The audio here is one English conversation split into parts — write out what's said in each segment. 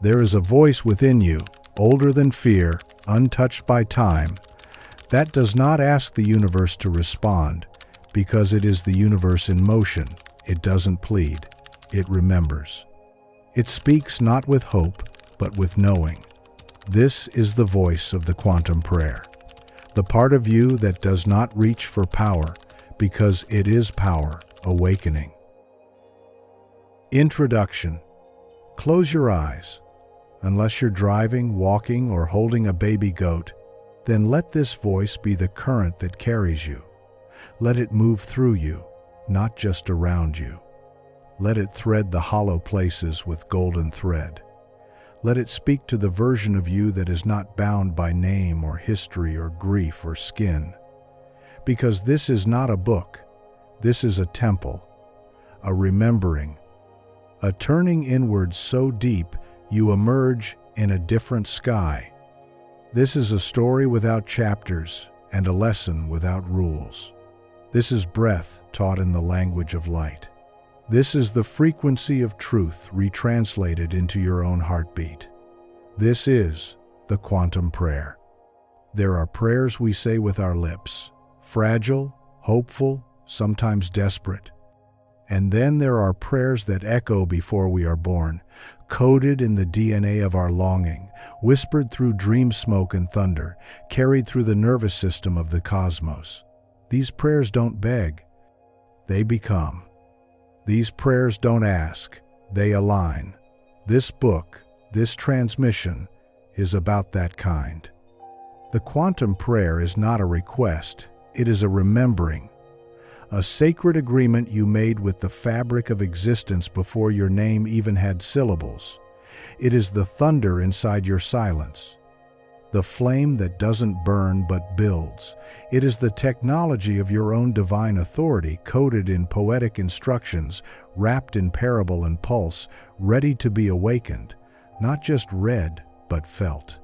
There is a voice within you, older than fear, untouched by time, that does not ask the universe to respond, because it is the universe in motion. It doesn't plead, it remembers. It speaks not with hope, but with knowing. This is the voice of the quantum prayer, the part of you that does not reach for power, because it is power awakening. Introduction. Close your eyes. Unless you're driving, walking, or holding a baby goat, then let this voice be the current that carries you. Let it move through you, not just around you. Let it thread the hollow places with golden thread. Let it speak to the version of you that is not bound by name or history or grief or skin. Because this is not a book, this is a temple, a remembering, a turning inward so deep you emerge in a different sky. This is a story without chapters and a lesson without rules. This is breath taught in the language of light. This is the frequency of truth retranslated into your own heartbeat. This is the quantum prayer. There are prayers we say with our lips, fragile, hopeful, sometimes desperate. And then there are prayers that echo before we are born, coded in the DNA of our longing, whispered through dream smoke and thunder, carried through the nervous system of the cosmos. These prayers don't beg, they become. These prayers don't ask, they align. This book, this transmission, is about that kind. The quantum prayer is not a request, it is a remembering. A sacred agreement you made with the fabric of existence before your name even had syllables. It is the thunder inside your silence, the flame that doesn't burn but builds. It is the technology of your own divine authority coded in poetic instructions, wrapped in parable and pulse, ready to be awakened, not just read but felt.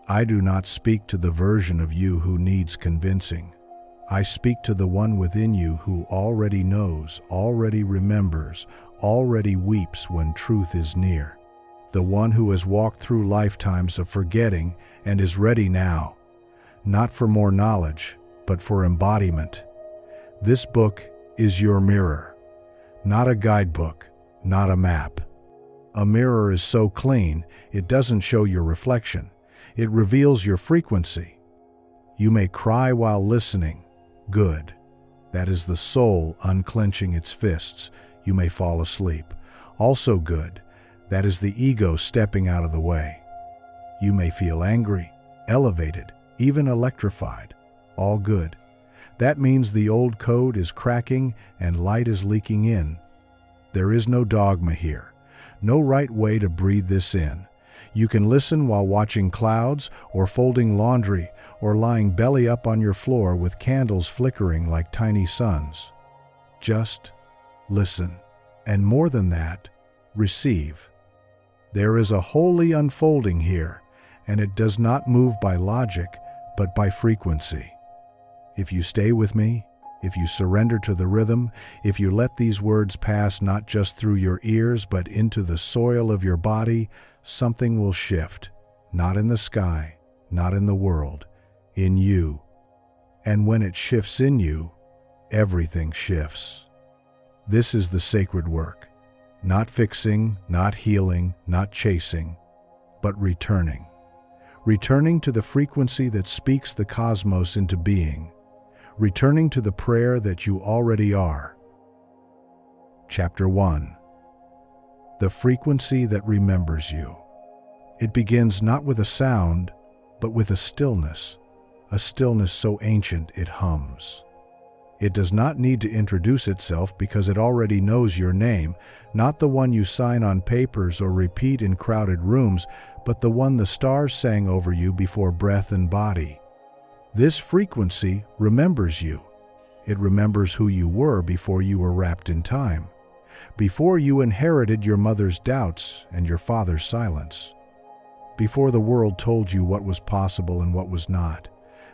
I do not speak to the version of you who needs convincing. I speak to the one within you who already knows, already remembers, already weeps when truth is near. The one who has walked through lifetimes of forgetting and is ready now, not for more knowledge, but for embodiment. This book is your mirror, not a guidebook, not a map. A mirror is so clean, it doesn't show your reflection. It reveals your frequency. You may cry while listening. Good. That is the soul unclenching its fists. You may fall asleep. Also good. That is the ego stepping out of the way. You may feel angry, elevated, even electrified. All good. That means the old code is cracking and light is leaking in. There is no dogma here. No right way to breathe this in. You can listen while watching clouds, or folding laundry, or lying belly up on your floor with candles flickering like tiny suns. Just listen. And more than that, receive. There is a holy unfolding here, and it does not move by logic, but by frequency. If you stay with me, if you surrender to the rhythm, if you let these words pass not just through your ears, but into the soil of your body, something will shift, not in the sky, not in the world, in you. And when it shifts in you, everything shifts. This is the sacred work. Not fixing, not healing, not chasing, but returning. Returning to the frequency that speaks the cosmos into being. Returning to the prayer that you already are. Chapter 1. The frequency that remembers you. It begins not with a sound, but with a stillness so ancient it hums. It does not need to introduce itself because it already knows your name, not the one you sign on papers or repeat in crowded rooms, but the one the stars sang over you before breath and body. This frequency remembers you. It remembers who you were before you were wrapped in time, before you inherited your mother's doubts and your father's silence, before the world told you what was possible and what was not.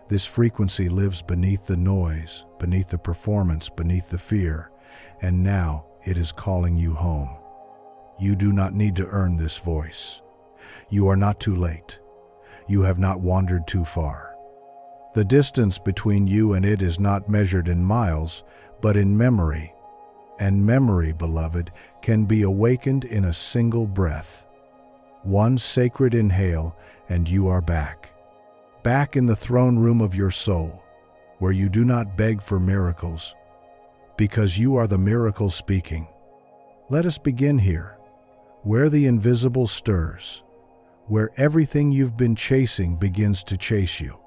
This frequency lives beneath the noise, beneath the performance, beneath the fear, and now it is calling you home. You do not need to earn this voice. You are not too late. You have not wandered too far. The distance between you and it is not measured in miles, but in memory. And memory, beloved, can be awakened in a single breath. One sacred inhale, and you are back. Back in the throne room of your soul, where you do not beg for miracles, because you are the miracle speaking. Let us begin here, where the invisible stirs, where everything you've been chasing begins to chase you,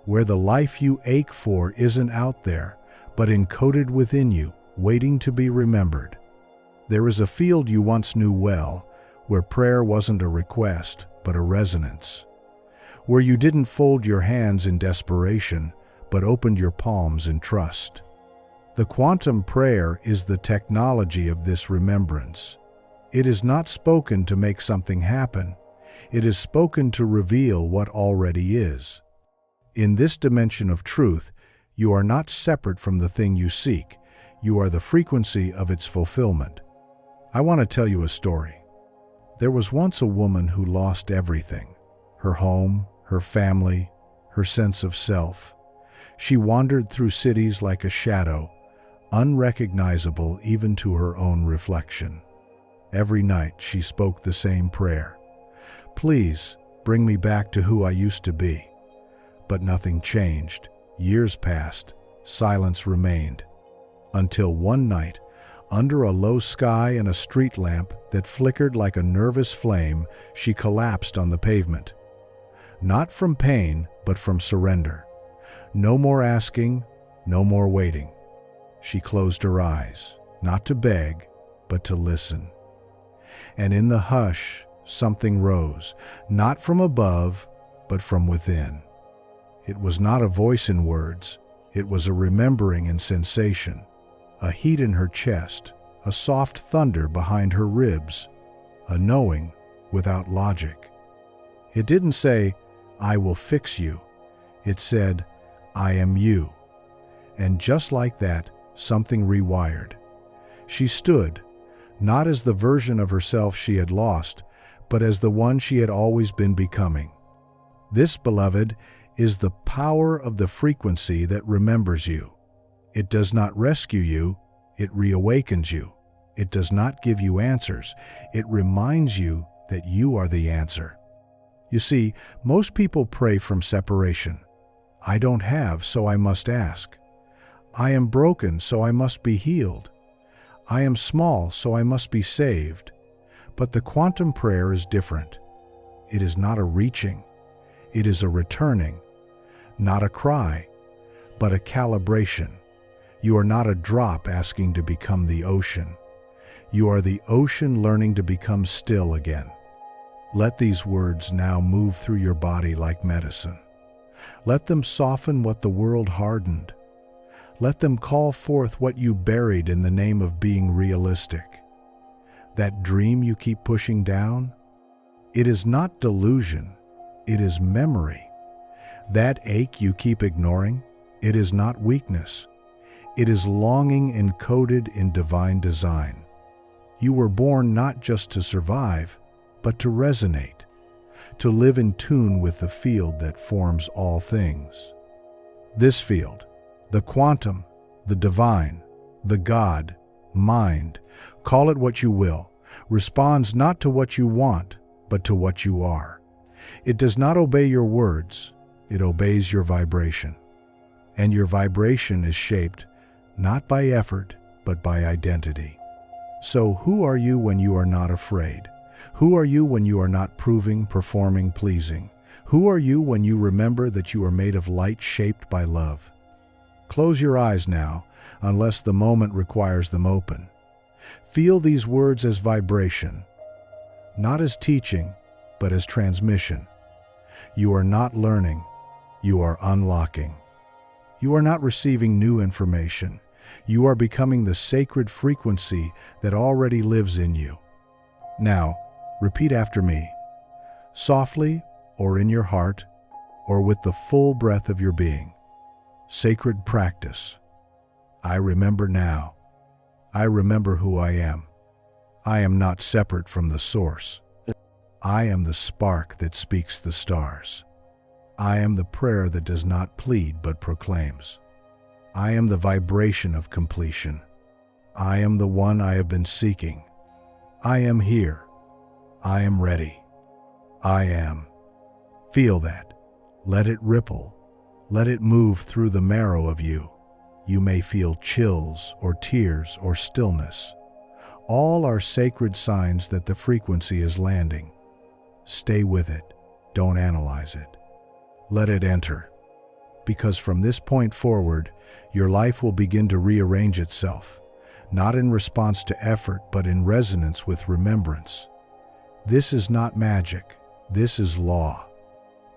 where the life you ache for isn't out there, but encoded within you, waiting to be remembered. There is a field you once knew well, where prayer wasn't a request, but a resonance, where you didn't fold your hands in desperation, but opened your palms in trust. The quantum prayer is the technology of this remembrance. It is not spoken to make something happen. It is spoken to reveal what already is. In this dimension of truth, you are not separate from the thing you seek. You are the frequency of its fulfillment. I want to tell you a story. There was once a woman who lost everything: her home, her family, her sense of self. She wandered through cities like a shadow, unrecognizable even to her own reflection. Every night she spoke the same prayer: "Please, bring me back to who I used to be." But nothing changed. Years passed, silence remained, until one night, under a low sky and a street lamp that flickered like a nervous flame, she collapsed on the pavement. Not from pain, but from surrender. No more asking, no more waiting. She closed her eyes, not to beg, but to listen. And in the hush, something rose, not from above, but from within. It was not a voice in words, it was a remembering in sensation, a heat in her chest, a soft thunder behind her ribs, a knowing without logic. It didn't say, "I will fix you." It said, "I am you." And just like that, something rewired. She stood, not as the version of herself she had lost, but as the one she had always been becoming. This, beloved, is the power of the frequency that remembers you. It does not rescue you, it reawakens you. It does not give you answers, it reminds you that you are the answer. You see, most people pray from separation. I don't have, so I must ask. I am broken, so I must be healed. I am small, so I must be saved. But the quantum prayer is different. It is not a reaching, it is a returning. Not a cry, but a calibration. You are not a drop asking to become the ocean. You are the ocean learning to become still again. Let these words now move through your body like medicine. Let them soften what the world hardened. Let them call forth what you buried in the name of being realistic. That dream you keep pushing down? It is not delusion, it is memory. That ache you keep ignoring? It is not weakness. It is longing encoded in divine design. You were born not just to survive, but to resonate, to live in tune with the field that forms all things. This field, the quantum, the divine, the God, mind, call it what you will, responds not to what you want, but to what you are. It does not obey your words, it obeys your vibration. And your vibration is shaped not by effort, but by identity. So who are you when you are not afraid? Who are you when you are not proving, performing, pleasing? Who are you when you remember that you are made of light shaped by love? Close your eyes now, unless the moment requires them open. Feel these words as vibration, not as teaching, but as transmission. You are not learning, you are unlocking. You are not receiving new information. You are becoming the sacred frequency that already lives in you. Now, repeat after me, softly or in your heart, or with the full breath of your being. Sacred practice. I remember now. I remember who I am. I am not separate from the source. I am the spark that speaks the stars. I am the prayer that does not plead but proclaims. I am the vibration of completion. I am the one I have been seeking. I am here. I am ready. I am. Feel that. Let it ripple. Let it move through the marrow of you. You may feel chills or tears or stillness. All are sacred signs that the frequency is landing. Stay with it. Don't analyze it. Let it enter. Because from this point forward, your life will begin to rearrange itself, not in response to effort, but in resonance with remembrance. This is not magic. This is law.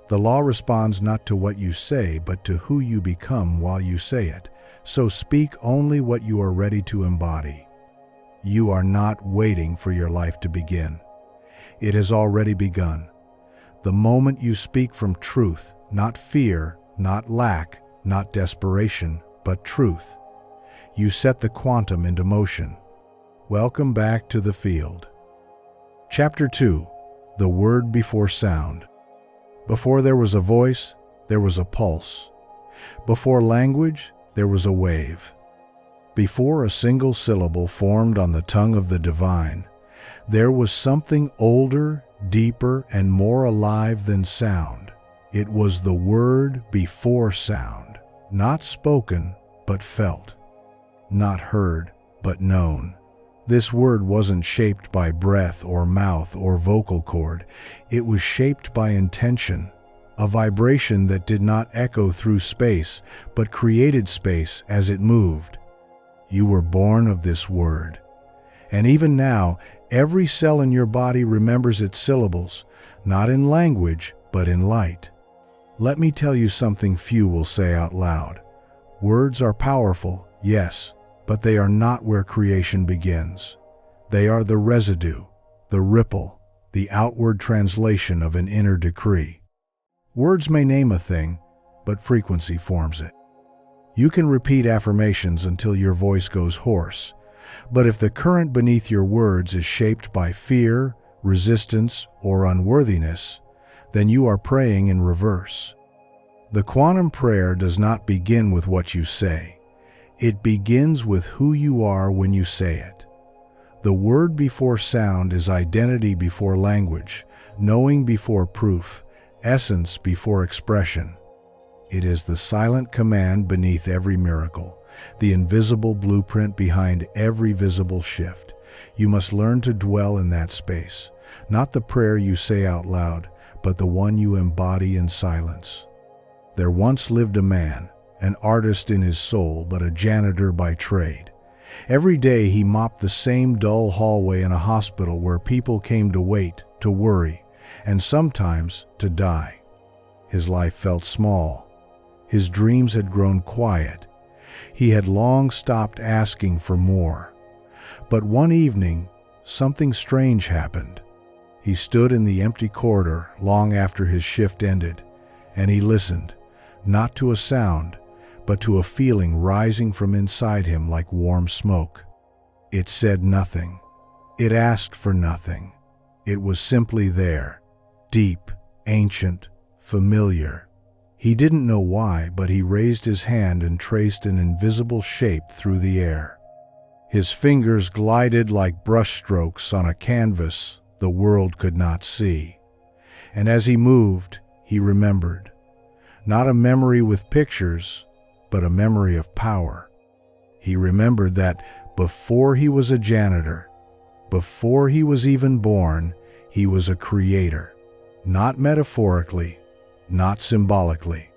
The law responds not to what you say, but to who you become while you say it. So speak only what you are ready to embody. You are not waiting for your life to begin. It has already begun. The moment you speak from truth, not fear, not lack, not desperation, but truth, you set the quantum into motion. Welcome back to the field. Chapter 2. The Word Before Sound. Before there was a voice, there was a pulse. Before language, there was a wave. Before a single syllable formed on the tongue of the divine, there was something older, deeper, and more alive than sound. It was the word before sound, not spoken, but felt, not heard, but known. This word wasn't shaped by breath or mouth or vocal cord. It was shaped by intention, a vibration that did not echo through space, but created space as it moved. You were born of this word. And even now, every cell in your body remembers its syllables, not in language, but in light. Let me tell you something few will say out loud. Words are powerful, yes, but they are not where creation begins. They are the residue, the ripple, the outward translation of an inner decree. Words may name a thing, but frequency forms it. You can repeat affirmations until your voice goes hoarse, but if the current beneath your words is shaped by fear, resistance, or unworthiness, then you are praying in reverse. The quantum prayer does not begin with what you say. It begins with who you are when you say it. The word before sound is identity before language, knowing before proof, essence before expression. It is the silent command beneath every miracle, the invisible blueprint behind every visible shift. You must learn to dwell in that space, not the prayer you say out loud, but the one you embody in silence. There once lived a man, an artist in his soul, but a janitor by trade. Every day he mopped the same dull hallway in a hospital where people came to wait, to worry, and sometimes to die. His life felt small. His dreams had grown quiet. He had long stopped asking for more. But one evening, something strange happened. He stood in the empty corridor long after his shift ended, and he listened, not to a sound, but to a feeling rising from inside him like warm smoke. It said nothing. It asked for nothing. It was simply there, deep, ancient, familiar. He didn't know why, but he raised his hand and traced an invisible shape through the air. His fingers glided like brushstrokes on a canvas the world could not see. And as he moved, he remembered. Not a memory with pictures, but a memory of power. He remembered that before he was a janitor, before he was even born, he was a creator. Not metaphorically, not symbolically,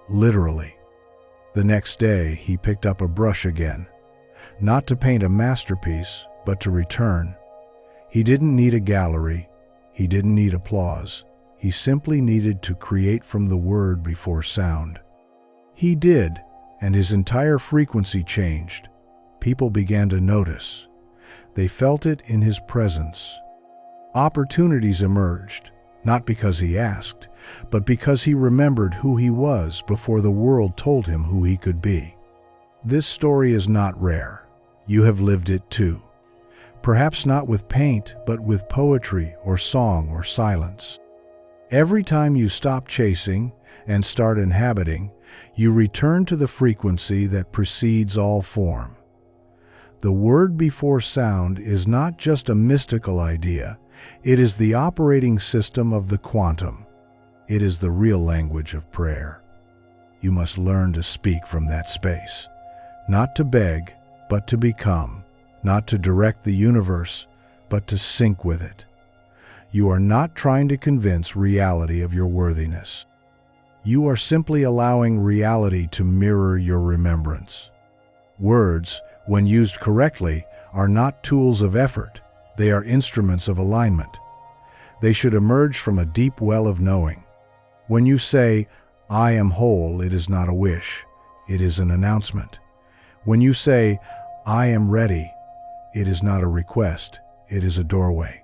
literally. The next day, he picked up a brush again, not to paint a masterpiece, but to return. He didn't need a gallery. He didn't need applause. He simply needed to create from the word before sound. He did, and his entire frequency changed. People began to notice. They felt it in his presence. Opportunities emerged, not because he asked, but because he remembered who he was before the world told him who he could be. This story is not rare. You have lived it too. perhaps not with paint, but with poetry or song or silence. Every time you stop chasing and start inhabiting, you return to the frequency that precedes all form. The word before sound is not just a mystical idea, it is the operating system of the quantum. It is the real language of prayer. You must learn to speak from that space, not to beg, but to become, not to direct the universe, but to sync with it. You are not trying to convince reality of your worthiness. You are simply allowing reality to mirror your remembrance. Words, when used correctly, are not tools of effort. They are instruments of alignment. They should emerge from a deep well of knowing. When you say, "I am whole," it is not a wish. It is an announcement. When you say, "I am ready," it is not a request. It is a doorway.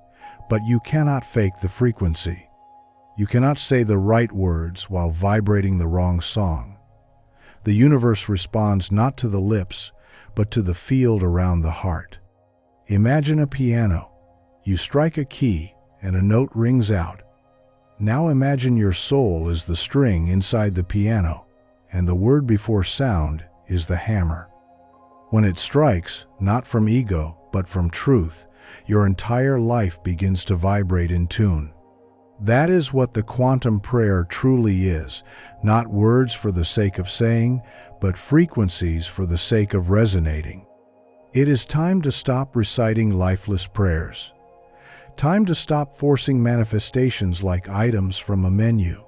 But you cannot fake the frequency. You cannot say the right words while vibrating the wrong song. The universe responds not to the lips, but to the field around the heart. Imagine a piano. You strike a key and a note rings out. Now imagine your soul is the string inside the piano, and the word before sound is the hammer. When it strikes, not from ego, but from truth, your entire life begins to vibrate in tune. That is what the quantum prayer truly is, not words for the sake of saying, but frequencies for the sake of resonating. It is time to stop reciting lifeless prayers. Time to stop forcing manifestations like items from a menu.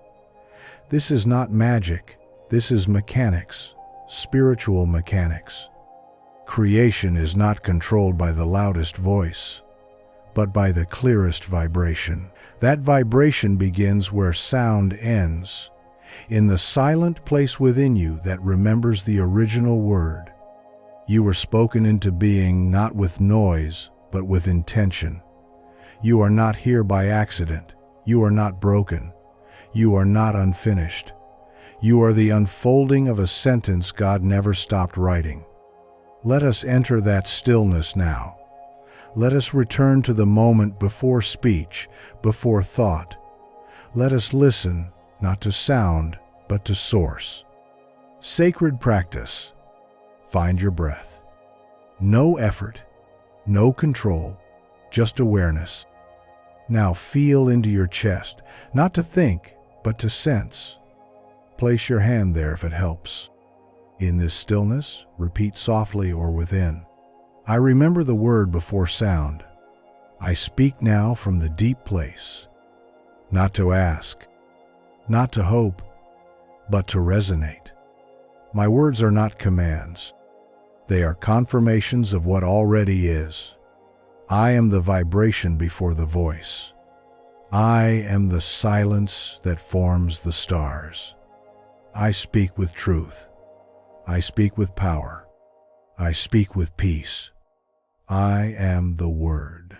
This is not magic, this is mechanics, spiritual mechanics. Creation is not controlled by the loudest voice, but by the clearest vibration. That vibration begins where sound ends, in the silent place within you that remembers the original word. You were spoken into being not with noise, but with intention. You are not here by accident. You are not broken. You are not unfinished. You are the unfolding of a sentence God never stopped writing. Let us enter that stillness now. Let us return to the moment before speech, before thought. Let us listen, not to sound, but to source. Sacred practice. Find your breath. No effort, no control, just awareness. Now feel into your chest, not to think, but to sense. Place your hand there if it helps. In this stillness, repeat softly or within, "I remember the word before sound. I speak now from the deep place." Not to ask, not to hope, but to resonate. My words are not commands. They are confirmations of what already is. I am the vibration before the voice. I am the silence that forms the stars. I speak with truth. I speak with power. I speak with peace. I am the word.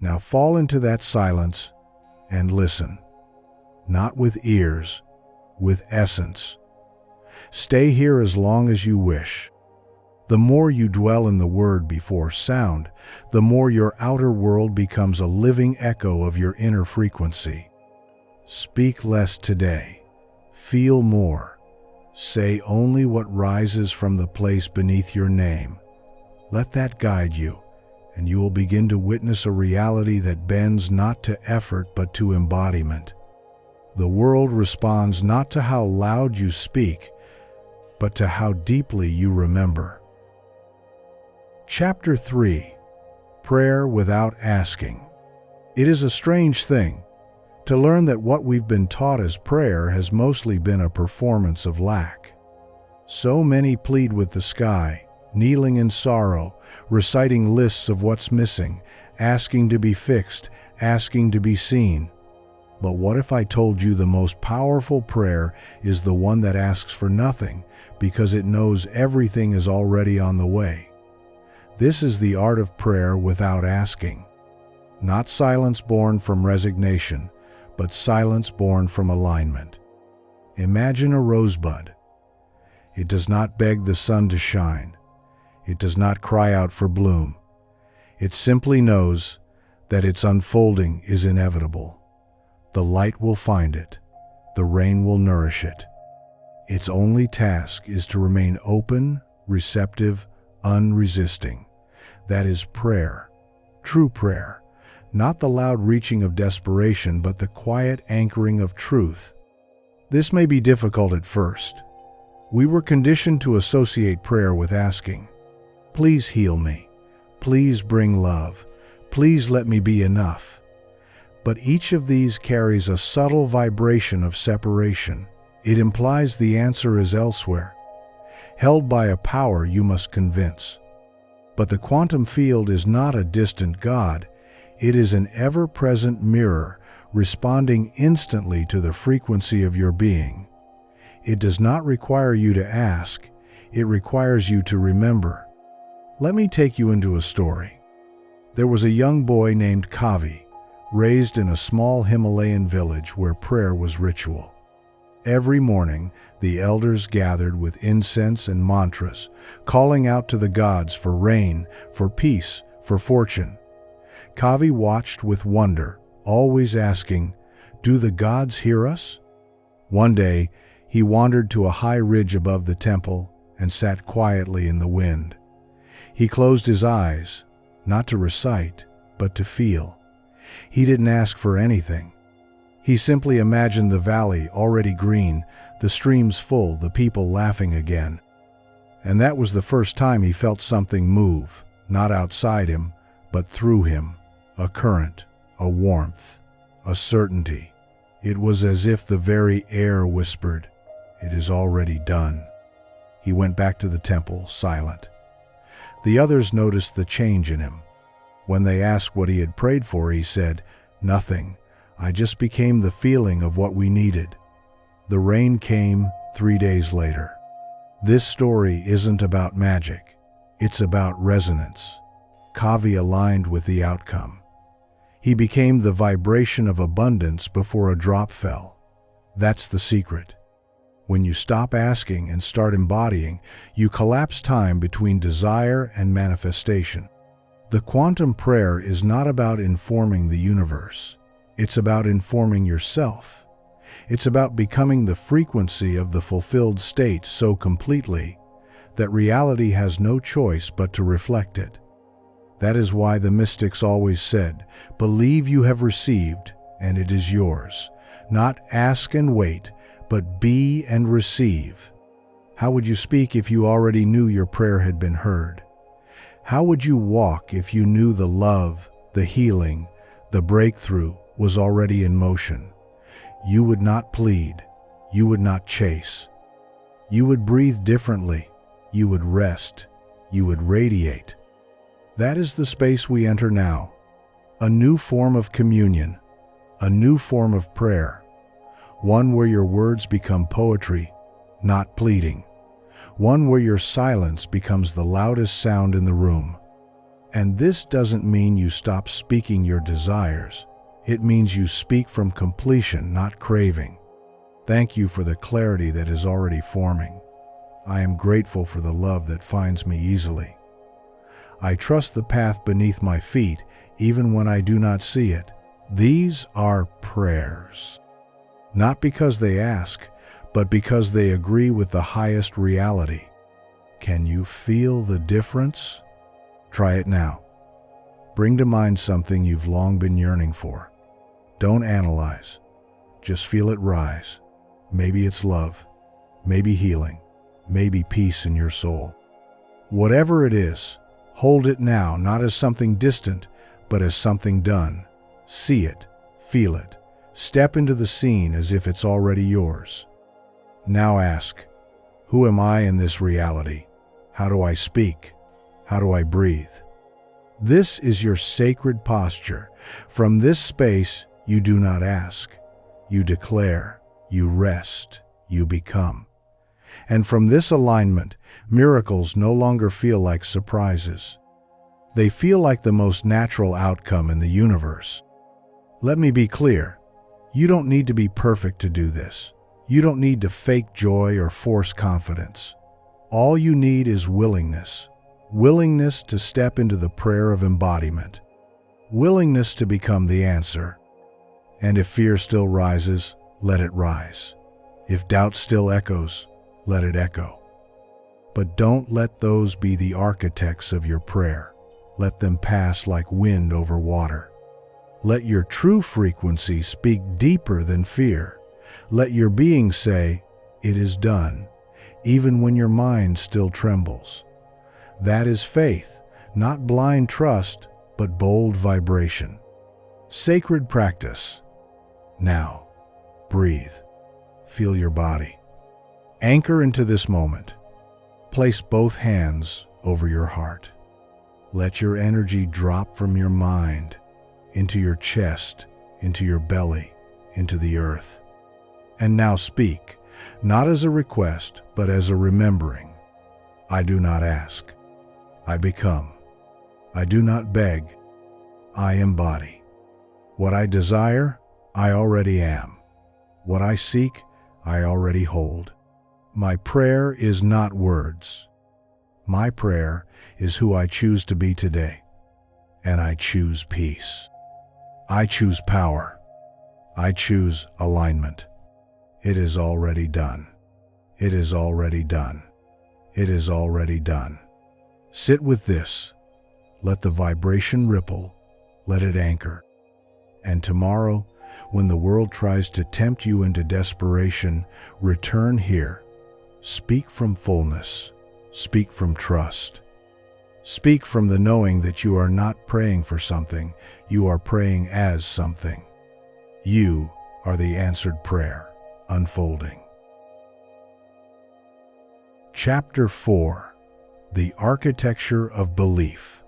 Now fall into that silence and listen, not with ears, with essence. Stay here as long as you wish. The more you dwell in the word before sound, the more your outer world becomes a living echo of your inner frequency. Speak less today. Feel more. Say only what rises from the place beneath your name. Let that guide you, and you will begin to witness a reality that bends not to effort but to embodiment. The world responds not to how loud you speak, but to how deeply you remember. Chapter 3. Prayer Without Asking. It is a strange thing to learn that what we've been taught as prayer has mostly been a performance of lack. So many plead with the sky, kneeling in sorrow, reciting lists of what's missing, asking to be fixed, asking to be seen. But what if I told you the most powerful prayer is the one that asks for nothing because it knows everything is already on the way? This is the art of prayer without asking. Not silence born from resignation, but silence born from alignment. Imagine a rosebud. It does not beg the sun to shine. It does not cry out for bloom. It simply knows that its unfolding is inevitable. The light will find it. The rain will nourish it. Its only task is to remain open, receptive, unresisting. That is prayer. True prayer. Not the loud reaching of desperation, but the quiet anchoring of truth. This may be difficult at first. We were conditioned to associate prayer with asking, "Please heal me. Please bring love. Please let me be enough." But each of these carries a subtle vibration of separation. It implies the answer is elsewhere, held by a power you must convince. But the quantum field is not a distant God. It is an ever-present mirror, responding instantly to the frequency of your being. It does not require you to ask. It requires you to remember. Let me take you into a story. There was a young boy named Kavi, raised in a small Himalayan village where prayer was ritual. Every morning, the elders gathered with incense and mantras, calling out to the gods for rain, for peace, for fortune. Kavi watched with wonder, always asking, "Do the gods hear us?" One day, he wandered to a high ridge above the temple and sat quietly in the wind. He closed his eyes, not to recite, but to feel. He didn't ask for anything. He simply imagined the valley already green, the streams full, the people laughing again. And that was the first time he felt something move, not outside him, but through him, a current, a warmth, a certainty. It was as if the very air whispered, "It is already done." He went back to the temple, silent. The others noticed the change in him. When they asked what he had prayed for, he said, "Nothing. I just became the feeling of what we needed." The rain came 3 days later. This story isn't about magic. It's about resonance. Kavi aligned with the outcome. He became the vibration of abundance before a drop fell. That's the secret. When you stop asking and start embodying, you collapse time between desire and manifestation. The quantum prayer is not about informing the universe. It's about informing yourself. It's about becoming the frequency of the fulfilled state so completely that reality has no choice but to reflect it. That is why the mystics always said, "Believe you have received, and it is yours." Not ask and wait, but be and receive. How would you speak if you already knew your prayer had been heard? How would you walk if you knew the love, the healing, the breakthrough was already in motion? You would not plead. You would not chase. You would breathe differently. You would rest. You would radiate. That is the space we enter now. A new form of communion. A new form of prayer. One where your words become poetry, not pleading. One where your silence becomes the loudest sound in the room. And this doesn't mean you stop speaking your desires. It means you speak from completion, not craving. Thank you for the clarity that is already forming. I am grateful for the love that finds me easily. I trust the path beneath my feet, even when I do not see it. These are prayers. Not because they ask, but because they agree with the highest reality. Can you feel the difference? Try it now. Bring to mind something you've long been yearning for. Don't analyze. Just feel it rise. Maybe it's love, maybe healing, maybe peace in your soul. Whatever it is, hold it now, not as something distant, but as something done. See it, feel it. Step into the scene as if it's already yours. Now ask, who am I in this reality? How do I speak? How do I breathe? This is your sacred posture. From this space, you do not ask. You declare, you rest, you become. And from this alignment, miracles no longer feel like surprises. They feel like the most natural outcome in the universe. Let me be clear. You don't need to be perfect to do this. You don't need to fake joy or force confidence. All you need is willingness. willingness to step into the prayer of embodiment, willingness to become the answer. And if fear still rises, let it rise. If doubt still echoes, let it echo. But don't let those be the architects of your prayer. Let them pass like wind over water. Let your true frequency speak deeper than fear. Let your being say, "It is done," even when your mind still trembles. That is faith, not blind trust, but bold vibration. Sacred practice. Now, breathe. Feel your body. Anchor into this moment. Place both hands over your heart. Let your energy drop from your mind into your chest, into your belly, into the earth. And now speak, not as a request, but as a remembering. I do not ask. I become. I do not beg. I embody. What I desire, I already am. What I seek, I already hold. My prayer is not words. My prayer is who I choose to be today. And I choose peace. I choose power. I choose alignment. It is already done. It is already done. It is already done. Sit with this. Let the vibration ripple. Let it anchor. And tomorrow, when the world tries to tempt you into desperation, return here. Speak from fullness. Speak from trust. Speak from the knowing that you are not praying for something, you are praying as something. You are the answered prayer, unfolding. Chapter 4. The Architecture of Belief.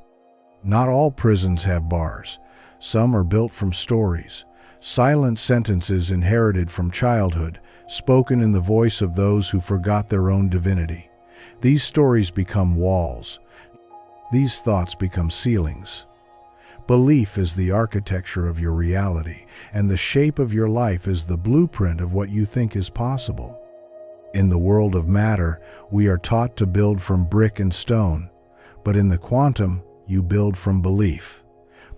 Not all prisons have bars. Some are built from stories, silent sentences inherited from childhood, spoken in the voice of those who forgot their own divinity. These stories become walls. These thoughts become ceilings. Belief is the architecture of your reality, and the shape of your life is the blueprint of what you think is possible. In the world of matter, we are taught to build from brick and stone, but in the quantum, you build from belief.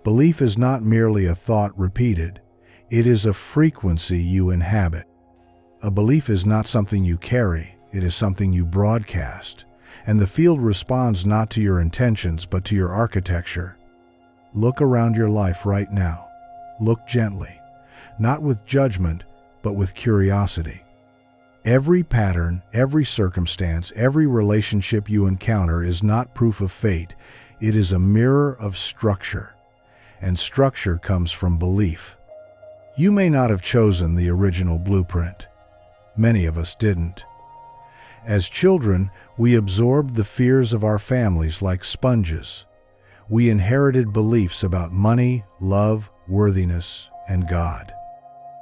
Belief is not merely a thought repeated, it is a frequency you inhabit. A belief is not something you carry, it is something you broadcast, and the field responds not to your intentions but to your architecture. Look around your life right now. Look gently, not with judgment, but with curiosity. Every pattern, every circumstance, every relationship you encounter is not proof of fate, it is a mirror of structure, and structure comes from belief. You may not have chosen the original blueprint. Many of us didn't. As children, we absorbed the fears of our families like sponges. We inherited beliefs about money, love, worthiness, and God.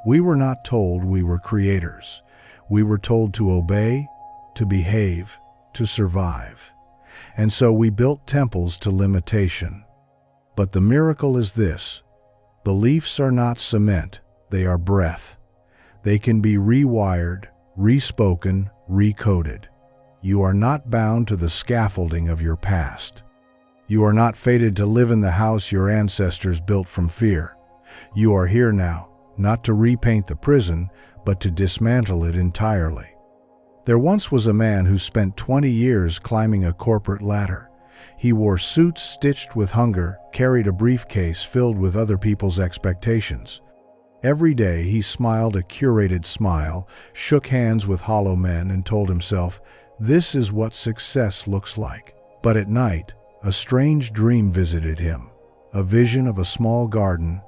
We were not told we were creators. We were told to obey, to behave, to survive. And so we built temples to limitation. But the miracle is this: beliefs are not cement, they are breath. They can be rewired, respoken, recoded. You are not bound to the scaffolding of your past. You are not fated to live in the house your ancestors built from fear. You are here now, not to repaint the prison, but to dismantle it entirely. There once was a man who spent 20 years climbing a corporate ladder. He wore suits stitched with hunger, carried a briefcase filled with other people's expectations. Every day he smiled a curated smile, shook hands with hollow men, and told himself, "This is what success looks like." But at night, a strange dream visited him, a vision of a small garden,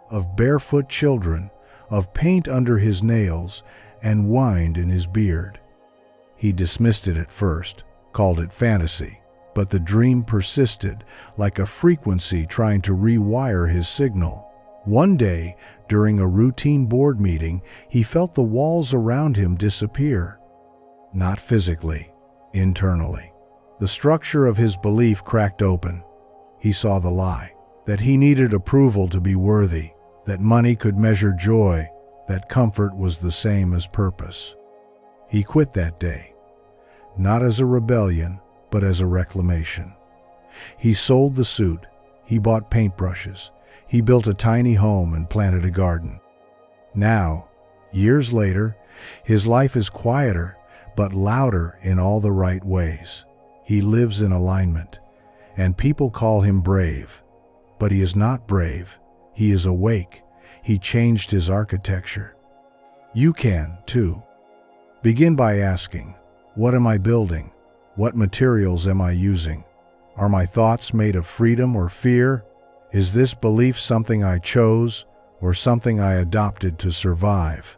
of barefoot children, of paint under his nails, and wine in his beard. He dismissed it at first, called it fantasy, but the dream persisted, like a frequency trying to rewire his signal. One day, during a routine board meeting, he felt the walls around him disappear. Not physically, internally. The structure of his belief cracked open. He saw the lie, that he needed approval to be worthy, that money could measure joy, that comfort was the same as purpose. He quit that day, not as a rebellion, but as a reclamation. He sold the suit, he bought paintbrushes, he built a tiny home and planted a garden. Now, years later, his life is quieter but louder in all the right ways. He lives in alignment, and people call him brave. But he is not brave. He is awake. He changed his architecture. You can, too. Begin by asking, what am I building? What materials am I using? Are my thoughts made of freedom or fear? Is this belief something I chose or something I adopted to survive?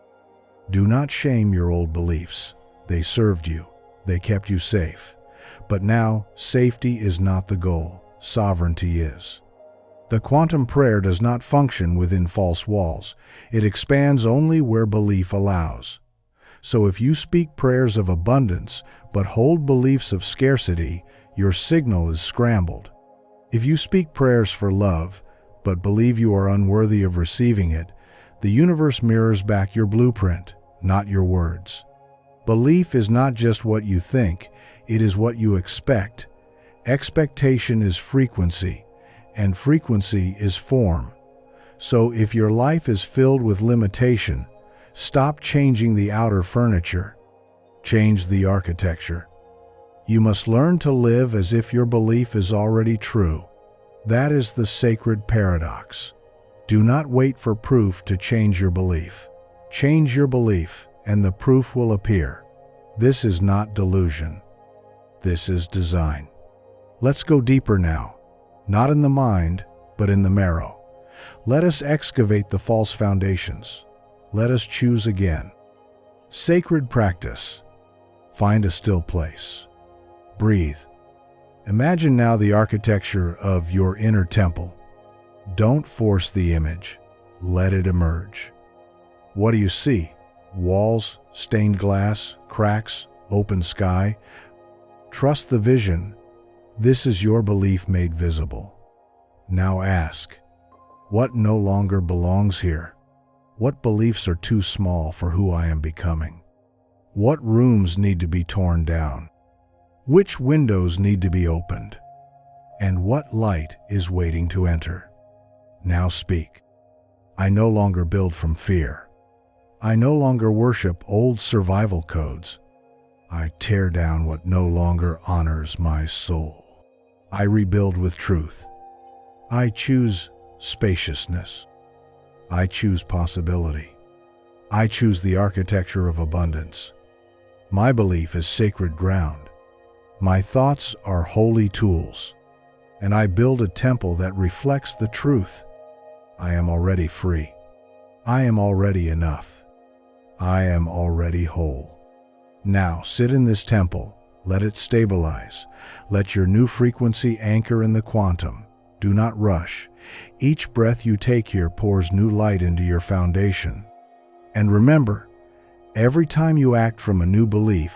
Do not shame your old beliefs. They served you. They kept you safe. But now, safety is not the goal. Sovereignty is. The quantum prayer does not function within false walls. It expands only where belief allows. So if you speak prayers of abundance but hold beliefs of scarcity, your signal is scrambled. If you speak prayers for love but believe you are unworthy of receiving it, the universe mirrors back your blueprint, not your words. Belief is not just what you think, it is what you expect. Expectation is frequency, and frequency is form. So if your life is filled with limitation, stop changing the outer furniture. Change the architecture. You must learn to live as if your belief is already true. That is the sacred paradox. Do not wait for proof to change your belief. Change your belief, and the proof will appear. This is not delusion. This is design. Let's go deeper now. Not in the mind, but in the marrow. Let us excavate the false foundations. Let us choose again. Sacred practice. Find a still place. Breathe. Imagine now the architecture of your inner temple. Don't force the image. Let it emerge. What do you see? Walls, stained glass, cracks, open sky. Trust the vision. This is your belief made visible. Now ask, what no longer belongs here? What beliefs are too small for who I am becoming? What rooms need to be torn down? Which windows need to be opened? And what light is waiting to enter? Now speak. I no longer build from fear. I no longer worship old survival codes. I tear down what no longer honors my soul. I rebuild with truth. I choose spaciousness. I choose possibility. I choose the architecture of abundance. My belief is sacred ground. My thoughts are holy tools, and I build a temple that reflects the truth. I am already free. I am already enough. I am already whole. Now sit in this temple. Let it stabilize. Let your new frequency anchor in the quantum. Do not rush. Each breath you take here pours new light into your foundation. And remember, every time you act from a new belief,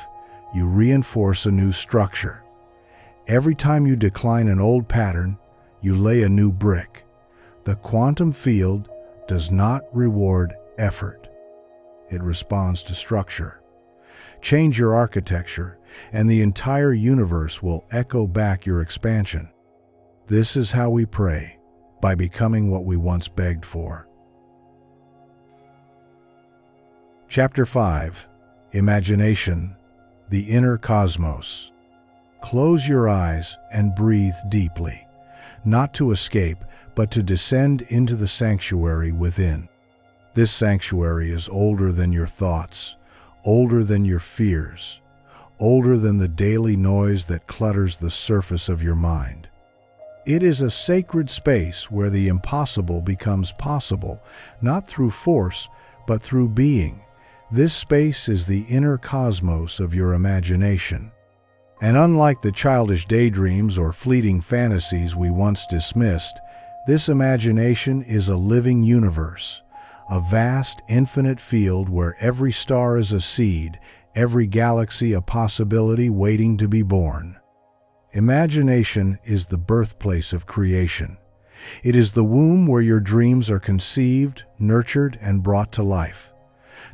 you reinforce a new structure. Every time you decline an old pattern, you lay a new brick. The quantum field does not reward effort. It responds to structure. Change your architecture, and the entire universe will echo back your expansion. This is how we pray, by becoming what we once begged for. Chapter 5. Imagination, the Inner Cosmos. Close your eyes and breathe deeply, not to escape, but to descend into the sanctuary within. This sanctuary is older than your thoughts, older than your fears, older than the daily noise that clutters the surface of your mind. It is a sacred space where the impossible becomes possible, not through force, but through being. This space is the inner cosmos of your imagination. And unlike the childish daydreams or fleeting fantasies we once dismissed, this imagination is a living universe, a vast, infinite field where every star is a seed, every galaxy a possibility waiting to be born. Imagination is the birthplace of creation. It is the womb where your dreams are conceived, nurtured, and brought to life.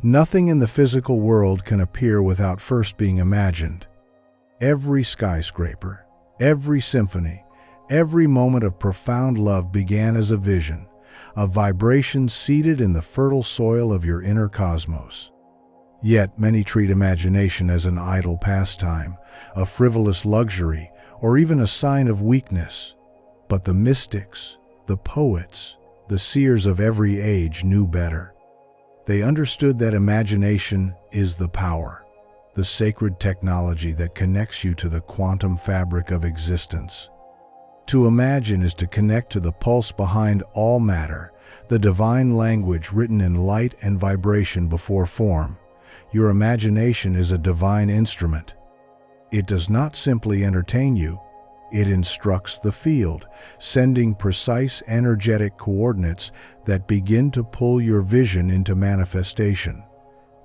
Nothing in the physical world can appear without first being imagined. Every skyscraper, every symphony, Every moment of profound love began as a vision, a vibration seated in the fertile soil of your inner cosmos. Yet many treat imagination as an idle pastime, a frivolous luxury, or even a sign of weakness. But the mystics, the poets, the seers of every age knew better. They understood that imagination is the power, the sacred technology that connects you to the quantum fabric of existence. To imagine is to connect to the pulse behind all matter, the divine language written in light and vibration before form. Your imagination is a divine instrument. It does not simply entertain you, it instructs the field, sending precise energetic coordinates that begin to pull your vision into manifestation.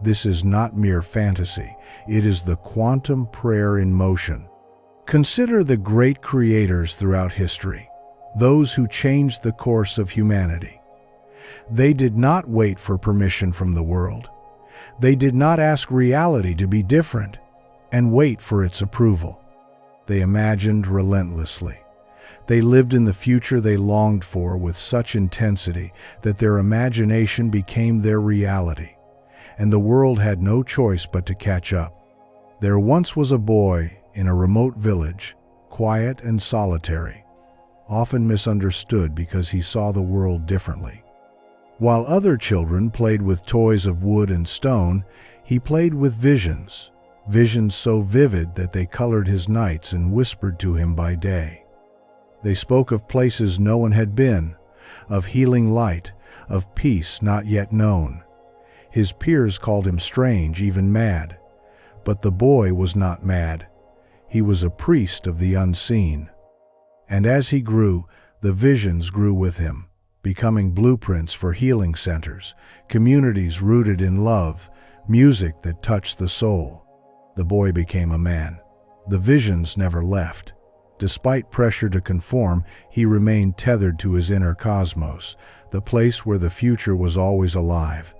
This is not mere fantasy, it is the quantum prayer in motion. Consider the great creators throughout history, those who changed the course of humanity. They did not wait for permission from the world. They did not ask reality to be different and wait for its approval. They imagined relentlessly. They lived in the future they longed for with such intensity that their imagination became their reality, and the world had no choice but to catch up. There once was a boy in a remote village, quiet and solitary, often misunderstood because he saw the world differently. While other children played with toys of wood and stone, he played with visions so vivid that they colored his nights and whispered to him by day. They spoke of places no one had been, of healing light, of peace not yet known. His peers called him strange, even mad. But the boy was not mad. He was a priest of the unseen. And as he grew, the visions grew with him, becoming blueprints for healing centers, communities rooted in love, music that touched the soul. The boy became a man. The visions never left. Despite pressure to conform, he remained tethered to his inner cosmos, the place where the future was always alive.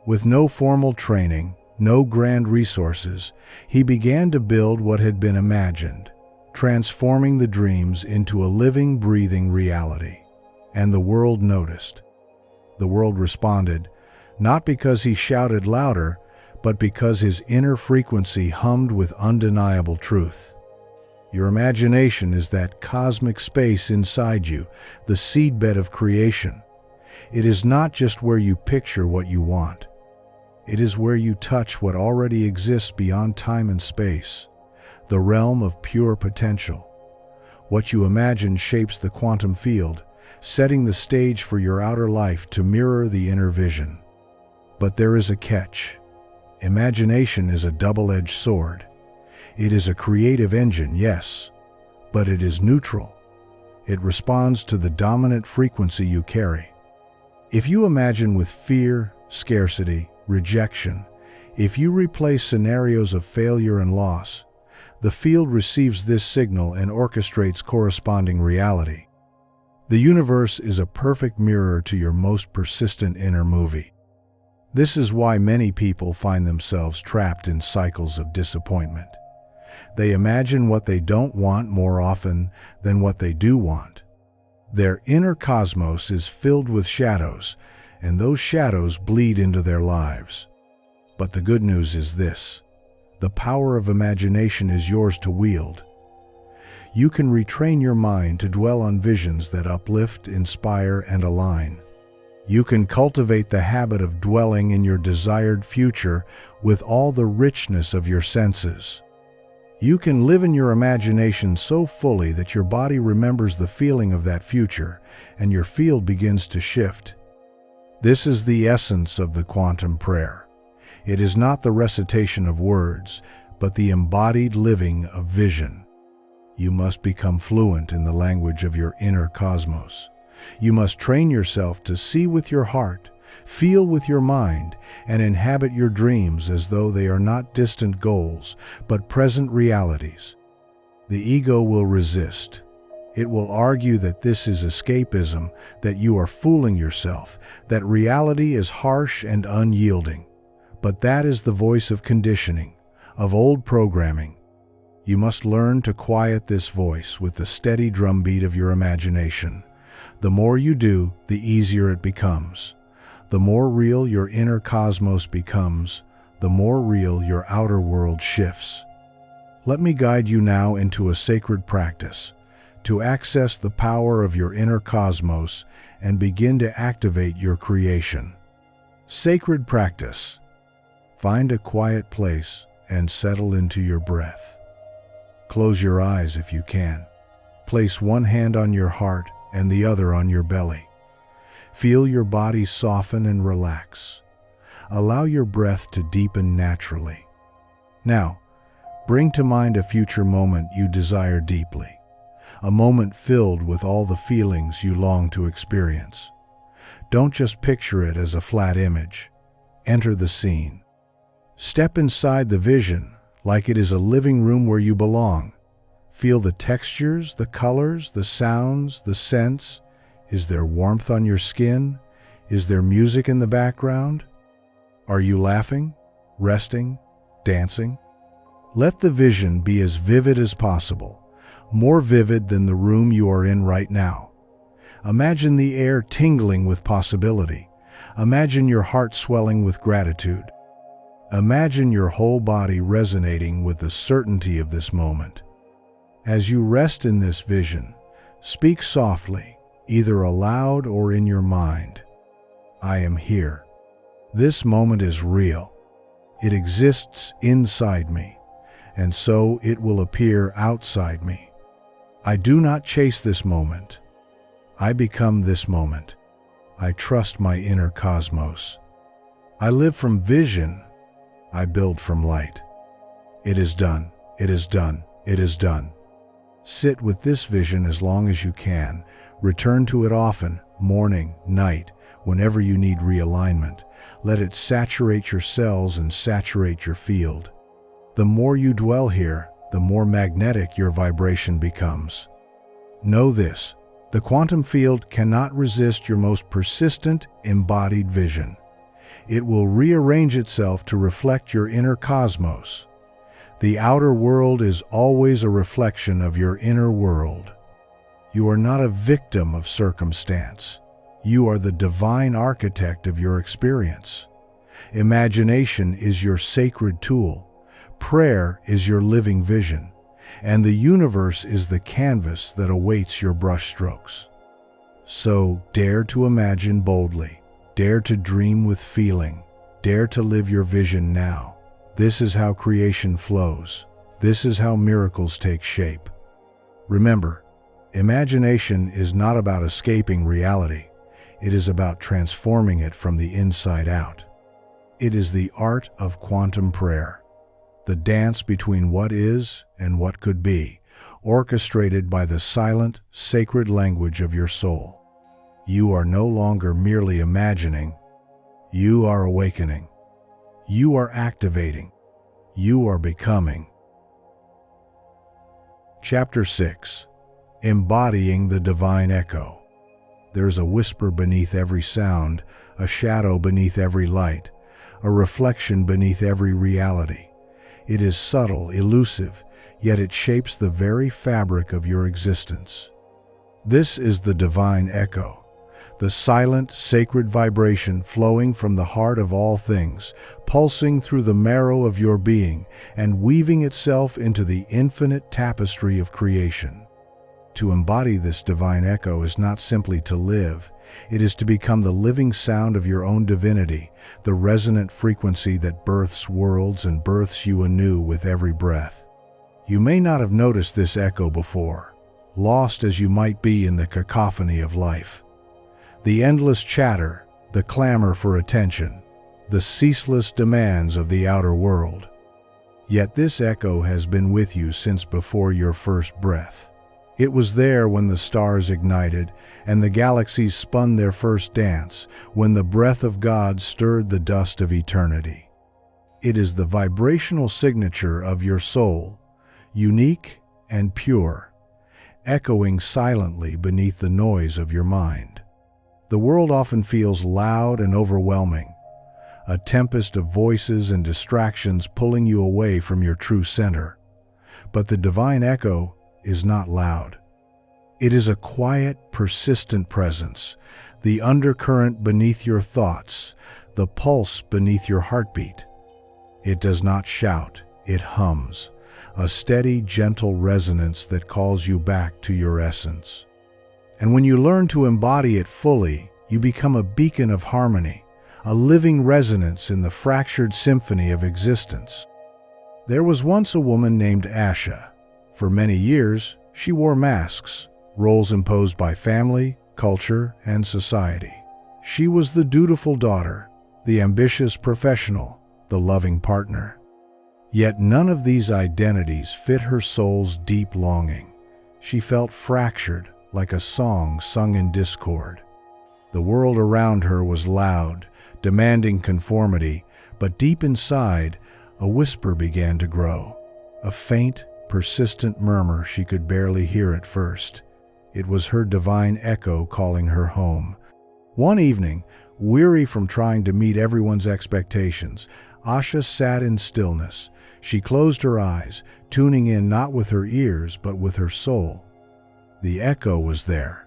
With no formal training, no grand resources, he began to build what had been imagined, transforming the dreams into a living, breathing reality. And the world noticed. The world responded, not because he shouted louder, but because his inner frequency hummed with undeniable truth. Your imagination is that cosmic space inside you, the seedbed of creation. It is not just where you picture what you want. It is where you touch what already exists beyond time and space, the realm of pure potential. What you imagine shapes the quantum field, setting the stage for your outer life to mirror the inner vision. But there is a catch. Imagination is a double-edged sword. It is a creative engine, yes, but it is neutral. It responds to the dominant frequency you carry. If you imagine with fear, scarcity, rejection, if you replay scenarios of failure and loss, the field receives this signal and orchestrates corresponding reality. The universe is a perfect mirror to your most persistent inner movie. This is why many people find themselves trapped in cycles of disappointment. They imagine what they don't want more often than what they do want. Their inner cosmos is filled with shadows, and those shadows bleed into their lives. But the good news is this: the power of imagination is yours to wield. You can retrain your mind to dwell on visions that uplift, inspire, and align. You can cultivate the habit of dwelling in your desired future with all the richness of your senses. You can live in your imagination so fully that your body remembers the feeling of that future, and your field begins to shift. This is the essence of the quantum prayer. It is not the recitation of words, but the embodied living of vision. You must become fluent in the language of your inner cosmos. You must train yourself to see with your heart, feel with your mind, and inhabit your dreams as though they are not distant goals, but present realities. The ego will resist. It will argue that this is escapism, that you are fooling yourself, that reality is harsh and unyielding. But that is the voice of conditioning, of old programming. You must learn to quiet this voice with the steady drumbeat of your imagination. The more you do, the easier it becomes. The more real your inner cosmos becomes, the more real your outer world shifts. Let me guide you now into a sacred practice to access the power of your inner cosmos and begin to activate your creation. Sacred practice. Find a quiet place and settle into your breath. Close your eyes if you can. Place one hand on your heart and the other on your belly. Feel your body soften and relax. Allow your breath to deepen naturally. Now, bring to mind a future moment you desire deeply, a moment filled with all the feelings you long to experience. Don't just picture it as a flat image. Enter the scene. Step inside the vision like it is a living room where you belong. Feel the textures, the colors, the sounds, the scents. Is there warmth on your skin? Is there music in the background? Are you laughing, resting, dancing? Let the vision be as vivid as possible, more vivid than the room you are in right now. Imagine the air tingling with possibility. Imagine your heart swelling with gratitude. Imagine your whole body resonating with the certainty of this moment. As you rest in this vision, speak softly, either aloud or in your mind. I am here. This moment is real. It exists inside me, and so it will appear outside me. I do not chase this moment. I become this moment. I trust my inner cosmos. I live from vision. I build from light. It is done. It is done. It is done. Sit with this vision as long as you can. Return to it often, morning, night, whenever you need realignment. Let it saturate your cells and saturate your field. The more you dwell here, the more magnetic your vibration becomes. Know this: the quantum field cannot resist your most persistent, embodied vision. It will rearrange itself to reflect your inner cosmos. The outer world is always a reflection of your inner world. You are not a victim of circumstance. You are the divine architect of your experience. Imagination is your sacred tool. Prayer is your living vision. And the universe is the canvas that awaits your brushstrokes. So, dare to imagine boldly. Dare to dream with feeling. Dare to live your vision now. This is how creation flows. This is how miracles take shape. Remember, imagination is not about escaping reality. It is about transforming it from the inside out. It is the art of quantum prayer, the dance between what is and what could be, orchestrated by the silent, sacred language of your soul. You are no longer merely imagining. You are awakening. You are activating. You are becoming. Chapter 6. Embodying the Divine Echo. There's a whisper beneath every sound, a shadow beneath every light, a reflection beneath every reality. It is subtle, elusive, yet it shapes the very fabric of your existence. This is the Divine Echo, the silent, sacred vibration flowing from the heart of all things, pulsing through the marrow of your being and weaving itself into the infinite tapestry of creation. To embody this divine echo is not simply to live, it is to become the living sound of your own divinity, the resonant frequency that births worlds and births you anew with every breath. You may not have noticed this echo before, lost as you might be in the cacophony of life. The endless chatter, the clamor for attention, the ceaseless demands of the outer world. Yet this echo has been with you since before your first breath. It was there when the stars ignited and the galaxies spun their first dance, when the breath of God stirred the dust of eternity. It is the vibrational signature of your soul, unique and pure, echoing silently beneath the noise of your mind. The world often feels loud and overwhelming, a tempest of voices and distractions pulling you away from your true center. But the divine echo is not loud. It is a quiet, persistent presence, the undercurrent beneath your thoughts, the pulse beneath your heartbeat. It does not shout, it hums, a steady, gentle resonance that calls you back to your essence. And when you learn to embody it fully, you become a beacon of harmony, a living resonance in the fractured symphony of existence. There was once a woman named Asha. For many years, she wore masks, roles imposed by family, culture, and society. She was the dutiful daughter, the ambitious professional, the loving partner. Yet none of these identities fit her soul's deep longing. She felt fractured, like a song sung in discord. The world around her was loud, demanding conformity, but deep inside, a whisper began to grow. A faint, persistent murmur she could barely hear at first. It was her divine echo calling her home. One evening, weary from trying to meet everyone's expectations, Asha sat in stillness. She closed her eyes, tuning in not with her ears but with her soul. The echo was there,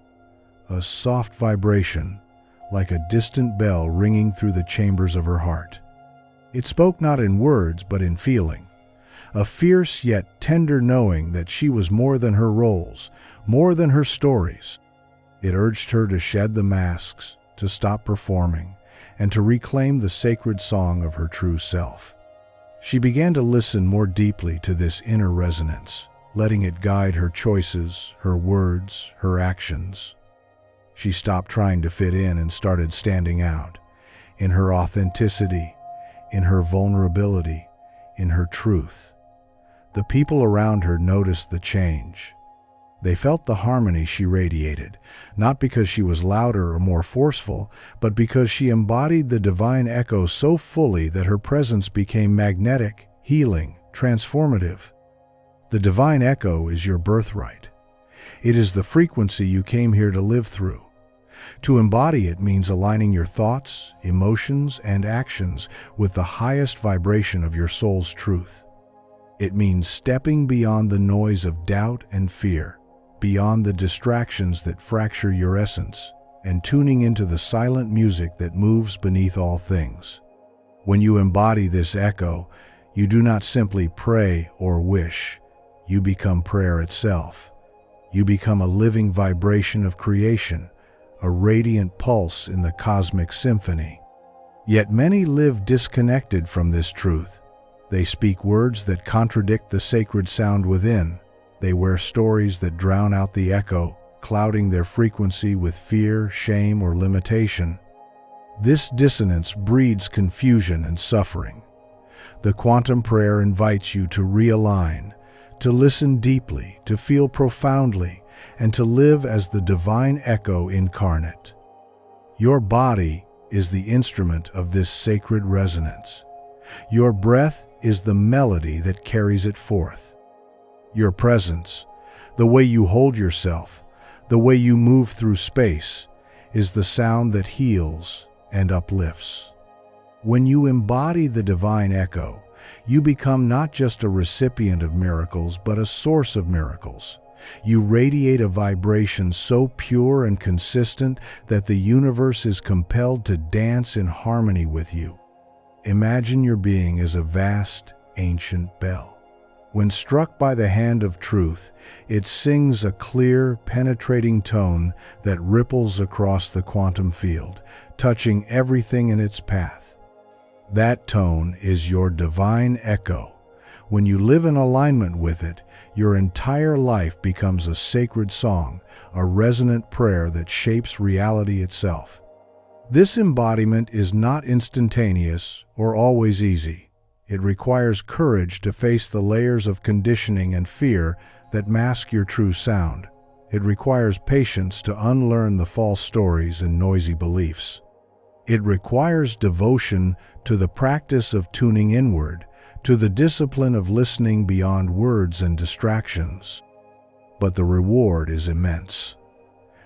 a soft vibration, like a distant bell ringing through the chambers of her heart. It spoke not in words but in feeling, a fierce yet tender knowing that she was more than her roles, more than her stories. It urged her to shed the masks, to stop performing, and to reclaim the sacred song of her true self. She began to listen more deeply to this inner resonance, letting it guide her choices, her words, her actions. She stopped trying to fit in and started standing out, in her authenticity, in her vulnerability, in her truth. The people around her noticed the change. They felt the harmony she radiated, not because she was louder or more forceful, but because she embodied the divine echo so fully that her presence became magnetic, healing, transformative. The divine echo is your birthright. It is the frequency you came here to live through. To embody it means aligning your thoughts, emotions, and actions with the highest vibration of your soul's truth. It means stepping beyond the noise of doubt and fear, beyond the distractions that fracture your essence, and tuning into the silent music that moves beneath all things. When you embody this echo, you do not simply pray or wish. You become prayer itself. You become a living vibration of creation, a radiant pulse in the cosmic symphony. Yet many live disconnected from this truth. They speak words that contradict the sacred sound within. They wear stories that drown out the echo, clouding their frequency with fear, shame, or limitation. This dissonance breeds confusion and suffering. The quantum prayer invites you to realign, to listen deeply, to feel profoundly, and to live as the divine echo incarnate. Your body is the instrument of this sacred resonance. Your breath is the melody that carries it forth. Your presence, the way you hold yourself, the way you move through space, is the sound that heals and uplifts. When you embody the divine echo, you become not just a recipient of miracles, but a source of miracles. You radiate a vibration so pure and consistent that the universe is compelled to dance in harmony with you. Imagine your being as a vast, ancient bell. When struck by the hand of truth, it sings a clear, penetrating tone that ripples across the quantum field, touching everything in its path. That tone is your divine echo. When you live in alignment with it, your entire life becomes a sacred song, a resonant prayer that shapes reality itself. This embodiment is not instantaneous or always easy. It requires courage to face the layers of conditioning and fear that mask your true sound. It requires patience to unlearn the false stories and noisy beliefs. It requires devotion to the practice of tuning inward, to the discipline of listening beyond words and distractions. But the reward is immense.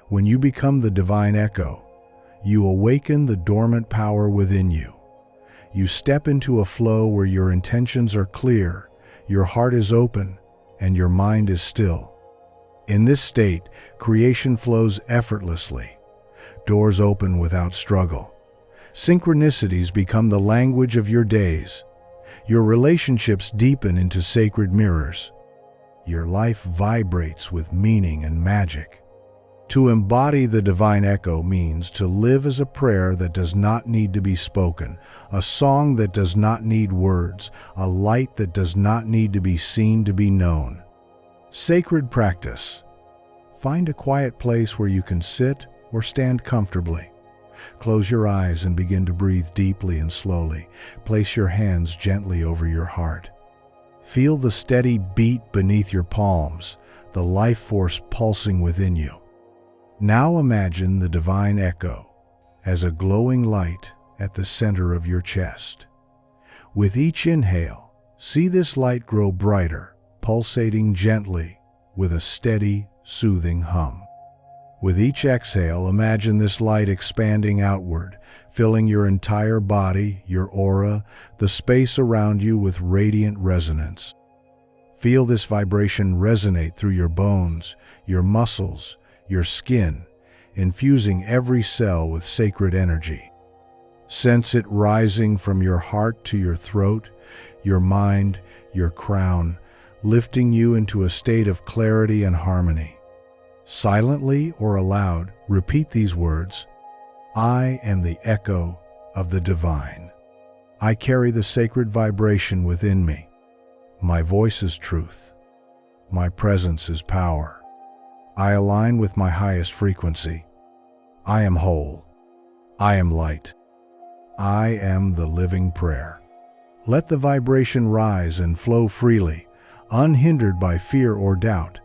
When you become the divine echo, you awaken the dormant power within you. You step into a flow where your intentions are clear, your heart is open, and your mind is still. In this state, creation flows effortlessly. Doors open without struggle. Synchronicities become the language of your days. Your relationships deepen into sacred mirrors. Your life vibrates with meaning and magic. To embody the divine echo means to live as a prayer that does not need to be spoken, a song that does not need words, a light that does not need to be seen to be known. Sacred practice. Find a quiet place where you can sit or stand comfortably. Close your eyes and begin to breathe deeply and slowly. Place your hands gently over your heart. Feel the steady beat beneath your palms, the life force pulsing within you. Now imagine the divine echo as a glowing light at the center of your chest. With each inhale, see this light grow brighter, pulsating gently with a steady, soothing hum. With each exhale, imagine this light expanding outward, filling your entire body, your aura, the space around you with radiant resonance. Feel this vibration resonate through your bones, your muscles, your skin, infusing every cell with sacred energy. Sense it rising from your heart to your throat, your mind, your crown, lifting you into a state of clarity and harmony. Silently or aloud, repeat these words: I am the echo of the divine. I carry the sacred vibration within me. My voice is truth. My presence is power. I align with my highest frequency. I am whole. I am light. I am the living prayer. Let the vibration rise and flow freely, unhindered by fear or doubt.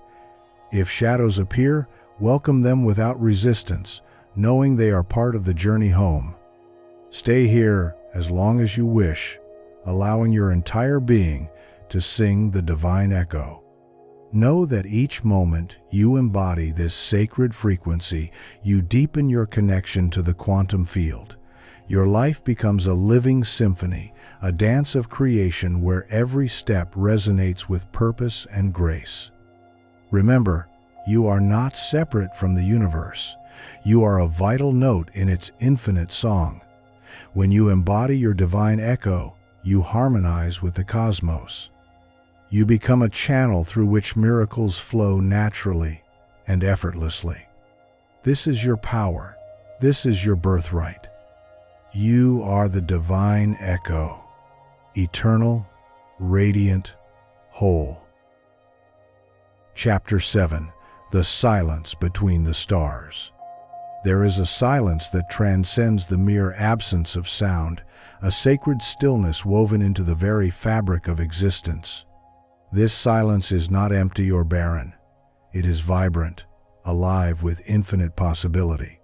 If shadows appear, welcome them without resistance, knowing they are part of the journey home. Stay here as long as you wish, allowing your entire being to sing the divine echo. Know that each moment you embody this sacred frequency, you deepen your connection to the quantum field. Your life becomes a living symphony, a dance of creation where every step resonates with purpose and grace. Remember, you are not separate from the universe. You are a vital note in its infinite song. When you embody your divine echo, you harmonize with the cosmos. You become a channel through which miracles flow naturally and effortlessly. This is your power. This is your birthright. You are the divine echo, eternal, radiant, whole. Chapter 7. The Silence Between the Stars. There is a silence that transcends the mere absence of sound, a sacred stillness woven into the very fabric of existence. This silence is not empty or barren. It is vibrant, alive with infinite possibility,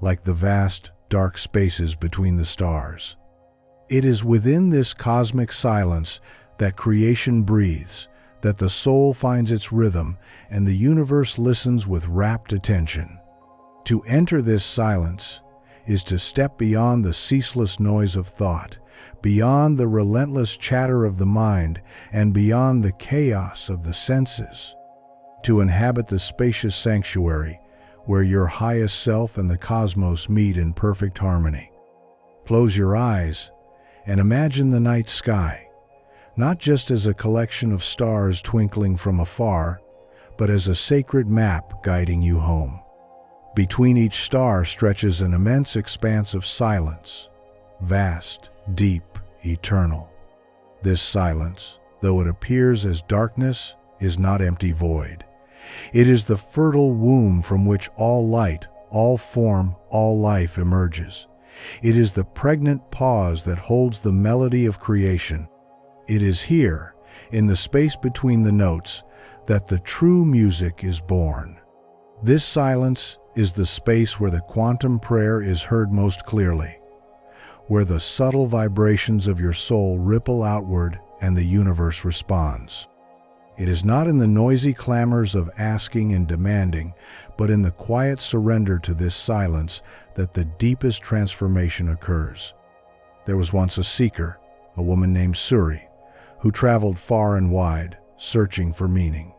like the vast, dark spaces between the stars. It is within this cosmic silence that creation breathes, that the soul finds its rhythm, and the universe listens with rapt attention. To enter this silence is to step beyond the ceaseless noise of thought, beyond the relentless chatter of the mind, and beyond the chaos of the senses. To inhabit the spacious sanctuary where your highest self and the cosmos meet in perfect harmony. Close your eyes and imagine the night sky, not just as a collection of stars twinkling from afar, but as a sacred map guiding you home. Between each star stretches an immense expanse of silence, vast, deep, eternal. This silence, though it appears as darkness, is not empty void. It is the fertile womb from which all light, all form, all life emerges. It is the pregnant pause that holds the melody of creation. It is here, in the space between the notes, that the true music is born. This silence is the space where the quantum prayer is heard most clearly, where the subtle vibrations of your soul ripple outward and the universe responds. It is not in the noisy clamors of asking and demanding, but in the quiet surrender to this silence that the deepest transformation occurs. There was once a seeker, a woman named Suri, who traveled far and wide, searching for meaning.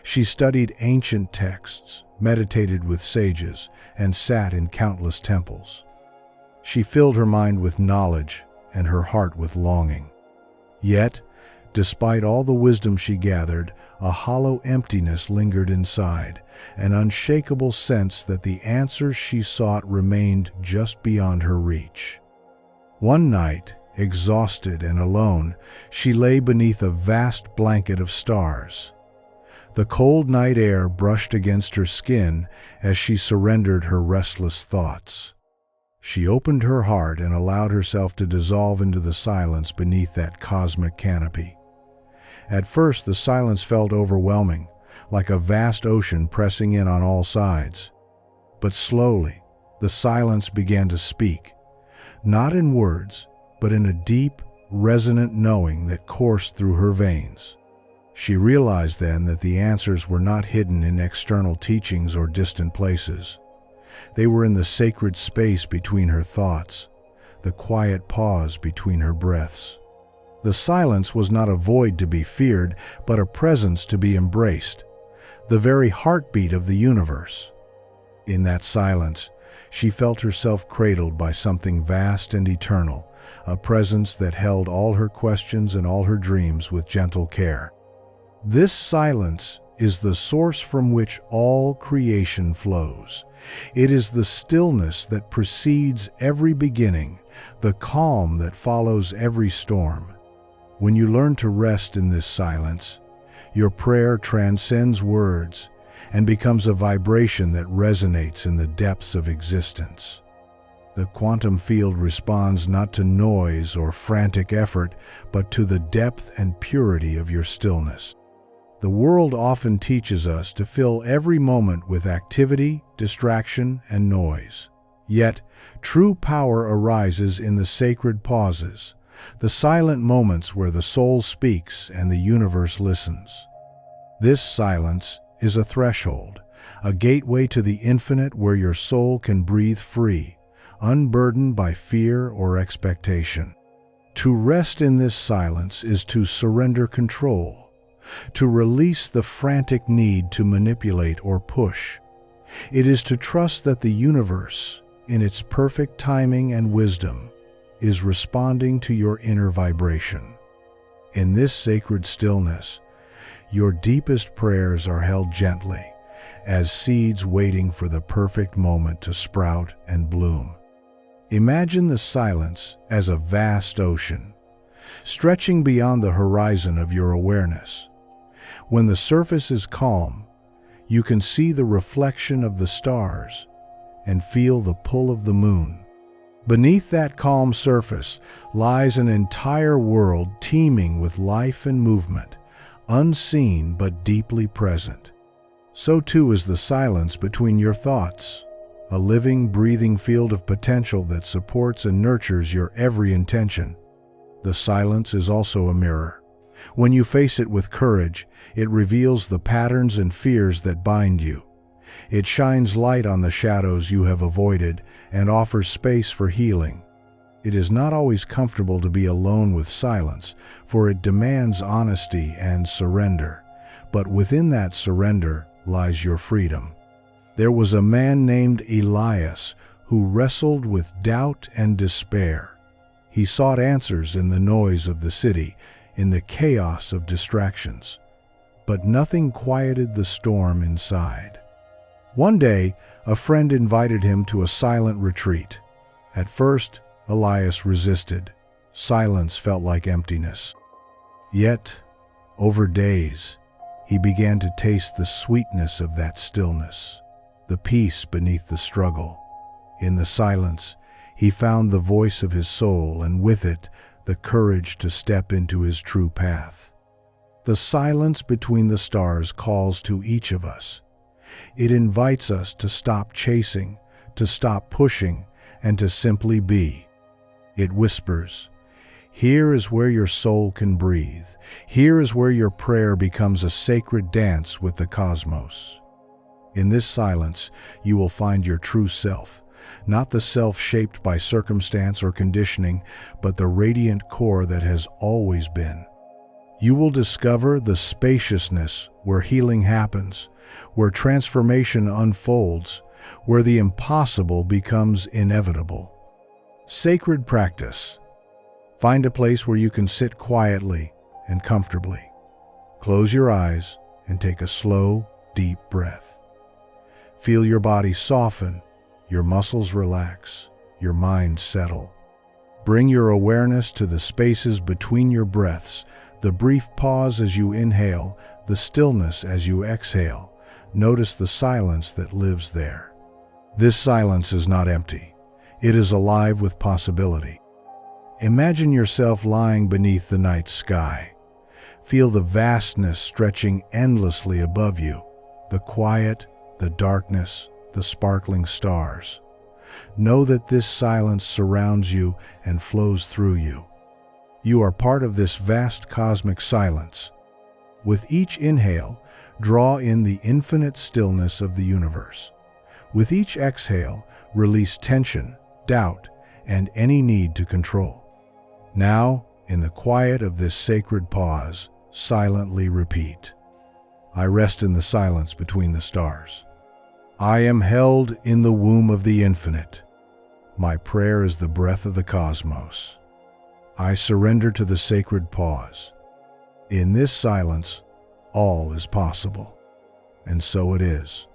She studied ancient texts, meditated with sages, and sat in countless temples. She filled her mind with knowledge and her heart with longing. Yet, despite all the wisdom she gathered, a hollow emptiness lingered inside, an unshakable sense that the answers she sought remained just beyond her reach. One night, exhausted and alone, she lay beneath a vast blanket of stars. The cold night air brushed against her skin as she surrendered her restless thoughts. She opened her heart and allowed herself to dissolve into the silence beneath that cosmic canopy. At first, the silence felt overwhelming, like a vast ocean pressing in on all sides. But slowly, the silence began to speak, not in words, but in a deep, resonant knowing that coursed through her veins. She realized then that the answers were not hidden in external teachings or distant places. They were in the sacred space between her thoughts, the quiet pause between her breaths. The silence was not a void to be feared, but a presence to be embraced, the very heartbeat of the universe. In that silence, she felt herself cradled by something vast and eternal, a presence that held all her questions and all her dreams with gentle care. This silence is the source from which all creation flows. It is the stillness that precedes every beginning, the calm that follows every storm. When you learn to rest in this silence, your prayer transcends words and becomes a vibration that resonates in the depths of existence. The quantum field responds not to noise or frantic effort, but to the depth and purity of your stillness. The world often teaches us to fill every moment with activity, distraction, and noise. Yet, true power arises in the sacred pauses, the silent moments where the soul speaks and the universe listens. This silence is a threshold, a gateway to the infinite where your soul can breathe free, unburdened by fear or expectation. To rest in this silence is to surrender control, to release the frantic need to manipulate or push. It is to trust that the universe, in its perfect timing and wisdom, is responding to your inner vibration. In this sacred stillness, your deepest prayers are held gently, as seeds waiting for the perfect moment to sprout and bloom. Imagine the silence as a vast ocean, stretching beyond the horizon of your awareness. When the surface is calm, you can see the reflection of the stars and feel the pull of the moon. Beneath that calm surface lies an entire world teeming with life and movement, unseen but deeply present. So too is the silence between your thoughts, a living, breathing field of potential that supports and nurtures your every intention. The silence is also a mirror. When you face it with courage, it reveals the patterns and fears that bind you. It shines light on the shadows you have avoided and offers space for healing. It is not always comfortable to be alone with silence, for it demands honesty and surrender. But within that surrender lies your freedom. There was a man named Elias who wrestled with doubt and despair. He sought answers in the noise of the city, in the chaos of distractions. But nothing quieted the storm inside. One day, a friend invited him to a silent retreat. At first, Elias resisted. Silence felt like emptiness. Yet, over days, he began to taste the sweetness of that stillness, the peace beneath the struggle. In the silence, he found the voice of his soul, and with it, the courage to step into his true path. The silence between the stars calls to each of us. It invites us to stop chasing, to stop pushing, and to simply be. It whispers, "Here is where your soul can breathe. Here is where your prayer becomes a sacred dance with the cosmos." In this silence, you will find your true self, not the self shaped by circumstance or conditioning, but the radiant core that has always been. You will discover the spaciousness where healing happens, where transformation unfolds, where the impossible becomes inevitable. Sacred practice. Find a place where you can sit quietly and comfortably. Close your eyes and take a slow, deep breath. Feel your body soften, your muscles relax, your mind settle. Bring your awareness to the spaces between your breaths, the brief pause as you inhale, the stillness as you exhale. Notice the silence that lives there. This silence is not empty. It is alive with possibility. Imagine yourself lying beneath the night sky. Feel the vastness stretching endlessly above you, the quiet, the darkness, the sparkling stars. Know that this silence surrounds you and flows through you. You are part of this vast cosmic silence. With each inhale, draw in the infinite stillness of the universe. With each exhale, release tension, doubt, and any need to control. Now, in the quiet of this sacred pause, silently repeat, I rest in the silence between the stars. I am held in the womb of the infinite. My prayer is the breath of the cosmos. I surrender to the sacred pause. In this silence, all is possible. And so it is.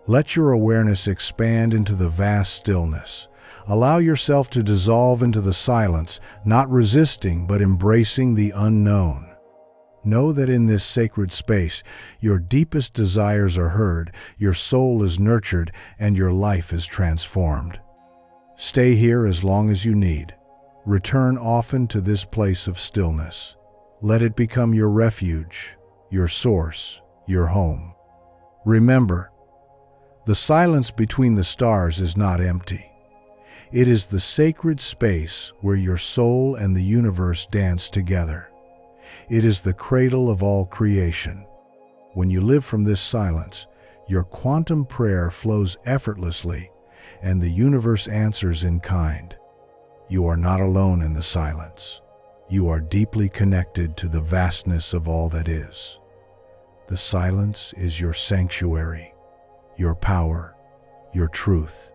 Let your awareness expand into the vast stillness. Allow yourself to dissolve into the silence, not resisting but embracing the unknown. Know that in this sacred space, your deepest desires are heard, your soul is nurtured, and your life is transformed. Stay here as long as you need. Return often to this place of stillness. Let it become your refuge, your source, your home. Remember, the silence between the stars is not empty. It is the sacred space where your soul and the universe dance together. It is the cradle of all creation. When you live from this silence, your quantum prayer flows effortlessly, and the universe answers in kind. You are not alone in the silence. You are deeply connected to the vastness of all that is. The silence is your sanctuary, your power, your truth.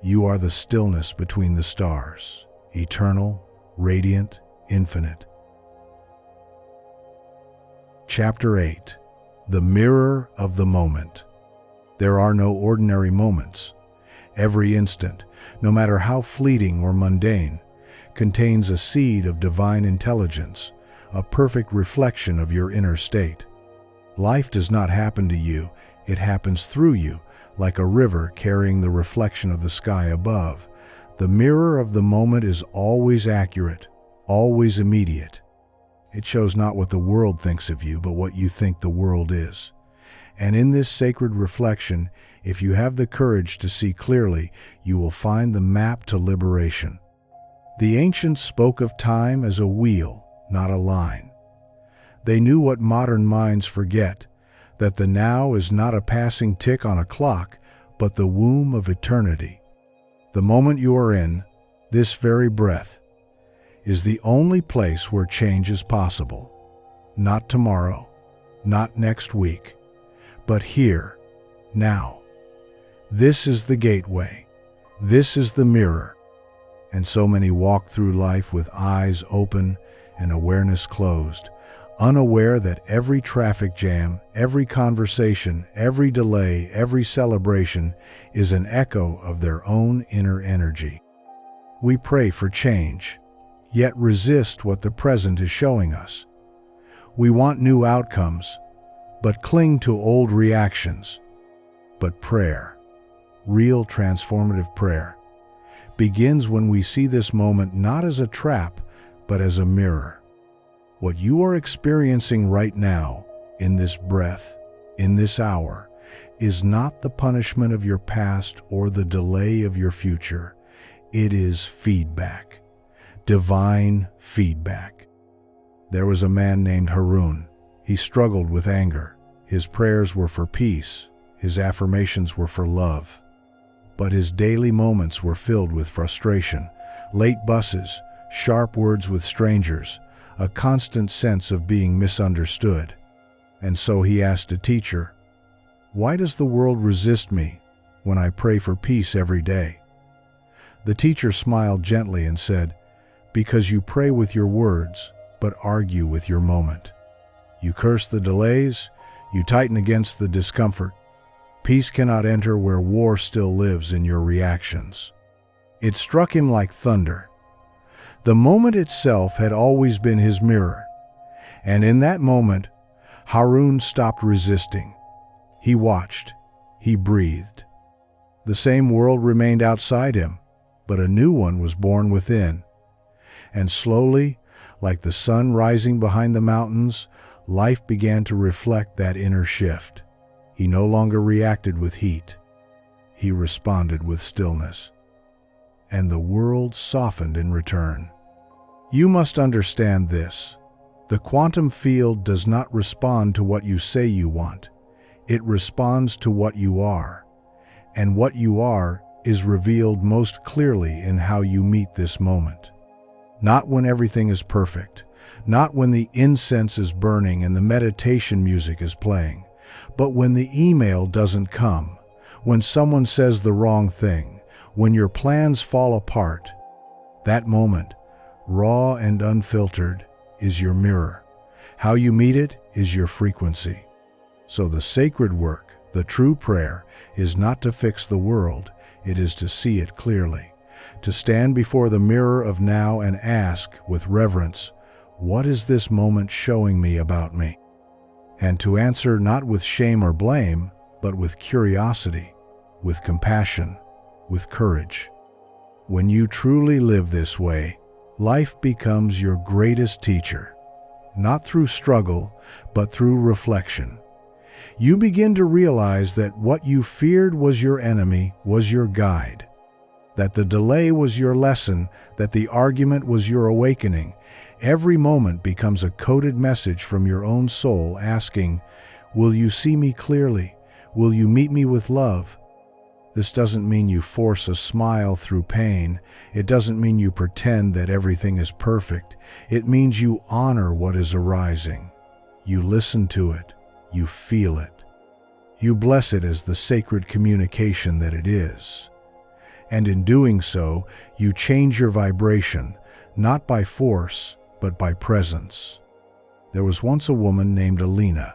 You are the stillness between the stars, eternal, radiant, infinite. Chapter 8. The Mirror of the Moment. There are no ordinary moments. Every instant, no matter how fleeting or mundane, contains a seed of divine intelligence, a perfect reflection of your inner state. Life does not happen to you, it happens through you, like a river carrying the reflection of the sky above. The mirror of the moment is always accurate, always immediate. It shows not what the world thinks of you, but what you think the world is. And in this sacred reflection, if you have the courage to see clearly, you will find the map to liberation. The ancients spoke of time as a wheel, not a line. They knew what modern minds forget, that the now is not a passing tick on a clock, but the womb of eternity. The moment you are in, this very breath, is the only place where change is possible. Not tomorrow, not next week, but here, now. This is the gateway. This is the mirror. And so many walk through life with eyes open and awareness closed, unaware that every traffic jam, every conversation, every delay, every celebration is an echo of their own inner energy. We pray for change, yet resist what the present is showing us. We want new outcomes, but cling to old reactions. But prayer, real transformative prayer, begins when we see this moment not as a trap, but as a mirror. What you are experiencing right now, in this breath, in this hour, is not the punishment of your past or the delay of your future. It is feedback, divine feedback. There was a man named Harun. He struggled with anger. His prayers were for peace. His affirmations were for love. But his daily moments were filled with frustration, late buses, sharp words with strangers, a constant sense of being misunderstood. And so he asked a teacher, "Why does the world resist me when I pray for peace every day?" The teacher smiled gently and said, "Because you pray with your words, but argue with your moment. You curse the delays, you tighten against the discomfort. Peace cannot enter where war still lives in your reactions." It struck him like thunder. The moment itself had always been his mirror, and in that moment, Harun stopped resisting. He watched, he breathed. The same world remained outside him, but a new one was born within. And slowly, like the sun rising behind the mountains, life began to reflect that inner shift. He no longer reacted with heat. He responded with stillness. And the world softened in return. You must understand this. The quantum field does not respond to what you say you want. It responds to what you are. And what you are is revealed most clearly in how you meet this moment. Not when everything is perfect, not when the incense is burning and the meditation music is playing, but when the email doesn't come, when someone says the wrong thing, when your plans fall apart. That moment, raw and unfiltered, is your mirror. How you meet it is your frequency. So the sacred work, the true prayer, is not to fix the world, it is to see it clearly, to stand before the mirror of now and ask with reverence, "What is this moment showing me about me?" And to answer not with shame or blame, but with curiosity, with compassion, with courage. When you truly live this way, life becomes your greatest teacher, not through struggle, but through reflection. You begin to realize that what you feared was your enemy was your guide, that the delay was your lesson, that the argument was your awakening. Every moment becomes a coded message from your own soul asking, "Will you see me clearly? Will you meet me with love?" This doesn't mean you force a smile through pain. It doesn't mean you pretend that everything is perfect. It means you honor what is arising. You listen to it. You feel it. You bless it as the sacred communication that it is. And in doing so, you change your vibration, not by force, but by presence. There was once a woman named Alina,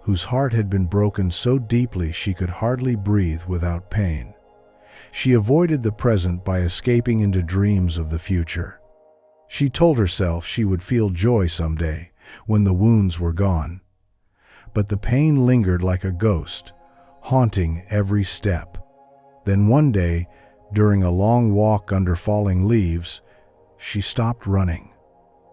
whose heart had been broken so deeply she could hardly breathe without pain. She avoided the present by escaping into dreams of the future. She told herself she would feel joy someday, when the wounds were gone. But the pain lingered like a ghost, haunting every step. Then one day, during a long walk under falling leaves, she stopped running.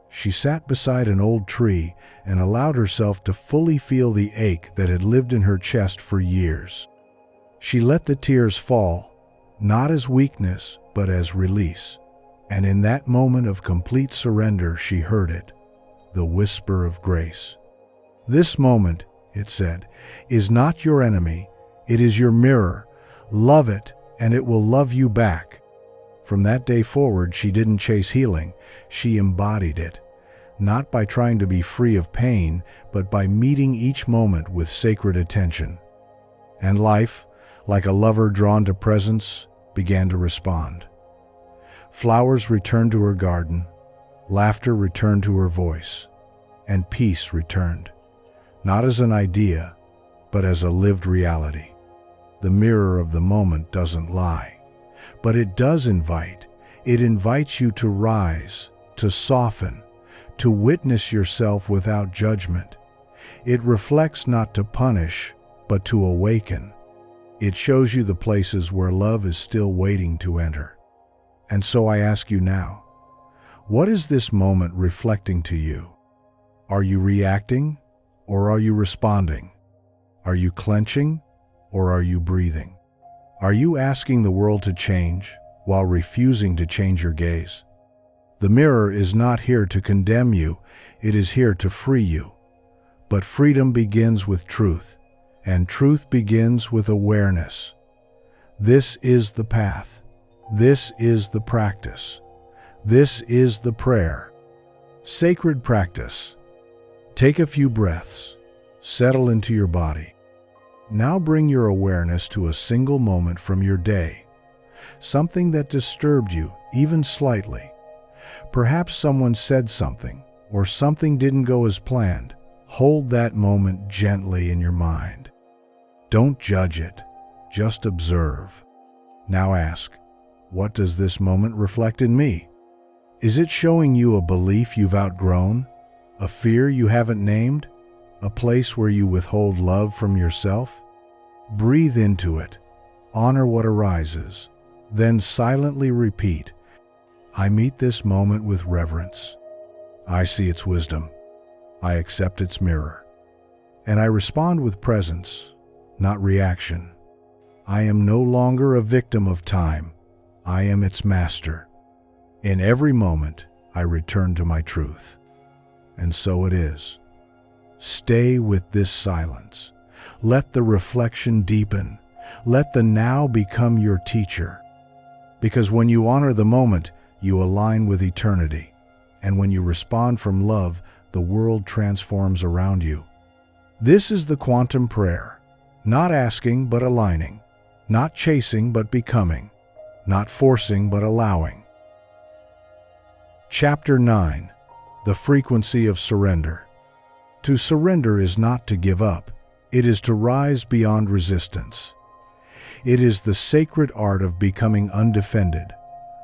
She sat beside an old tree and allowed herself to fully feel the ache that had lived in her chest for years. She let the tears fall, not as weakness, but as release. And in that moment of complete surrender, she heard it, the whisper of grace. "This moment," it said, "is not your enemy. It is your mirror. Love it, and it will love you back." From that day forward, she didn't chase healing. She embodied it, not by trying to be free of pain, but by meeting each moment with sacred attention. And life, like a lover drawn to presence, began to respond. Flowers returned to her garden, laughter returned to her voice, and peace returned, not as an idea, but as a lived reality. The mirror of the moment doesn't lie, but it does invite. It invites you to rise, to soften, to witness yourself without judgment. It reflects not to punish, but to awaken. It shows you the places where love is still waiting to enter. And so I ask you now, what is this moment reflecting to you? Are you reacting, or are you responding? Are you clenching, or are you breathing? Are you asking the world to change while refusing to change your gaze? The mirror is not here to condemn you, it is here to free you. But freedom begins with truth, and truth begins with awareness. This is the path. This is the practice. This is the prayer. Sacred practice. Take a few breaths. Settle into your body. Now bring your awareness to a single moment from your day. Something that disturbed you, even slightly. Perhaps someone said something, or something didn't go as planned. Hold that moment gently in your mind. Don't judge it, just observe. Now ask, what does this moment reflect in me? Is it showing you a belief you've outgrown? A fear you haven't named? A place where you withhold love from yourself? Breathe into it. Honor what arises. Then silently repeat, I meet this moment with reverence. I see its wisdom. I accept its mirror. And I respond with presence, not reaction. I am no longer a victim of time. I am its master. In every moment, I return to my truth. And so it is. Stay with this silence. Let the reflection deepen. Let the now become your teacher. Because when you honor the moment, you align with eternity. And when you respond from love, the world transforms around you. This is the quantum prayer. Not asking, but aligning. Not chasing, but becoming. Not forcing, but allowing. Chapter 9. The frequency of surrender. To surrender is not to give up. It is to rise beyond resistance. It is the sacred art of becoming undefended,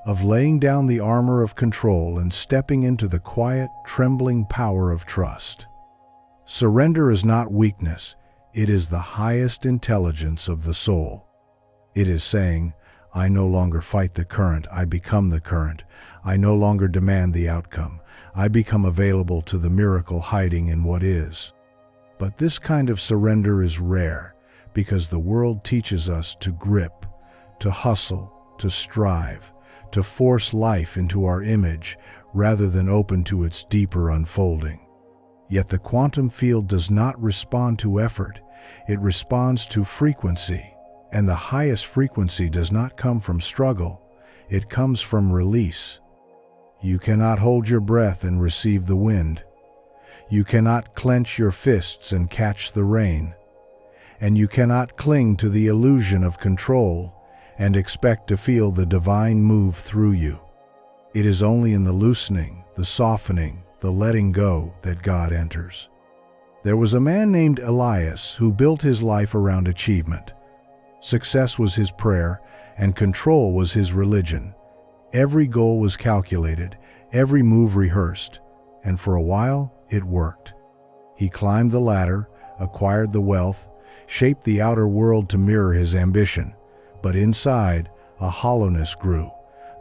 of laying down the armor of control and stepping into the quiet, trembling power of trust. Surrender is not weakness. It is the highest intelligence of the soul. It is saying, I no longer fight the current, I become the current. I no longer demand the outcome. I become available to the miracle hiding in what is. But this kind of surrender is rare because the world teaches us to grip, to hustle, to strive, to force life into our image rather than open to its deeper unfolding. Yet the quantum field does not respond to effort, it responds to frequency. And the highest frequency does not come from struggle, it comes from release. You cannot hold your breath and receive the wind. You cannot clench your fists and catch the rain. And you cannot cling to the illusion of control and expect to feel the divine move through you. It is only in the loosening, the softening, the letting go that God enters. There was a man named Elias who built his life around achievement. Success was his prayer, and control was his religion. Every goal was calculated, every move rehearsed, and for a while it worked. He climbed the ladder, acquired the wealth, shaped the outer world to mirror his ambition, but inside, a hollowness grew.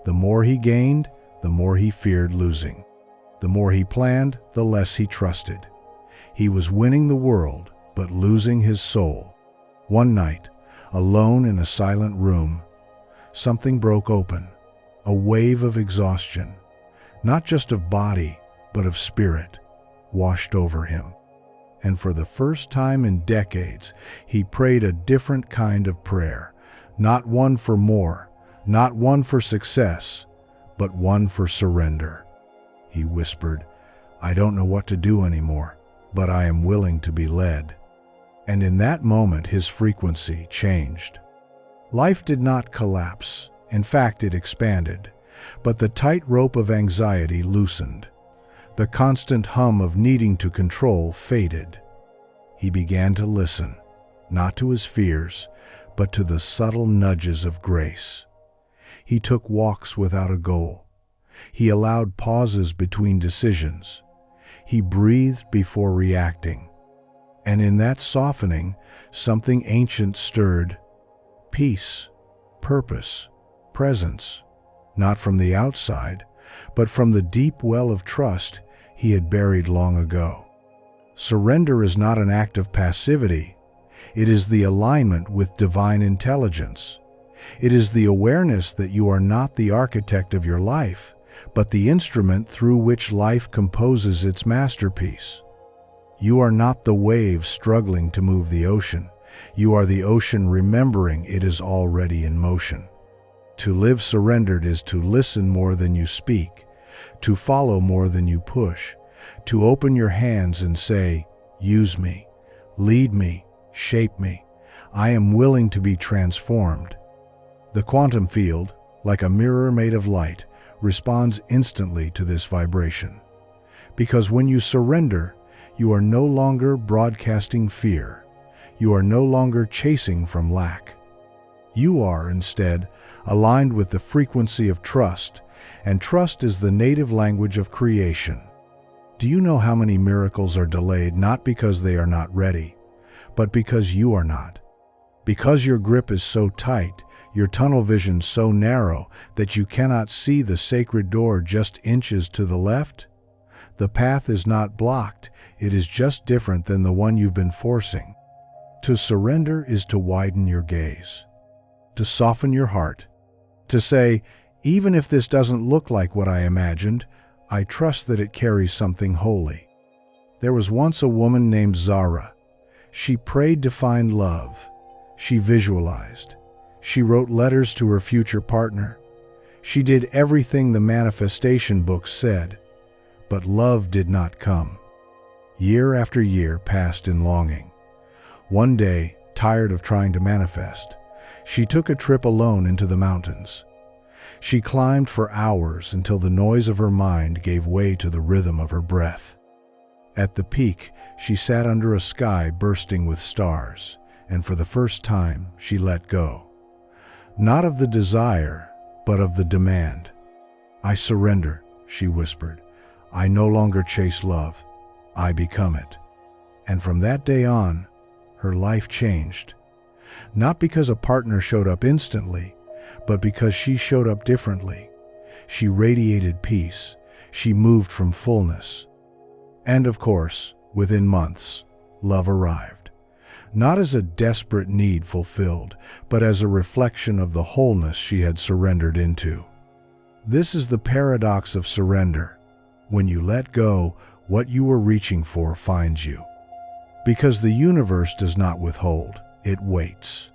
The more he gained, the more he feared losing. The more he planned, the less he trusted. He was winning the world, but losing his soul. One night, alone in a silent room, something broke open, a wave of exhaustion, not just of body, but of spirit, washed over him. And for the first time in decades, he prayed a different kind of prayer, not one for more, not one for success, but one for surrender. He whispered, I don't know what to do anymore, but I am willing to be led. And in that moment, his frequency changed. Life did not collapse. In fact, it expanded. But the tight rope of anxiety loosened. The constant hum of needing to control faded. He began to listen, not to his fears, but to the subtle nudges of grace. He took walks without a goal. He allowed pauses between decisions. He breathed before reacting. And in that softening, something ancient stirred. Peace, purpose, presence, not from the outside, but from the deep well of trust he had buried long ago. Surrender is not an act of passivity. It is the alignment with divine intelligence. It is the awareness that you are not the architect of your life, but the instrument through which life composes its masterpiece. You are not the wave struggling to move the ocean. You are the ocean remembering it is already in motion. To live surrendered is to listen more than you speak, to follow more than you push, to open your hands and say, "Use me, lead me, shape me. I am willing to be transformed." The quantum field, like a mirror made of light, responds instantly to this vibration. Because when you surrender, you are no longer broadcasting fear. You are no longer chasing from lack. You are, instead, aligned with the frequency of trust, and trust is the native language of creation. Do you know how many miracles are delayed not because they are not ready, but because you are not? Because your grip is so tight, your tunnel vision so narrow that you cannot see the sacred door just inches to the left? The path is not blocked, it is just different than the one you've been forcing. To surrender is to widen your gaze, to soften your heart, to say, even if this doesn't look like what I imagined, I trust that it carries something holy. There was once a woman named Zara. She prayed to find love. She visualized. She wrote letters to her future partner. She did everything the manifestation books said, but love did not come. Year after year passed in longing. One day, tired of trying to manifest, she took a trip alone into the mountains. She climbed for hours until the noise of her mind gave way to the rhythm of her breath. At the peak, she sat under a sky bursting with stars, and for the first time, she let go. Not of the desire, but of the demand. "I surrender," she whispered. "I no longer chase love. I become it." And from that day on, her life changed. Not because a partner showed up instantly, but because she showed up differently. She radiated peace. She moved from fullness. And of course, within months, love arrived. Not as a desperate need fulfilled, but as a reflection of the wholeness she had surrendered into. This is the paradox of surrender. When you let go, what you were reaching for finds you. Because the universe does not withhold, it waits.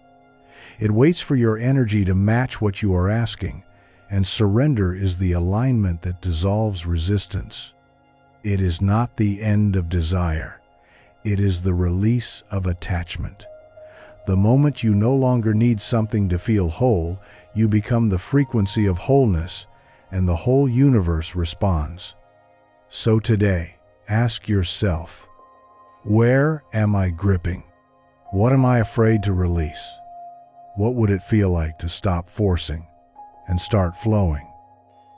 It waits for your energy to match what you are asking, and surrender is the alignment that dissolves resistance. It is not the end of desire. It is the release of attachment. The moment you no longer need something to feel whole, you become the frequency of wholeness, and the whole universe responds. So today, ask yourself, where am I gripping? What am I afraid to release? What would it feel like to stop forcing and start flowing?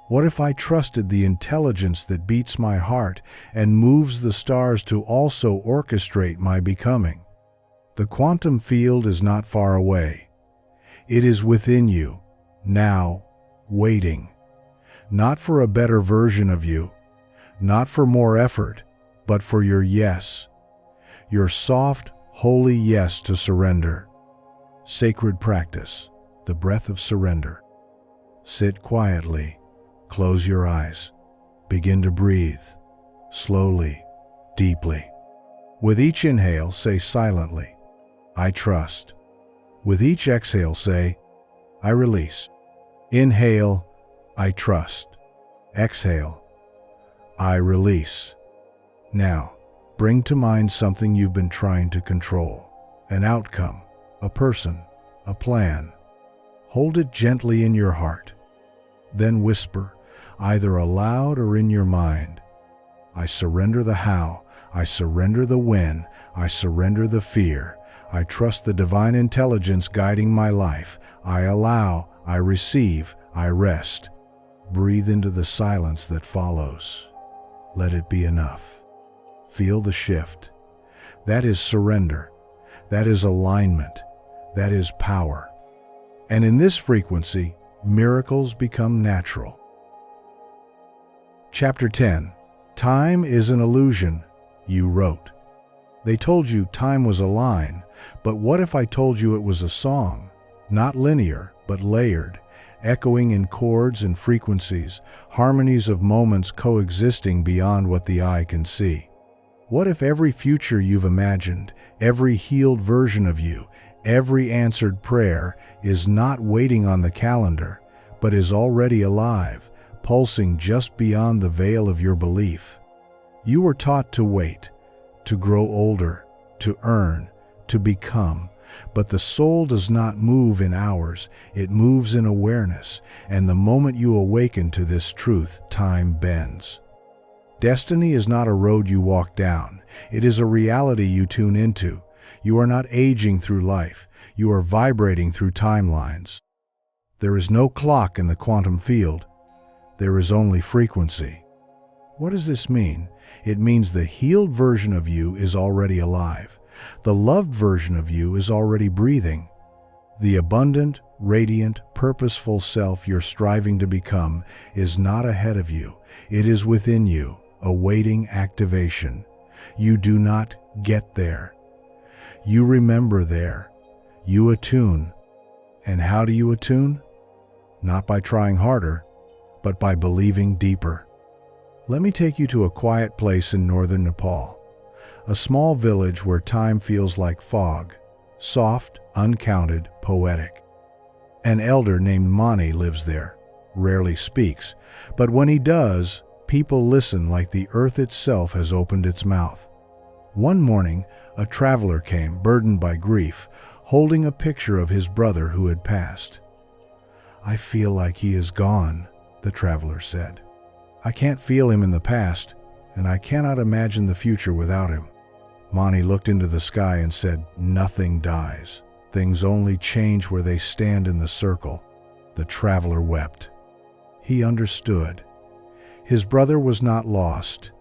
What if I trusted the intelligence that beats my heart and moves the stars to also orchestrate my becoming? The quantum field is not far away. It is within you, now, waiting. Not for a better version of you, not for more effort, but for your yes. Your soft, holy yes to surrender. Sacred practice, the breath of surrender. Sit quietly. Close your eyes. Begin to breathe, slowly, deeply. With each inhale, say silently, "I trust." With each exhale, say, "I release." Inhale, "I trust." Exhale, "I release." Now, bring to mind something you've been trying to control, an outcome, a person, a plan. Hold it gently in your heart. Then whisper, either aloud or in your mind, "I surrender the how, I surrender the when, I surrender the fear. I trust the divine intelligence guiding my life. I allow, I receive, I rest." Breathe into the silence that follows. Let it be enough. Feel the shift. That is surrender. That is alignment. That is power. And in this frequency, miracles become natural. Chapter 10. Time is an illusion, you wrote. They told you time was a line, but what if I told you it was a song? Not linear, but layered, echoing in chords and frequencies, harmonies of moments coexisting beyond what the eye can see. What if every future you've imagined, every healed version of you, every answered prayer is not waiting on the calendar, but is already alive, pulsing just beyond the veil of your belief. You were taught to wait, to grow older, to earn, to become. But the soul does not move in hours, it moves in awareness, and the moment you awaken to this truth, time bends. Destiny is not a road you walk down, it is a reality you tune into. You are not aging through life, you are vibrating through timelines. There is no clock in the quantum field, there is only frequency. What does this mean? It means the healed version of you is already alive. The loved version of you is already breathing. The abundant, radiant, purposeful self you're striving to become is not ahead of you. It is within you, awaiting activation. You do not get there. You remember there. You attune. And how do you attune? Not by trying harder, but by believing deeper. Let me take you to a quiet place in northern Nepal. A small village where time feels like fog, soft, uncounted, poetic. An elder named Mani lives there, rarely speaks, but when he does, people listen like the earth itself has opened its mouth. One morning, a traveler came, burdened by grief, holding a picture of his brother who had passed. "I feel like he is gone," the traveler said. "I can't feel him in the past, and I cannot imagine the future without him." Mani looked into the sky and said, "Nothing dies. Things only change where they stand in the circle." The traveler wept. He understood. His brother was not lost.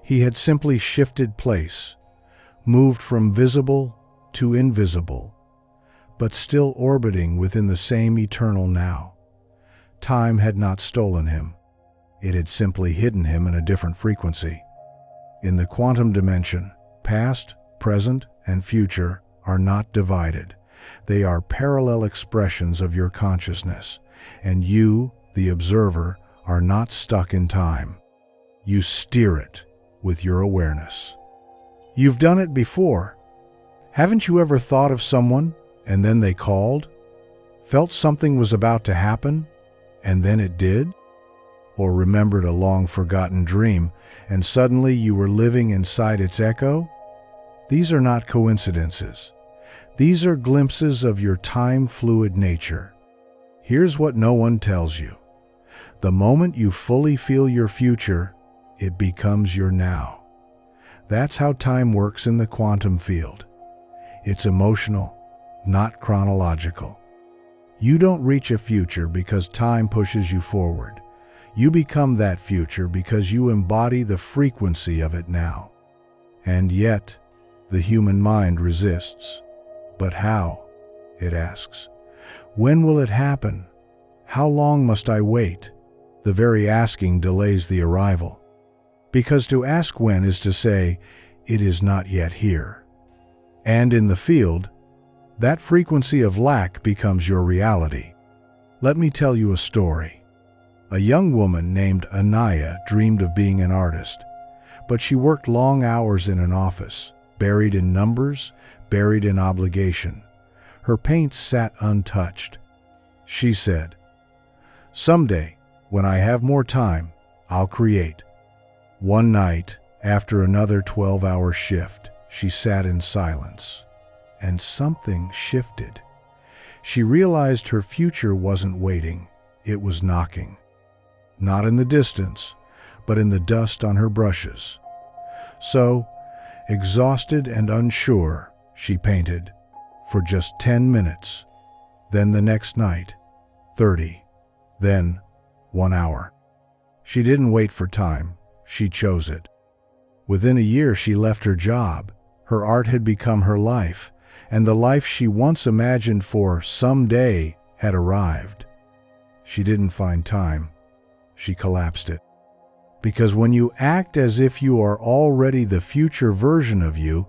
He had simply shifted place, moved from visible to invisible, but still orbiting within the same eternal now. Time had not stolen him. It had simply hidden him in a different frequency. In the quantum dimension, past, present, and future are not divided. They are parallel expressions of your consciousness, and you, the observer, are not stuck in time. You steer it with your awareness. You've done it before. Haven't you ever thought of someone, and then they called? Felt something was about to happen, and then it did? Or remembered a long-forgotten dream, and suddenly you were living inside its echo? These are not coincidences. These are glimpses of your time-fluid nature. Here's what no one tells you. The moment you fully feel your future, it becomes your now. That's how time works in the quantum field. It's emotional, not chronological. You don't reach a future because time pushes you forward. You become that future because you embody the frequency of it now. And yet, the human mind resists. But how? It asks. When will it happen? How long must I wait? The very asking delays the arrival. Because to ask when is to say, it is not yet here. And in the field, that frequency of lack becomes your reality. Let me tell you a story. A young woman named Anaya dreamed of being an artist, but she worked long hours in an office, buried in numbers, buried in obligation. Her paints sat untouched. She said, "Someday, when I have more time, I'll create." One night, after another 12-hour shift, she sat in silence, and something shifted. She realized her future wasn't waiting, it was knocking. Not in the distance, but in the dust on her brushes. So, exhausted and unsure, she painted for just 10 minutes. Then the next night, 30. Then 1 hour. She didn't wait for time, she chose it. Within a year she left her job. Her art had become her life, and the life she once imagined for someday had arrived. She didn't find time. She collapsed it. Because when you act as if you are already the future version of you,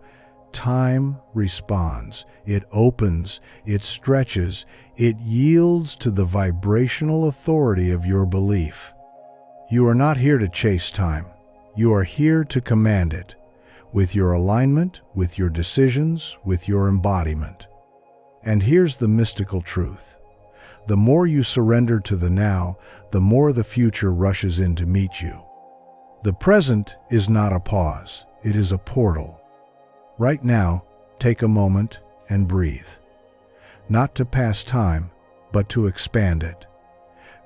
time responds. It opens, it stretches, it yields to the vibrational authority of your belief. You are not here to chase time. You are here to command it, with your alignment, with your decisions, with your embodiment. And here's the mystical truth. The more you surrender to the now, the more the future rushes in to meet you. The present is not a pause, it is a portal. Right now, take a moment and breathe. Not to pass time, but to expand it.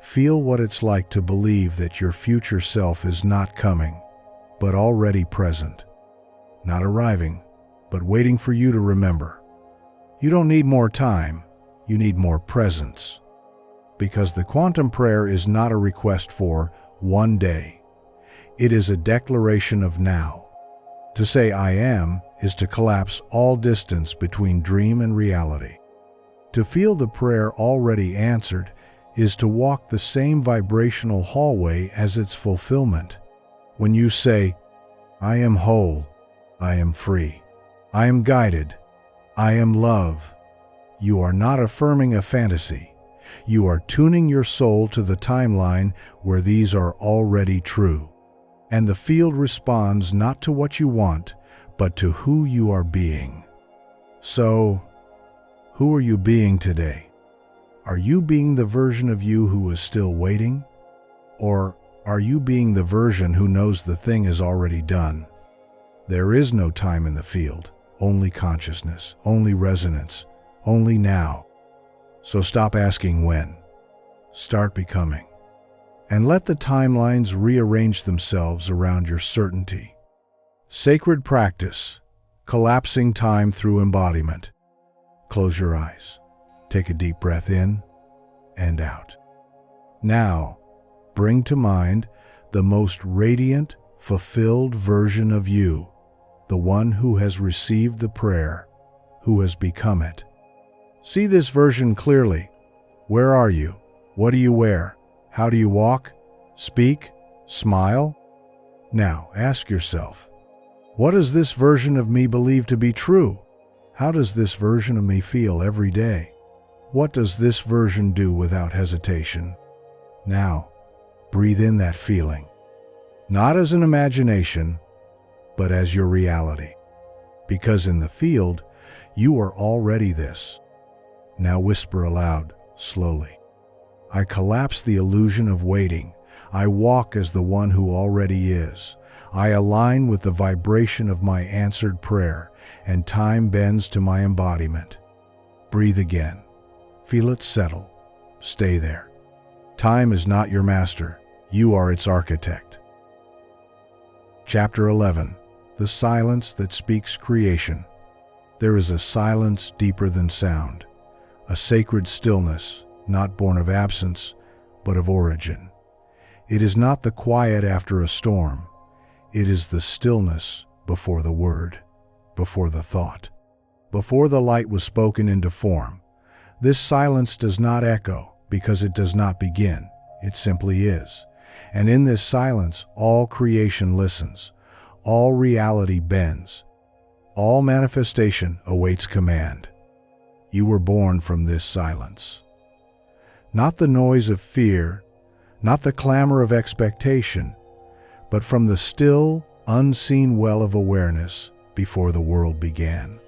Feel what it's like to believe that your future self is not coming, but already present. Not arriving, but waiting for you to remember. You don't need more time, you need more presence. Because the quantum prayer is not a request for one day. It is a declaration of now. To say I am is to collapse all distance between dream and reality. To feel the prayer already answered is to walk the same vibrational hallway as its fulfillment. When you say, I am whole, I am free, I am guided, I am love, you are not affirming a fantasy. You are tuning your soul to the timeline where these are already true. And the field responds not to what you want, but to who you are being. So, who are you being today? Are you being the version of you who is still waiting? Or are you being the version who knows the thing is already done? There is no time in the field, only consciousness, only resonance, only now. So stop asking when. Start becoming. And let the timelines rearrange themselves around your certainty. Sacred practice, collapsing time through embodiment. Close your eyes. Take a deep breath in and out. Now, bring to mind the most radiant, fulfilled version of you, the one who has received the prayer, who has become it. See this version clearly. Where are you? What do you wear? How do you walk? Speak? Smile? Now, ask yourself, what does this version of me believe to be true? How does this version of me feel every day? What does this version do without hesitation? Now, breathe in that feeling. Not as an imagination, but as your reality. Because in the field, you are already this. Now whisper aloud, slowly. I collapse the illusion of waiting. I walk as the one who already is. I align with the vibration of my answered prayer, and time bends to my embodiment. Breathe again. Feel it settle. Stay there. Time is not your master. You are its architect. Chapter 11. The silence that speaks creation. There is a silence deeper than sound. A sacred stillness, not born of absence, but of origin. It is not the quiet after a storm. It is the stillness before the word, before the thought, before the light was spoken into form. This silence does not echo because it does not begin. It simply is. And in this silence, all creation listens. All reality bends. All manifestation awaits command. You were born from this silence. Not the noise of fear, not the clamor of expectation, but from the still, unseen well of awareness before the world began.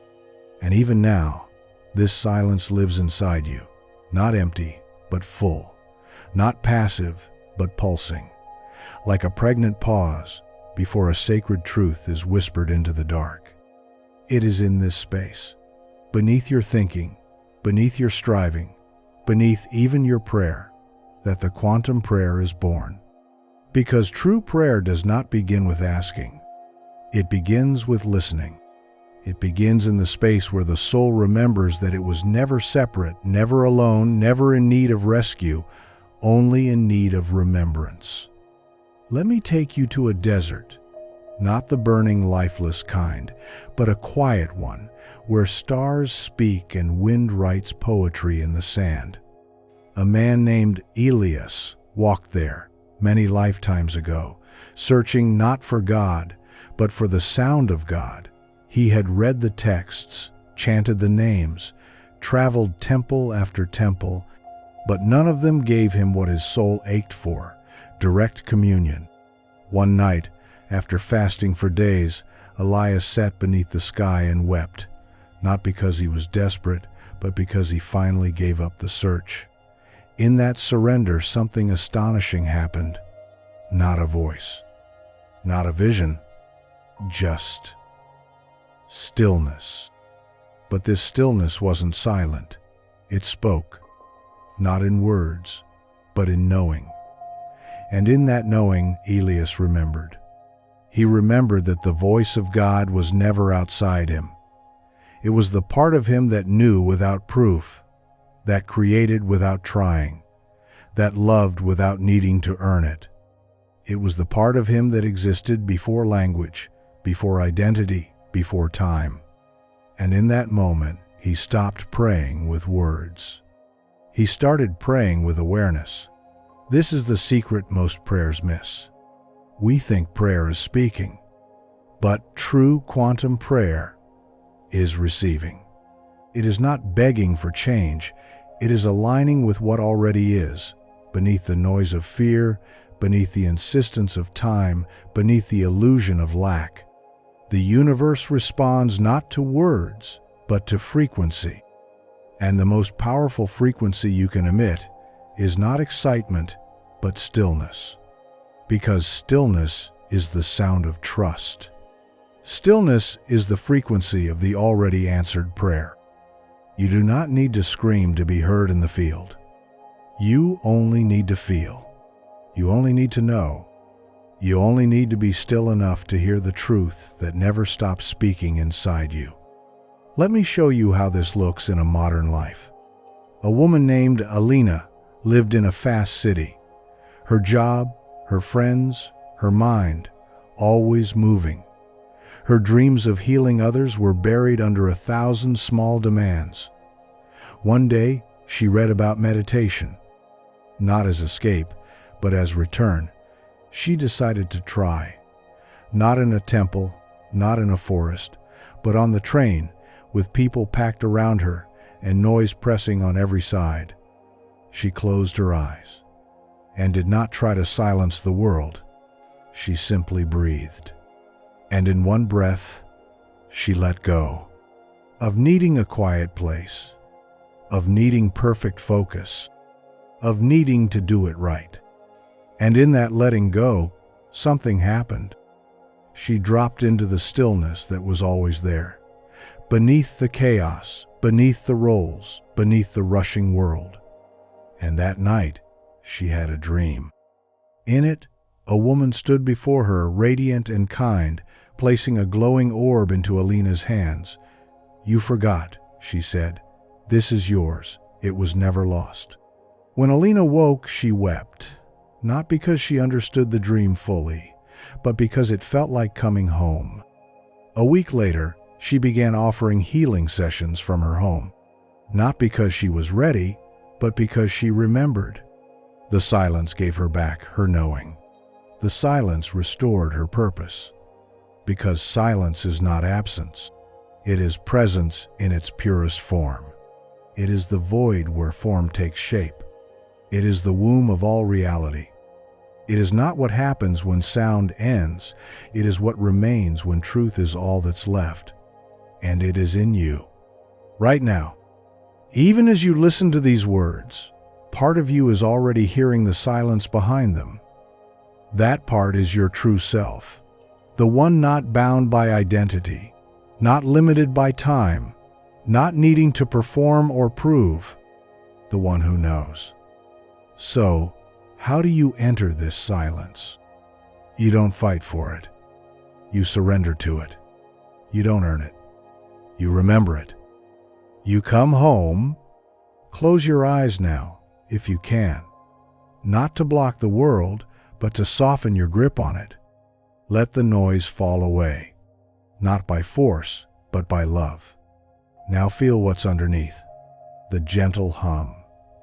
And even now, this silence lives inside you, not empty, but full, not passive, but pulsing, like a pregnant pause before a sacred truth is whispered into the dark. It is in this space, beneath your thinking, beneath your striving, beneath even your prayer, that the quantum prayer is born. Because true prayer does not begin with asking. It begins with listening. It begins in the space where the soul remembers that it was never separate, never alone, never in need of rescue, only in need of remembrance. Let me take you to a desert, not the burning, lifeless kind, but a quiet one, where stars speak and wind writes poetry in the sand. A man named Elias walked there many lifetimes ago, searching not for God, but for the sound of God. He had read the texts, chanted the names, traveled temple after temple, but none of them gave him what his soul ached for, direct communion. One night, after fasting for days, Elias sat beneath the sky and wept, not because he was desperate, but because he finally gave up the search. In that surrender, something astonishing happened. Not a voice, not a vision, just stillness. But this stillness wasn't silent. It spoke, not in words, but in knowing. And in that knowing, Elias remembered. He remembered that the voice of God was never outside him. It was the part of him that knew without proof, that created without trying, that loved without needing to earn it. It was the part of him that existed before language, before identity, before time. And in that moment, he stopped praying with words. He started praying with awareness. This is the secret most prayers miss. We think prayer is speaking, but true quantum prayer is receiving. It is not begging for change. It is aligning with what already is, beneath the noise of fear, beneath the insistence of time, beneath the illusion of lack. The universe responds not to words, but to frequency. And the most powerful frequency you can emit is not excitement, but stillness. Because stillness is the sound of trust. Stillness is the frequency of the already answered prayer. You do not need to scream to be heard in the field. You only need to feel. You only need to know. You only need to be still enough to hear the truth that never stops speaking inside you. Let me show you how this looks in a modern life. A woman named Alina lived in a fast city. Her job, her friends, her mind, always moving. Her dreams of healing others were buried under 1,000 small demands. One day, she read about meditation. Not as escape, but as return. She decided to try. Not in a temple, not in a forest, but on the train, with people packed around her and noise pressing on every side. She closed her eyes and did not try to silence the world. She simply breathed. And in one breath, she let go of needing a quiet place, of needing perfect focus, of needing to do it right. And in that letting go, something happened. She dropped into the stillness that was always there, beneath the chaos, beneath the roles, beneath the rushing world. And that night, she had a dream. In it, a woman stood before her, radiant and kind, placing a glowing orb into Alina's hands. "You forgot," she said. "This is yours. It was never lost." When Alina woke, she wept, not because she understood the dream fully, but because it felt like coming home. A week later, she began offering healing sessions from her home, not because she was ready, but because she remembered. The silence gave her back her knowing. The silence restored her purpose. Because silence is not absence. It is presence in its purest form. It is the void where form takes shape. It is the womb of all reality. It is not what happens when sound ends. It is what remains when truth is all that's left. And it is in you. Right now. Even as you listen to these words, part of you is already hearing the silence behind them. That part is your true self. The one not bound by identity, not limited by time, not needing to perform or prove. The one who knows. So, how do you enter this silence? You don't fight for it. You surrender to it. You don't earn it. You remember it. You come home. Close your eyes now, if you can. Not to block the world, but to soften your grip on it. Let the noise fall away. Not by force, but by love. Now feel what's underneath. The gentle hum,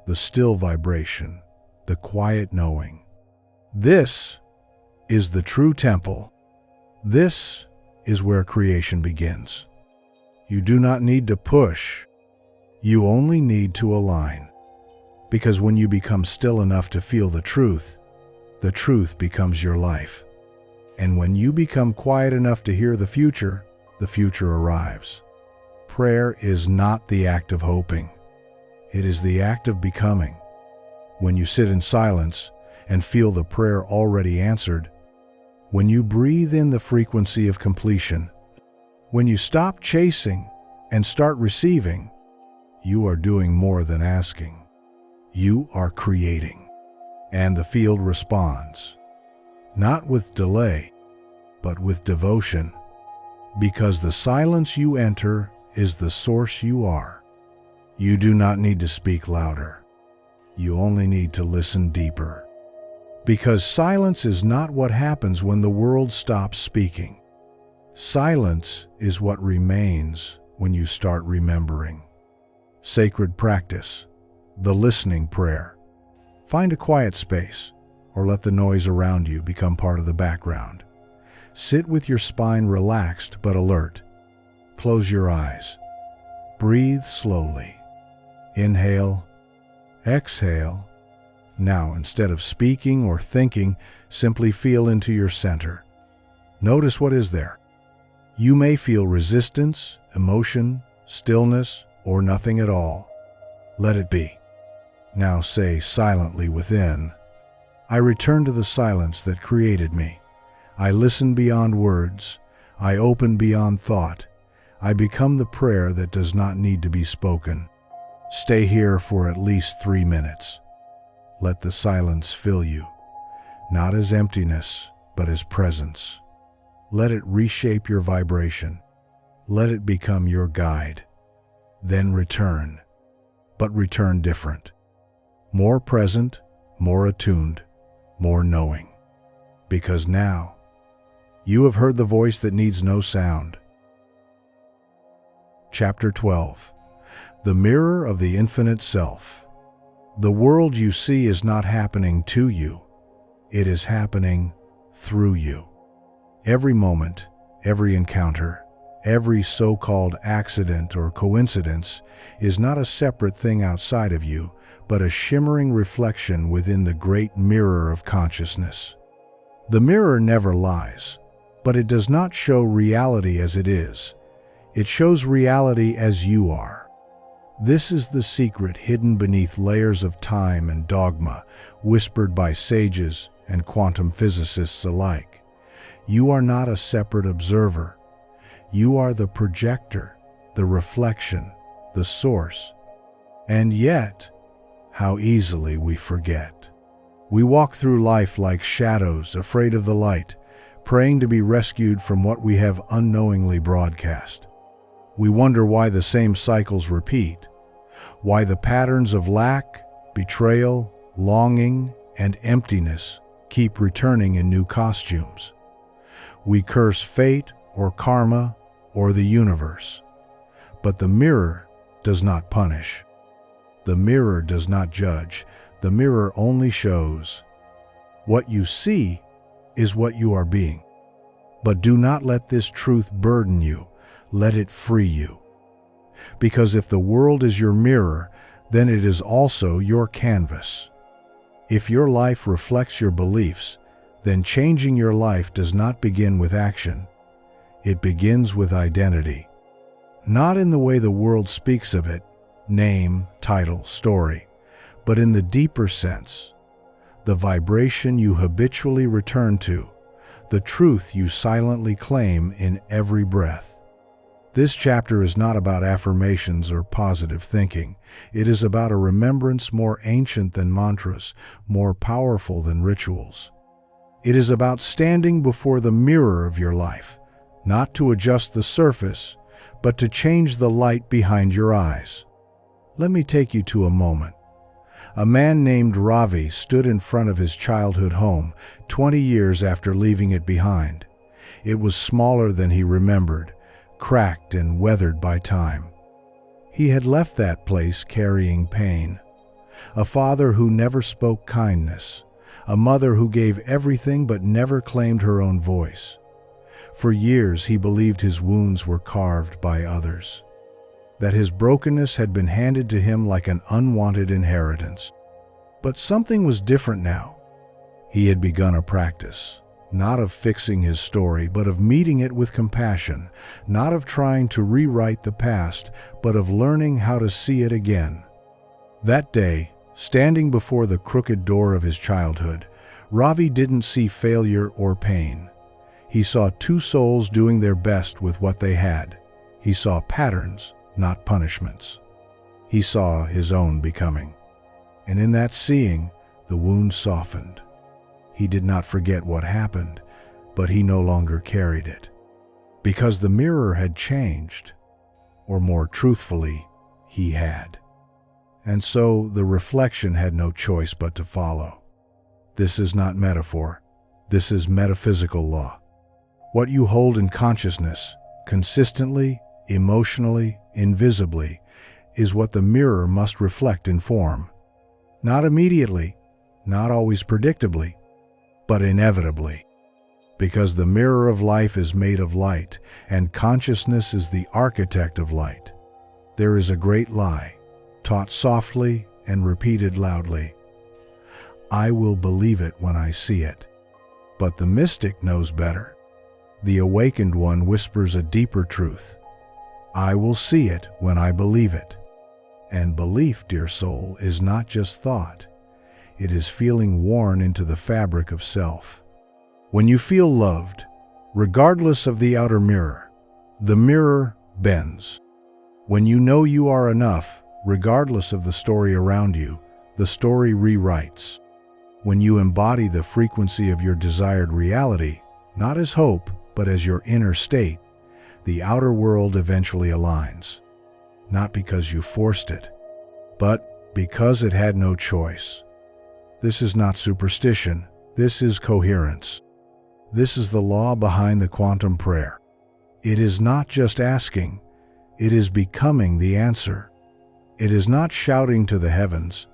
the still vibration, the quiet knowing. This is the true temple. This is where creation begins. You do not need to push. You only need to align. Because when you become still enough to feel the truth becomes your life. And when you become quiet enough to hear the future arrives. Prayer is not the act of hoping. It is the act of becoming. when you sit in silence and feel the prayer already answered, when you breathe in the frequency of completion, when you stop chasing and start receiving, you are doing more than asking. You are creating. And the field responds, not with delay, but with devotion, because the silence you enter is the source you are. You do not need to speak louder. You only need to listen deeper. Because silence is not what happens when the world stops speaking. Silence is what remains when you start remembering. Sacred practice, the listening prayer. Find a quiet space, or let the noise around you become part of the background. Sit with your spine relaxed but alert. Close your eyes. Breathe slowly. Inhale, exhale. Now, instead of speaking or thinking, simply feel into your center. Notice what is there. You may feel resistance, emotion, stillness, or nothing at all. Let it be. Now say silently within, I return to the silence that created me. I listen beyond words. I open beyond thought. I become the prayer that does not need to be spoken. Stay here for at least 3 minutes. Let the silence fill you, not as emptiness, but as presence. Let it reshape your vibration. Let it become your guide. Then return, but return different. More present, more attuned, more knowing. Because now, you have heard the voice that needs no sound. Chapter 12. The Mirror of the Infinite Self. The world you see is not happening to you. It is happening through you. Every moment, every encounter, every so-called accident or coincidence is not a separate thing outside of you, but a shimmering reflection within the great mirror of consciousness. The mirror never lies, but it does not show reality as it is. It shows reality as you are. This is the secret hidden beneath layers of time and dogma, whispered by sages and quantum physicists alike. You are not a separate observer. You are the projector, the reflection, the source. And yet, how easily we forget. We walk through life like shadows, afraid of the light, praying to be rescued from what we have unknowingly broadcast. We wonder why the same cycles repeat, why the patterns of lack, betrayal, longing, and emptiness keep returning in new costumes. We curse fate or karma or the universe. But the mirror does not punish. The mirror does not judge. The mirror only shows. What you see is what you are being. But do not let this truth burden you. Let it free you. Because if the world is your mirror, then it is also your canvas. If your life reflects your beliefs, then changing your life does not begin with action. It begins with identity. Not in the way the world speaks of it, name, title, story, but in the deeper sense, the vibration you habitually return to, the truth you silently claim in every breath. This chapter is not about affirmations or positive thinking. It is about a remembrance more ancient than mantras, more powerful than rituals. It is about standing before the mirror of your life, not to adjust the surface, but to change the light behind your eyes. Let me take you to a moment. A man named Ravi stood in front of his childhood home 20 years after leaving it behind. It was smaller than he remembered, cracked and weathered by time. He had left that place carrying pain. A father who never spoke kindness. A mother who gave everything but never claimed her own voice. For years he believed his wounds were carved by others, that his brokenness had been handed to him like an unwanted inheritance. But something was different now. He had begun a practice, not of fixing his story, but of meeting it with compassion, not of trying to rewrite the past, but of learning how to see it again. That day, Standing before the crooked door of his childhood, Ravi didn't see failure or pain. He saw two souls doing their best with what they had. He saw patterns, not punishments. He saw his own becoming. And in that seeing, the wound softened. He did not forget what happened, but he no longer carried it. Because the mirror had changed, or more truthfully, he had. And so the reflection had no choice but to follow. This is not metaphor. This is metaphysical law. What you hold in consciousness, consistently, emotionally, invisibly, is what the mirror must reflect in form. Not immediately, not always predictably, but inevitably. Because the mirror of life is made of light, and consciousness is the architect of light. There is a great lie, taught softly and repeated loudly. I will believe it when I see it. But the mystic knows better. The awakened one whispers a deeper truth. I will see it when I believe it. And belief, dear soul, is not just thought. It is feeling worn into the fabric of self. When you feel loved, regardless of the outer mirror, the mirror bends. When you know you are enough, regardless of the story around you, the story rewrites. When you embody the frequency of your desired reality, not as hope, but as your inner state, the outer world eventually aligns. Not because you forced it, but because it had no choice. This is not superstition. This is coherence. This is the law behind the quantum prayer. It is not just asking, it is becoming the answer. It is not shouting to the heavens.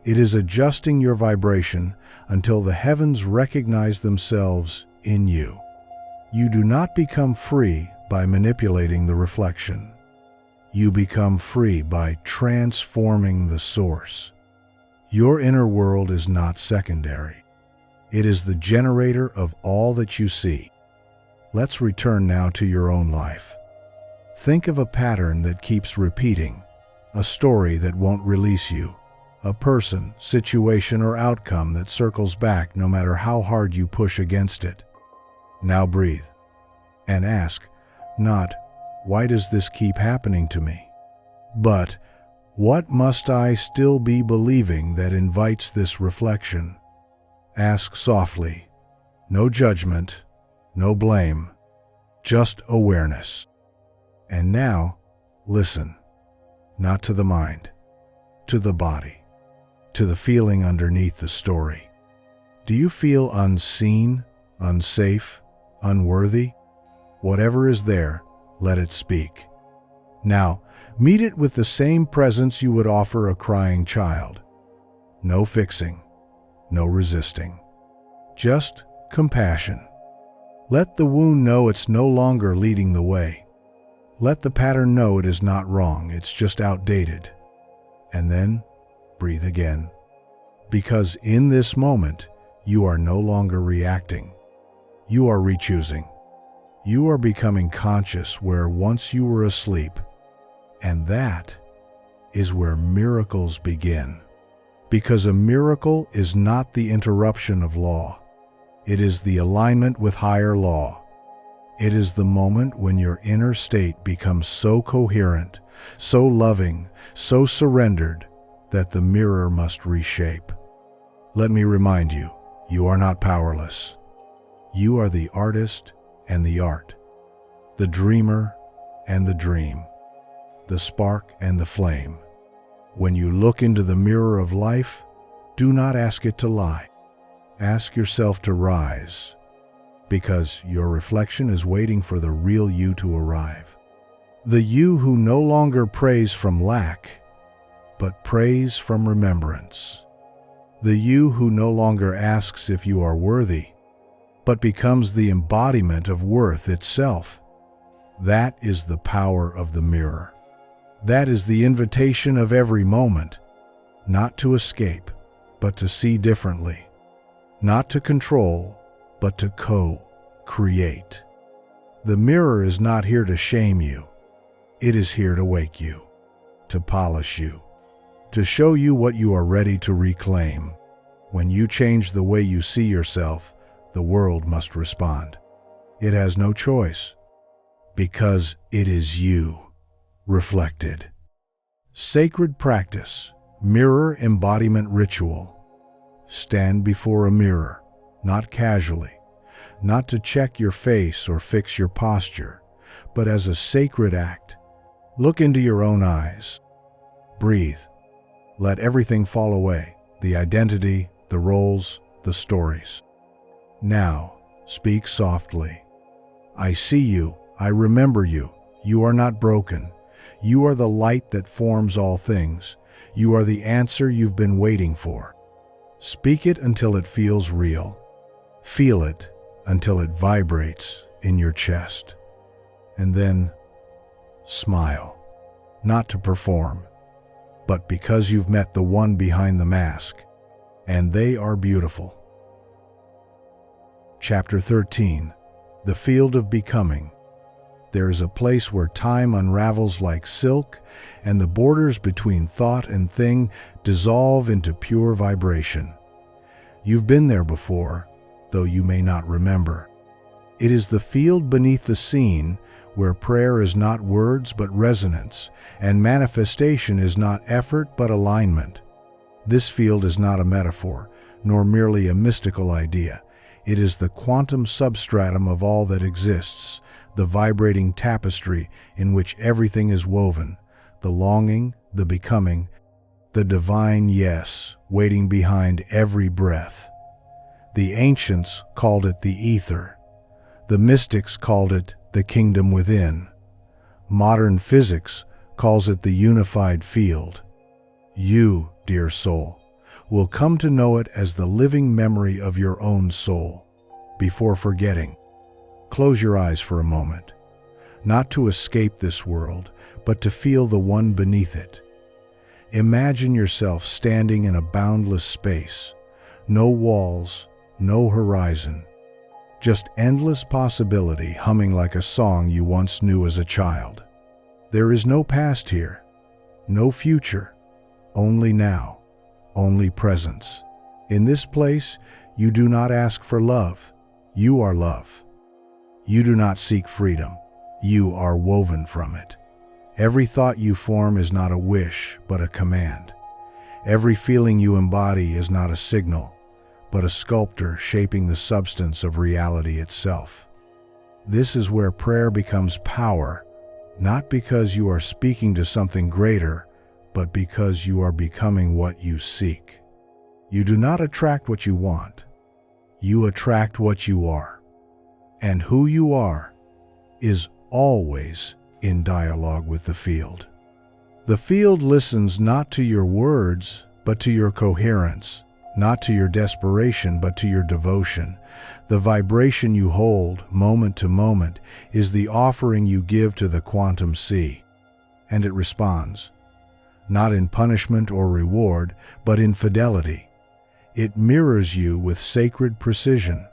It is adjusting your vibration until the heavens recognize themselves in you. You do not become free by manipulating the reflection. You become free by transforming the source. Your inner world is not secondary. It is the generator of all that you see. Let's return now to your own life. Think of a pattern that keeps repeating, a story that won't release you, a person, situation, or outcome that circles back no matter how hard you push against it. Now breathe and ask, not, why does this keep happening to me? But, what must I still be believing that invites this reflection? Ask softly, no judgment, no blame, just awareness. And now, listen, not to the mind, to the body, to the feeling underneath the story. Do you feel unseen, unsafe, unworthy? Whatever is there, let it speak. Now, meet it with the same presence you would offer a crying child. No fixing, no resisting. Just compassion. Let the wound know it's no longer leading the way. Let the pattern know it is not wrong, it's just outdated. And then, breathe again. Because in this moment, you are no longer reacting. You are rechoosing. You are becoming conscious where once you were asleep. And that is where miracles begin. Because a miracle is not the interruption of law. It is the alignment with higher law. It is the moment when your inner state becomes so coherent, so loving, so surrendered, that the mirror must reshape. Let me remind you, you are not powerless. You are the artist and the art, the dreamer and the dream, the spark and the flame. When you look into the mirror of life, do not ask it to lie. Ask yourself to rise, because your reflection is waiting for the real you to arrive. The you who no longer prays from lack, but prays from remembrance. The you who no longer asks if you are worthy, but becomes the embodiment of worth itself. That is the power of the mirror. That is the invitation of every moment, not to escape, but to see differently. Not to control, but to co-create. The mirror is not here to shame you. It is here to wake you, to polish you, to show you what you are ready to reclaim. When you change the way you see yourself, the world must respond. It has no choice, because it is you, reflected. Sacred practice, mirror embodiment ritual. Stand before a mirror, not casually, not to check your face or fix your posture, but as a sacred act. Look into your own eyes. Breathe. Let everything fall away, the identity, the roles, the stories. Now, speak softly. I see you, I remember you. You are not broken. You are the light that forms all things. You are the answer you've been waiting for. Speak it until it feels real. Feel it until it vibrates in your chest. And then, smile. Not to perform, but because you've met the one behind the mask, and they are beautiful. Chapter 13. The Field of Becoming. There is a place where time unravels like silk, and the borders between thought and thing dissolve into pure vibration. You've been there before, though you may not remember. It is the field beneath the scene, where prayer is not words but resonance, and manifestation is not effort but alignment. This field is not a metaphor, nor merely a mystical idea. It is the quantum substratum of all that exists, the vibrating tapestry in which everything is woven, the longing, the becoming, the divine yes waiting behind every breath. The ancients called it the ether. The mystics called it the kingdom within. Modern physics calls it the unified field. You, dear soul, will come to know it as the living memory of your own soul. Before forgetting, close your eyes for a moment, not to escape this world, but to feel the one beneath it. Imagine yourself standing in a boundless space, no walls, no horizon, just endless possibility humming like a song you once knew as a child. There is no past here, no future, only now, only presence. In this place, you do not ask for love, you are love. You do not seek freedom, you are woven from it. Every thought you form is not a wish, but a command. Every feeling you embody is not a signal, but a sculptor shaping the substance of reality itself. This is where prayer becomes power, not because you are speaking to something greater, but because you are becoming what you seek. You do not attract what you want. You attract what you are. And who you are is always in dialogue with the field. The field listens not to your words, but to your coherence, not to your desperation, but to your devotion. The vibration you hold, moment to moment, is the offering you give to the quantum sea. And it responds, not in punishment or reward, but in fidelity. It mirrors you with sacred precision.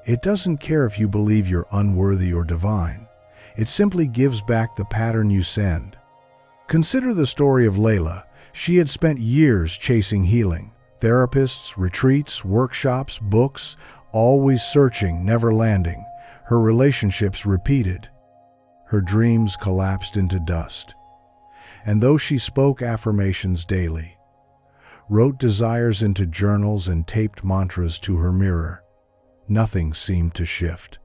It doesn't care if you believe you're unworthy or divine. It simply gives back the pattern you send. Consider the story of Layla. She had spent years chasing healing. Therapists, retreats, workshops, books, always searching, never landing. Her relationships repeated. Her dreams collapsed into dust. And though she spoke affirmations daily, wrote desires into journals and taped mantras to her mirror, nothing seemed to shift.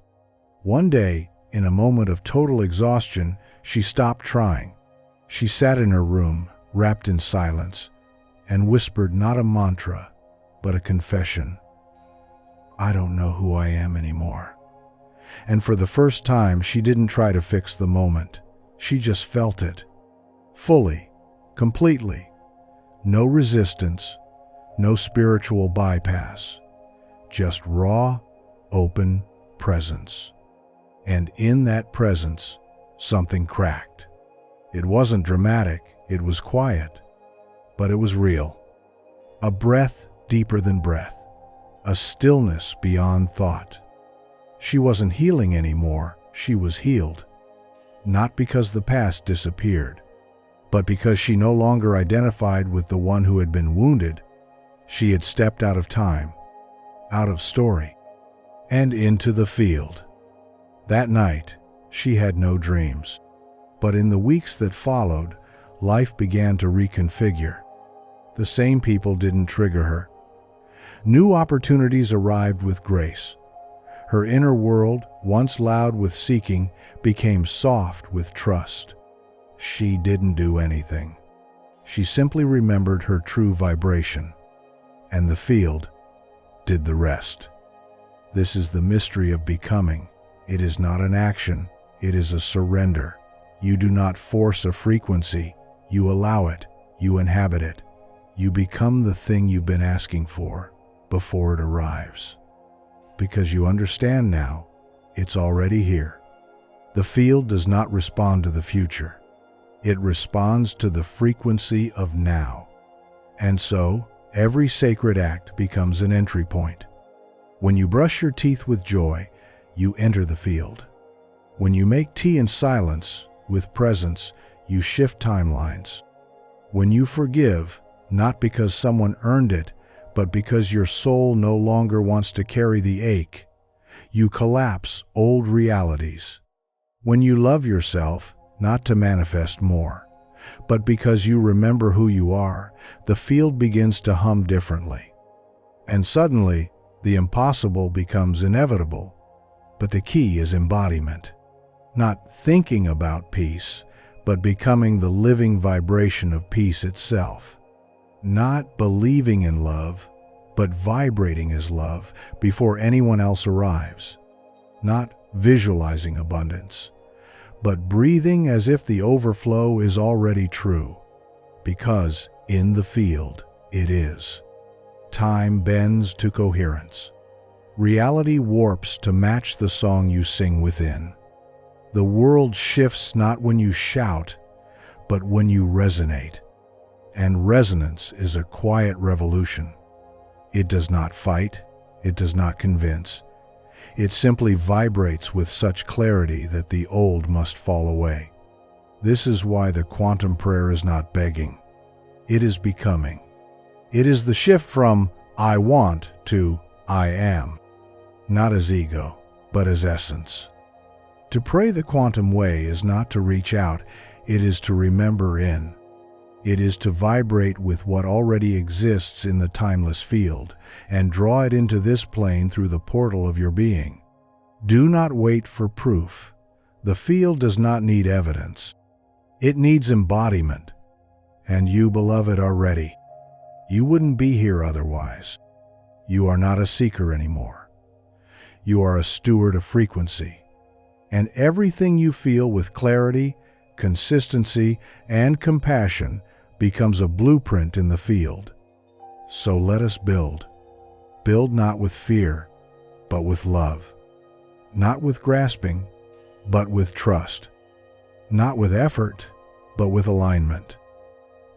One day, in a moment of total exhaustion, she stopped trying. She sat in her room, wrapped in silence, and whispered not a mantra, but a confession. I don't know who I am anymore. And for the first time, she didn't try to fix the moment. She just felt it. Fully, completely. No resistance, no spiritual bypass. Just raw, open presence. And in that presence, something cracked. It wasn't dramatic, it was quiet, but it was real. A breath deeper than breath, a stillness beyond thought. She wasn't healing anymore, she was healed. Not because the past disappeared, But because she no longer identified with the one who had been wounded, she had stepped out of time, out of story, and into the field. That night, she had no dreams. But in the weeks that followed, life began to reconfigure. The same people didn't trigger her. New opportunities arrived with grace. Her inner world, once loud with seeking, became soft with trust. She didn't do anything. She simply remembered her true vibration, and the field did the rest. This is the mystery of becoming. It is not an action, it is a surrender. You do not force a frequency, you allow it, you inhabit it. You become the thing you've been asking for before it arrives. Because you understand now, it's already here. The field does not respond to the future. It responds to the frequency of now. And so, every sacred act becomes an entry point. When you brush your teeth with joy, you enter the field. When you make tea in silence, with presence, you shift timelines. When you forgive, not because someone earned it, but because your soul no longer wants to carry the ache, you collapse old realities. When you love yourself, not to manifest more, but because you remember who you are, the field begins to hum differently. And suddenly, the impossible becomes inevitable. But the key is embodiment. Not thinking about peace, but becoming the living vibration of peace itself. Not believing in love, but vibrating as love before anyone else arrives. Not visualizing abundance, but breathing as if the overflow is already true, because in the field it is. Time bends to coherence. Reality warps to match the song you sing within. The world shifts not when you shout, but when you resonate. And resonance is a quiet revolution. It does not fight, it does not convince. It simply vibrates with such clarity that the old must fall away. This is why the quantum prayer is not begging. It is becoming. It is the shift from I want to I am, not as ego, but as essence. To pray the quantum way is not to reach out, it is to remember in. It is to vibrate with what already exists in the timeless field and draw it into this plane through the portal of your being. Do not wait for proof. The field does not need evidence. It needs embodiment. And you, beloved, are ready. You wouldn't be here otherwise. You are not a seeker anymore. You are a steward of frequency. And everything you feel with clarity, consistency, and compassion becomes a blueprint in the field. So let us build. Build not with fear, but with love. Not with grasping, but with trust. Not with effort, but with alignment.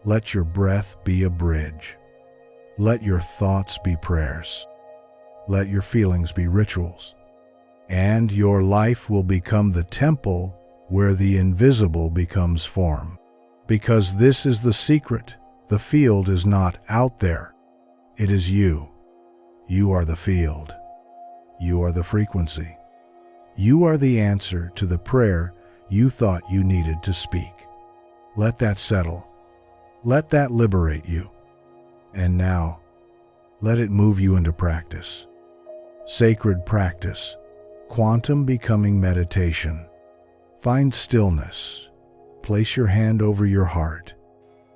Let your breath be a bridge. Let your thoughts be prayers. Let your feelings be rituals. And your life will become the temple where the invisible becomes form. Because this is the secret. The field is not out there. It is you. You are the field. You are the frequency. You are the answer to the prayer you thought you needed to speak. Let that settle. Let that liberate you. And now, let it move you into practice. Sacred practice. Quantum becoming meditation. Find stillness. Place your hand over your heart.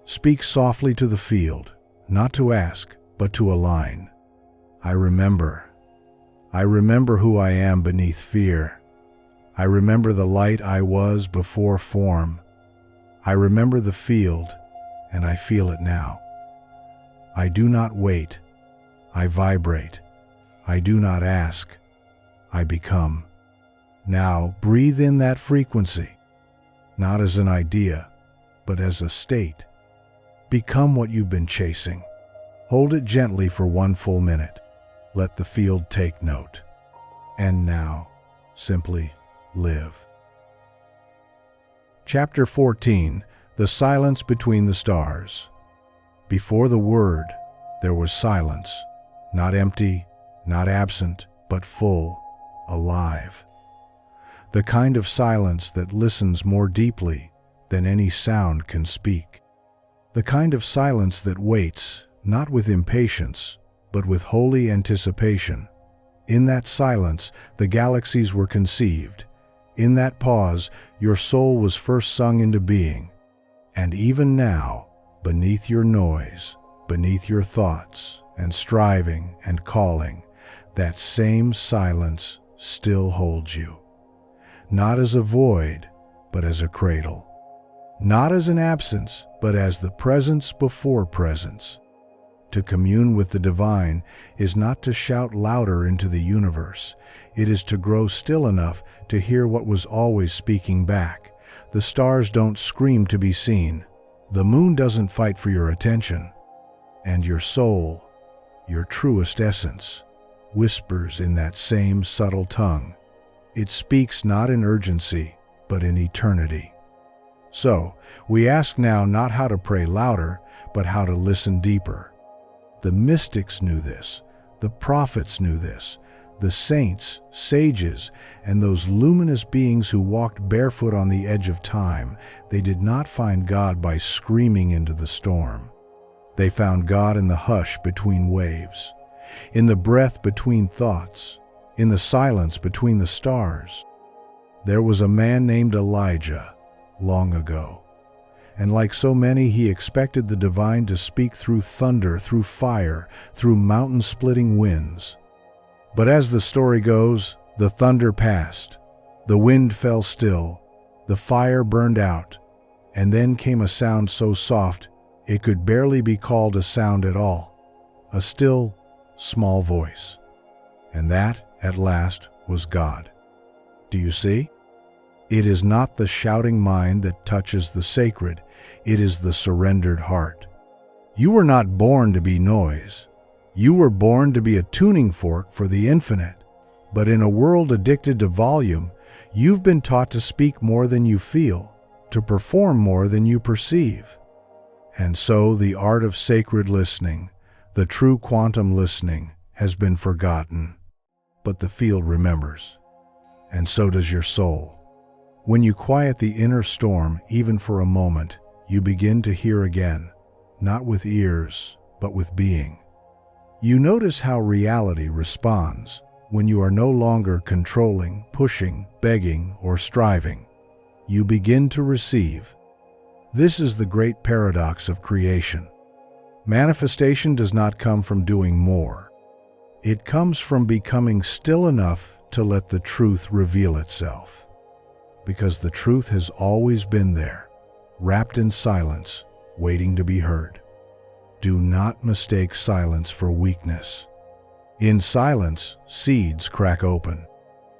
Speak softly to the field, not to ask, but to align. I remember. I remember who I am beneath fear. I remember the light I was before form. I remember the field, and I feel it now. I do not wait. I vibrate. I do not ask. I become. Now breathe in that frequency, not as an idea, but as a state. Become what you've been chasing. Hold it gently for 1 full minute. Let the field take note. And now, simply live. Chapter 14, The silence between the stars. Before the word, there was silence, not empty, not absent, but full, alive. The kind of silence that listens more deeply than any sound can speak. The kind of silence that waits, not with impatience, but with holy anticipation. In that silence, the galaxies were conceived. In that pause, your soul was first sung into being. And even now, beneath your noise, beneath your thoughts, and striving and calling, that same silence still holds you. Not as a void, but as a cradle. Not as an absence, but as the presence before presence. To commune with the divine is not to shout louder into the universe. It is to grow still enough to hear what was always speaking back. The stars don't scream to be seen. The moon doesn't fight for your attention. And your soul, your truest essence, whispers in that same subtle tongue. It speaks not in urgency, but in eternity. So, we ask now not how to pray louder, but how to listen deeper. The mystics knew this, the prophets knew this, the saints, sages, and those luminous beings who walked barefoot on the edge of time. They did not find God by screaming into the storm. They found God in the hush between waves, in the breath between thoughts, in the silence between the stars. There was a man named Elijah long ago, and like so many, he expected the divine to speak through thunder, through fire, through mountain-splitting winds. But as the story goes, the thunder passed, the wind fell still, the fire burned out, and then came a sound so soft it could barely be called a sound at all, a still, small voice. And that, at last, was God. Do you see? It is not the shouting mind that touches the sacred, it is the surrendered heart. You were not born to be noise. You were born to be a tuning fork for the infinite. But in a world addicted to volume, you've been taught to speak more than you feel, to perform more than you perceive. And so the art of sacred listening, the true quantum listening, has been forgotten. But the field remembers. And so does your soul. When you quiet the inner storm, even for a moment, you begin to hear again, not with ears, but with being. You notice how reality responds when you are no longer controlling, pushing, begging, or striving. You begin to receive. This is the great paradox of creation. Manifestation does not come from doing more. It comes from becoming still enough to let the truth reveal itself. Because the truth has always been there, wrapped in silence, waiting to be heard. Do not mistake silence for weakness. In silence, seeds crack open.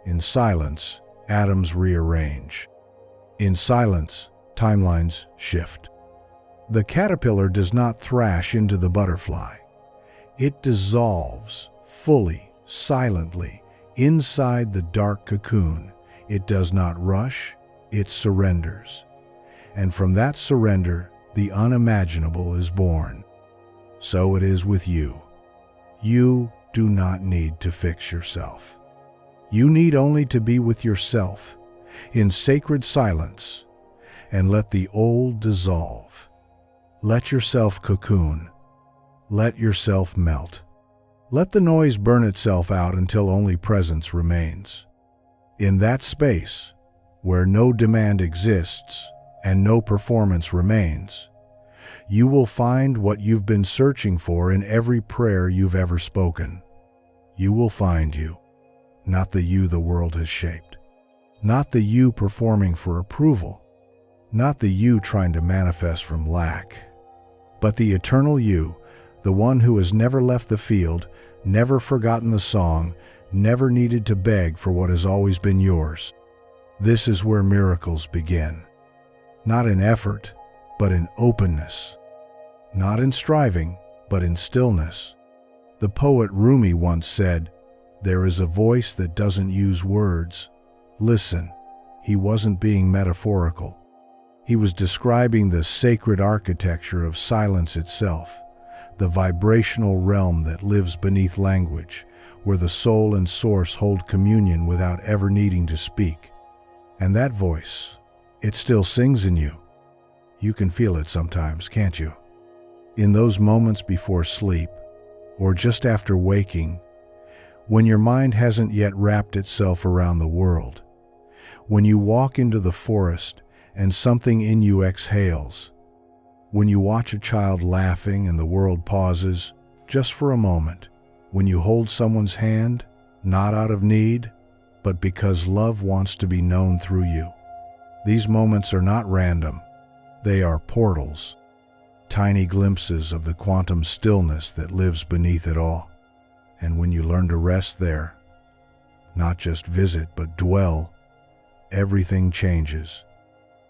In silence, atoms rearrange. In silence, timelines shift. The caterpillar does not thrash into the butterfly. It dissolves fully, silently, inside the dark cocoon. It does not rush, it surrenders. And from that surrender, the unimaginable is born. So it is with you. You do not need to fix yourself. You need only to be with yourself in sacred silence and let the old dissolve. Let yourself cocoon. Let yourself melt. Let the noise burn itself out until only presence remains. In that space, where no demand exists and no performance remains, you will find what you've been searching for in every prayer you've ever spoken. You will find you, not the you the world has shaped, not the you performing for approval, not the you trying to manifest from lack, but the eternal you, the one who has never left the field, never forgotten the song, never needed to beg for what has always been yours. This is where miracles begin. Not in effort, but in openness. Not in striving, but in stillness. The poet Rumi once said, "There is a voice that doesn't use words." Listen, he wasn't being metaphorical. He was describing the sacred architecture of silence itself, the vibrational realm that lives beneath language, where the soul and source hold communion without ever needing to speak. And that voice, it still sings in you. You can feel it sometimes, can't you? In those moments before sleep, or just after waking, when your mind hasn't yet wrapped itself around the world, when you walk into the forest and something in you exhales, when you watch a child laughing and the world pauses just for a moment, when you hold someone's hand, not out of need, but because love wants to be known through you. These moments are not random. They are portals, tiny glimpses of the quantum stillness that lives beneath it all. And when you learn to rest there, not just visit but dwell, everything changes.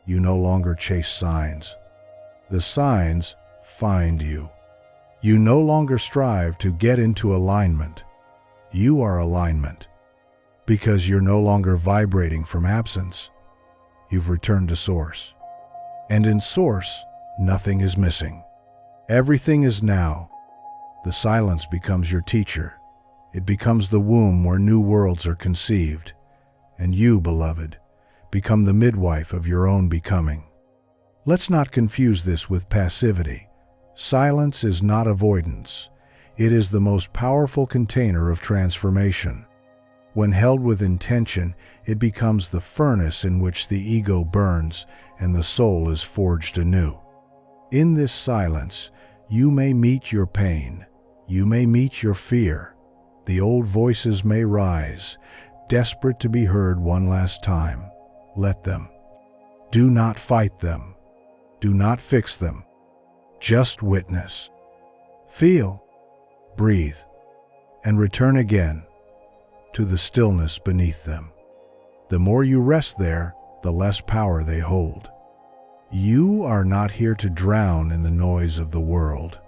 You no longer chase signs. The signs find you. You no longer strive to get into alignment. You are alignment, because you're no longer vibrating from absence. You've returned to Source. And in Source, nothing is missing. Everything is now. The silence becomes your teacher. It becomes the womb where new worlds are conceived. And you, beloved, become the midwife of your own becoming. Let's not confuse this with passivity. Silence is not avoidance. It is the most powerful container of transformation. When held with intention, it becomes the furnace in which the ego burns and the soul is forged anew. In this silence, you may meet your pain. You may meet your fear. The old voices may rise, desperate to be heard one last time. Let them. Do not fight them. Do not fix them. Just witness. Feel. Breathe. And return again to the stillness beneath them. The more you rest there, the less power they hold. You are not here to drown in the noise of the world.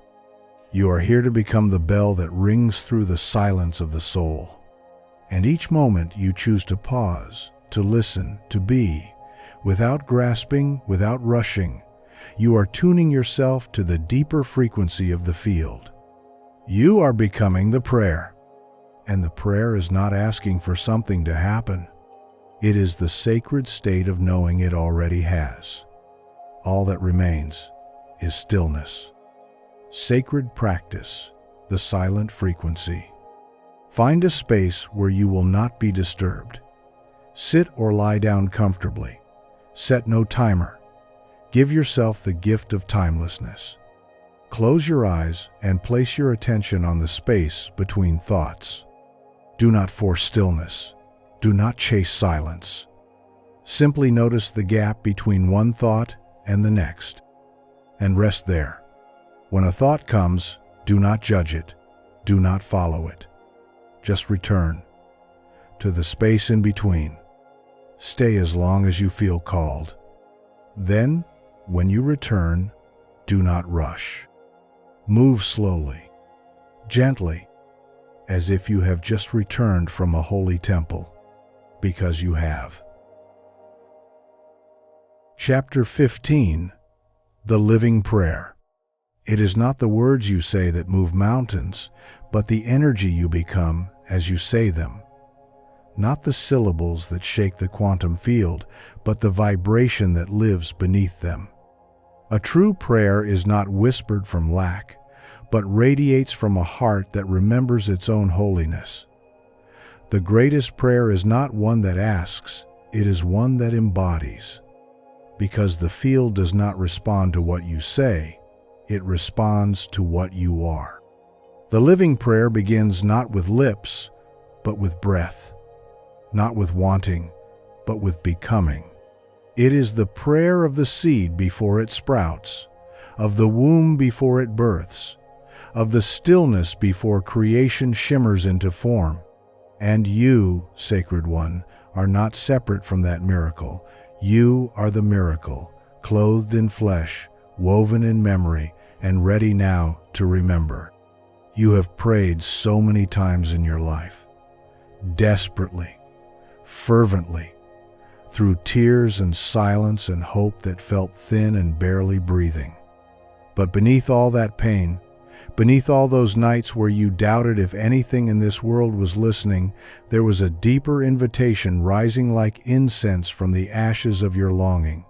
You are here to become the bell that rings through the silence of the soul. And each moment you choose to pause, to listen, to be, without grasping, without rushing, you are tuning yourself to the deeper frequency of the field. You are becoming the prayer. And the prayer is not asking for something to happen. It is the sacred state of knowing it already has. All that remains is stillness. Sacred practice, the silent frequency. Find a space where you will not be disturbed. Sit or lie down comfortably. Set no timer. Give yourself the gift of timelessness. Close your eyes and place your attention on the space between thoughts. Do not force stillness. Do not chase silence. Simply notice the gap between one thought and the next, and rest there. When a thought comes, do not judge it. Do not follow it. Just return to the space in between. Stay as long as you feel called. Then, when you return, do not rush. Move slowly, gently, as if you have just returned from a holy temple, because you have. Chapter 15. The Living Prayer. It is not the words you say that move mountains, but the energy you become as you say them. Not the syllables that shake the quantum field, but the vibration that lives beneath them. A true prayer is not whispered from lack, but radiates from a heart that remembers its own holiness. The greatest prayer is not one that asks, it is one that embodies. Because the field does not respond to what you say, it responds to what you are. The living prayer begins not with lips, but with breath. Not with wanting, but with becoming. It is the prayer of the seed before it sprouts, of the womb before it births, of the stillness before creation shimmers into form. And you, Sacred One, are not separate from that miracle. You are the miracle, clothed in flesh, woven in memory, and ready now to remember. You have prayed so many times in your life, desperately, fervently. through tears and silence and hope that felt thin and barely breathing. But beneath all that pain, beneath all those nights where you doubted if anything in this world was listening, there was a deeper invitation rising like incense from the ashes of your longing.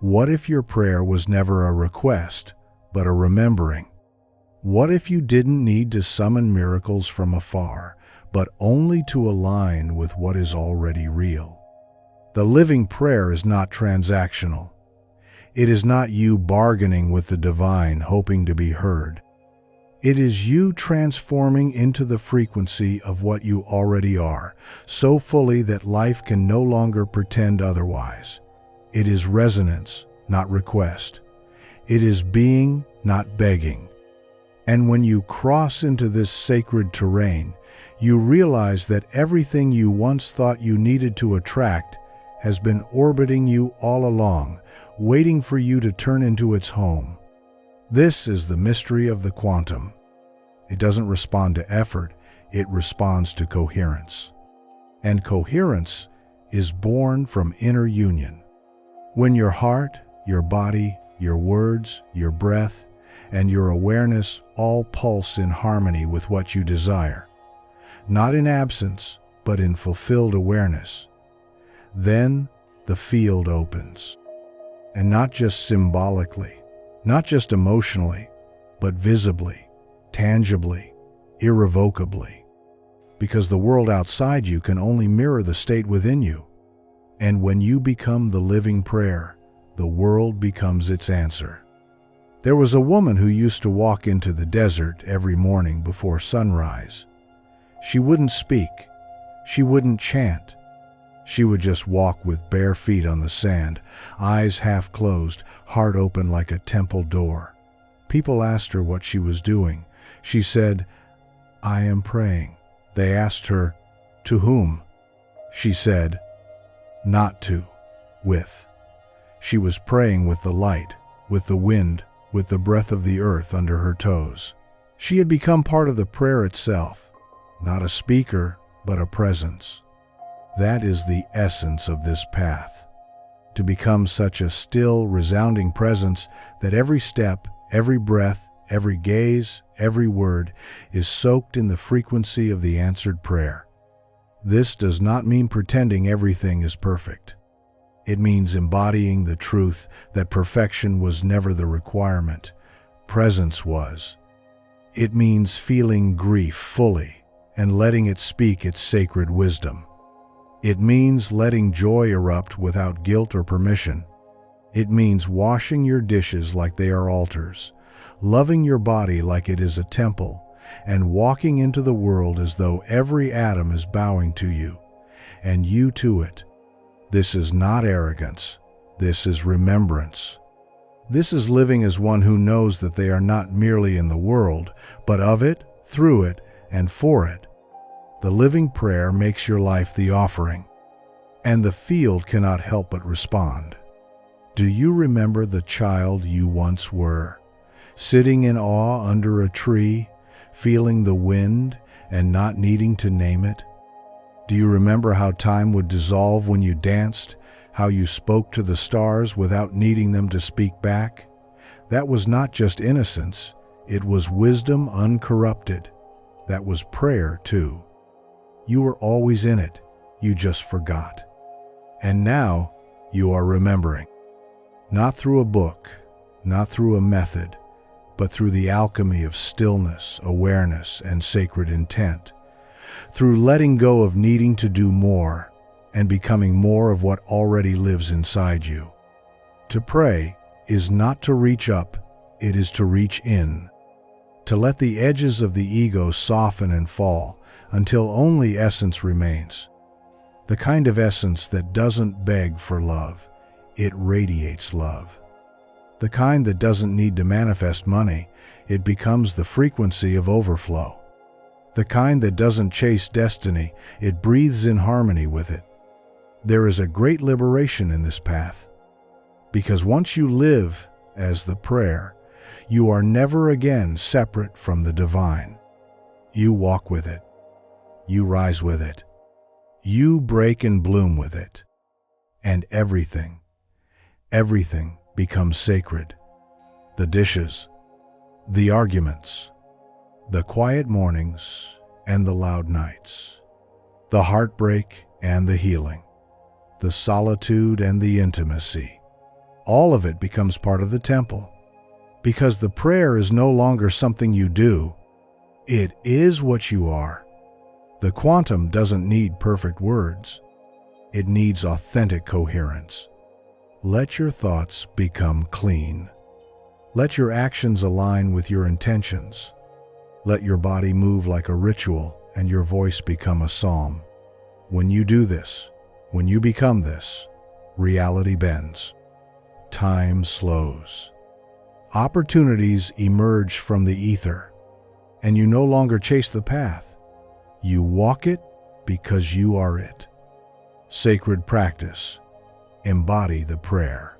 What if your prayer was never a request, but a remembering? What if you didn't need to summon miracles from afar, but only to align with what is already real? The living prayer is not transactional. It is not you bargaining with the divine, hoping to be heard. It is you transforming into the frequency of what you already are, so fully that life can no longer pretend otherwise. It is resonance, not request. It is being, not begging. And when you cross into this sacred terrain, you realize that everything you once thought you needed to attract has been orbiting you all along, waiting for you to turn into its home. This is the mystery of the quantum. It doesn't respond to effort, it responds to coherence. And coherence is born from inner union. When your heart, your body, your words, your breath, and your awareness all pulse in harmony with what you desire, not in absence, but in fulfilled awareness, then the field opens. And not just symbolically, not just emotionally, but visibly, tangibly, irrevocably. Because the world outside you can only mirror the state within you. And when you become the living prayer, the world becomes its answer. There was a woman who used to walk into the desert every morning before sunrise. She wouldn't speak. She wouldn't chant. She would just walk with bare feet on the sand, eyes half closed, heart open like a temple door. People asked her what she was doing. She said, "I am praying." They asked her, "To whom?" She said, "Not to, with." She was praying with the light, with the wind, with the breath of the earth under her toes. She had become part of the prayer itself, not a speaker, but a presence. That is the essence of this path. To become such a still, resounding presence that every step, every breath, every gaze, every word is soaked in the frequency of the answered prayer. This does not mean pretending everything is perfect. It means embodying the truth that perfection was never the requirement. Presence was. It means feeling grief fully and letting it speak its sacred wisdom. It means letting joy erupt without guilt or permission. It means washing your dishes like they are altars, loving your body like it is a temple, and walking into the world as though every atom is bowing to you, and you to it. This is not arrogance. This is remembrance. This is living as one who knows that they are not merely in the world, but of it, through it, and for it. The living prayer makes your life the offering, and the field cannot help but respond. Do you remember the child you once were, sitting in awe under a tree, feeling the wind and not needing to name it? Do you remember how time would dissolve when you danced, how you spoke to the stars without needing them to speak back? That was not just innocence, it was wisdom uncorrupted. That was prayer, too. You were always in it, you just forgot. And now you are remembering. Not through a book, not through a method, but through the alchemy of stillness, awareness, and sacred intent. Through letting go of needing to do more and becoming more of what already lives inside you. To pray is not to reach up, it is to reach in. To let the edges of the ego soften and fall until only essence remains. The kind of essence that doesn't beg for love, it radiates love. The kind that doesn't need to manifest money, it becomes the frequency of overflow. The kind that doesn't chase destiny, it breathes in harmony with it. There is a great liberation in this path, because once you live as the prayer, you are never again separate from the divine. You walk with it. You rise with it. You break and bloom with it. and everything becomes sacred. The dishes, the arguments, the quiet mornings and the loud nights, the heartbreak and the healing, the solitude and the intimacy. All of it becomes part of the temple, because the prayer is no longer something you do. It is what you are. The quantum doesn't need perfect words. It needs authentic coherence. Let your thoughts become clean. Let your actions align with your intentions. Let your body move like a ritual and your voice become a psalm. When you do this, when you become this, reality bends. Time slows. Opportunities emerge from the ether, and you no longer chase the path. You walk it because you are it. Sacred practice. Embody the prayer.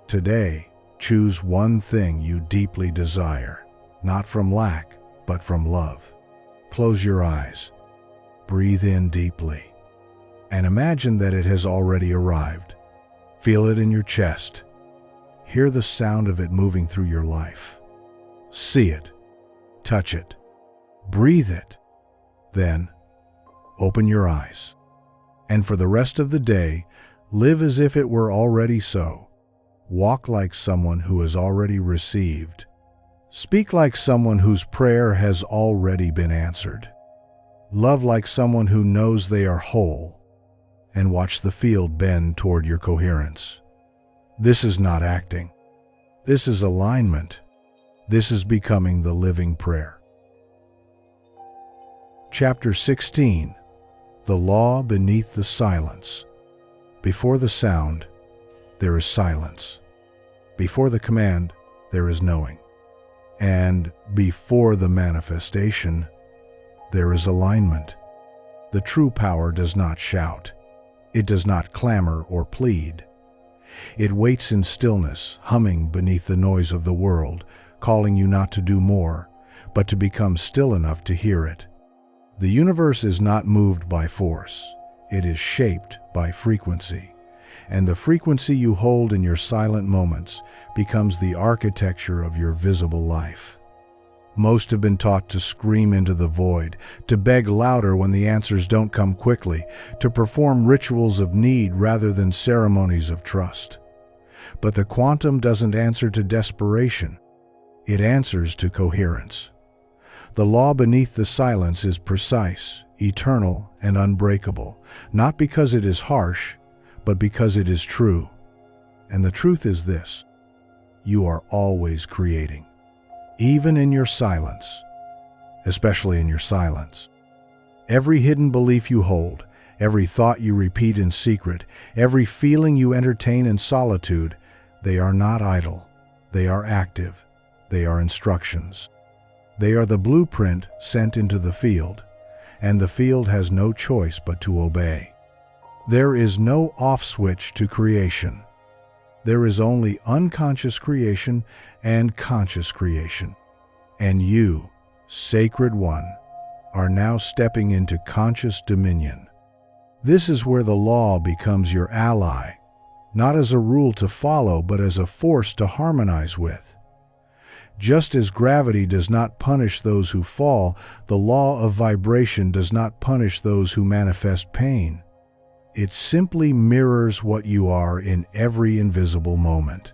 Today, choose one thing you deeply desire, not from lack, but from love. Close your eyes. Breathe in deeply, and imagine that it has already arrived. Feel it in your chest. Hear the sound of it moving through your life. See it. Touch it. Breathe it. Then, open your eyes. And for the rest of the day, live as if it were already so. Walk like someone who has already received. Speak like someone whose prayer has already been answered. Love like someone who knows they are whole. And watch the field bend toward your coherence. This is not acting. This is alignment. This is becoming the living prayer. Chapter 16. The Law Beneath the Silence. Before the sound, there is silence. Before the command, there is knowing. And before the manifestation, there is alignment. The true power does not shout. It does not clamor or plead. It waits in stillness, humming beneath the noise of the world, calling you not to do more, but to become still enough to hear it. The universe is not moved by force. It is shaped by frequency. And the frequency you hold in your silent moments becomes the architecture of your visible life. Most have been taught to scream into the void, to beg louder when the answers don't come quickly, to perform rituals of need rather than ceremonies of trust. But the quantum doesn't answer to desperation. It answers to coherence. The law beneath the silence is precise, eternal, and unbreakable, not because it is harsh, but because it is true. And the truth is this: you are always creating. Even in your silence, especially in your silence. Every hidden belief you hold, every thought you repeat in secret, every feeling you entertain in solitude, they are not idle. They are active. They are instructions. They are the blueprint sent into the field, and the field has no choice but to obey. There is no off switch to creation. There is only unconscious creation and conscious creation. And you, Sacred One, are now stepping into conscious dominion. This is where the law becomes your ally, not as a rule to follow, but as a force to harmonize with. Just as gravity does not punish those who fall, the law of vibration does not punish those who manifest pain. It simply mirrors what you are in every invisible moment.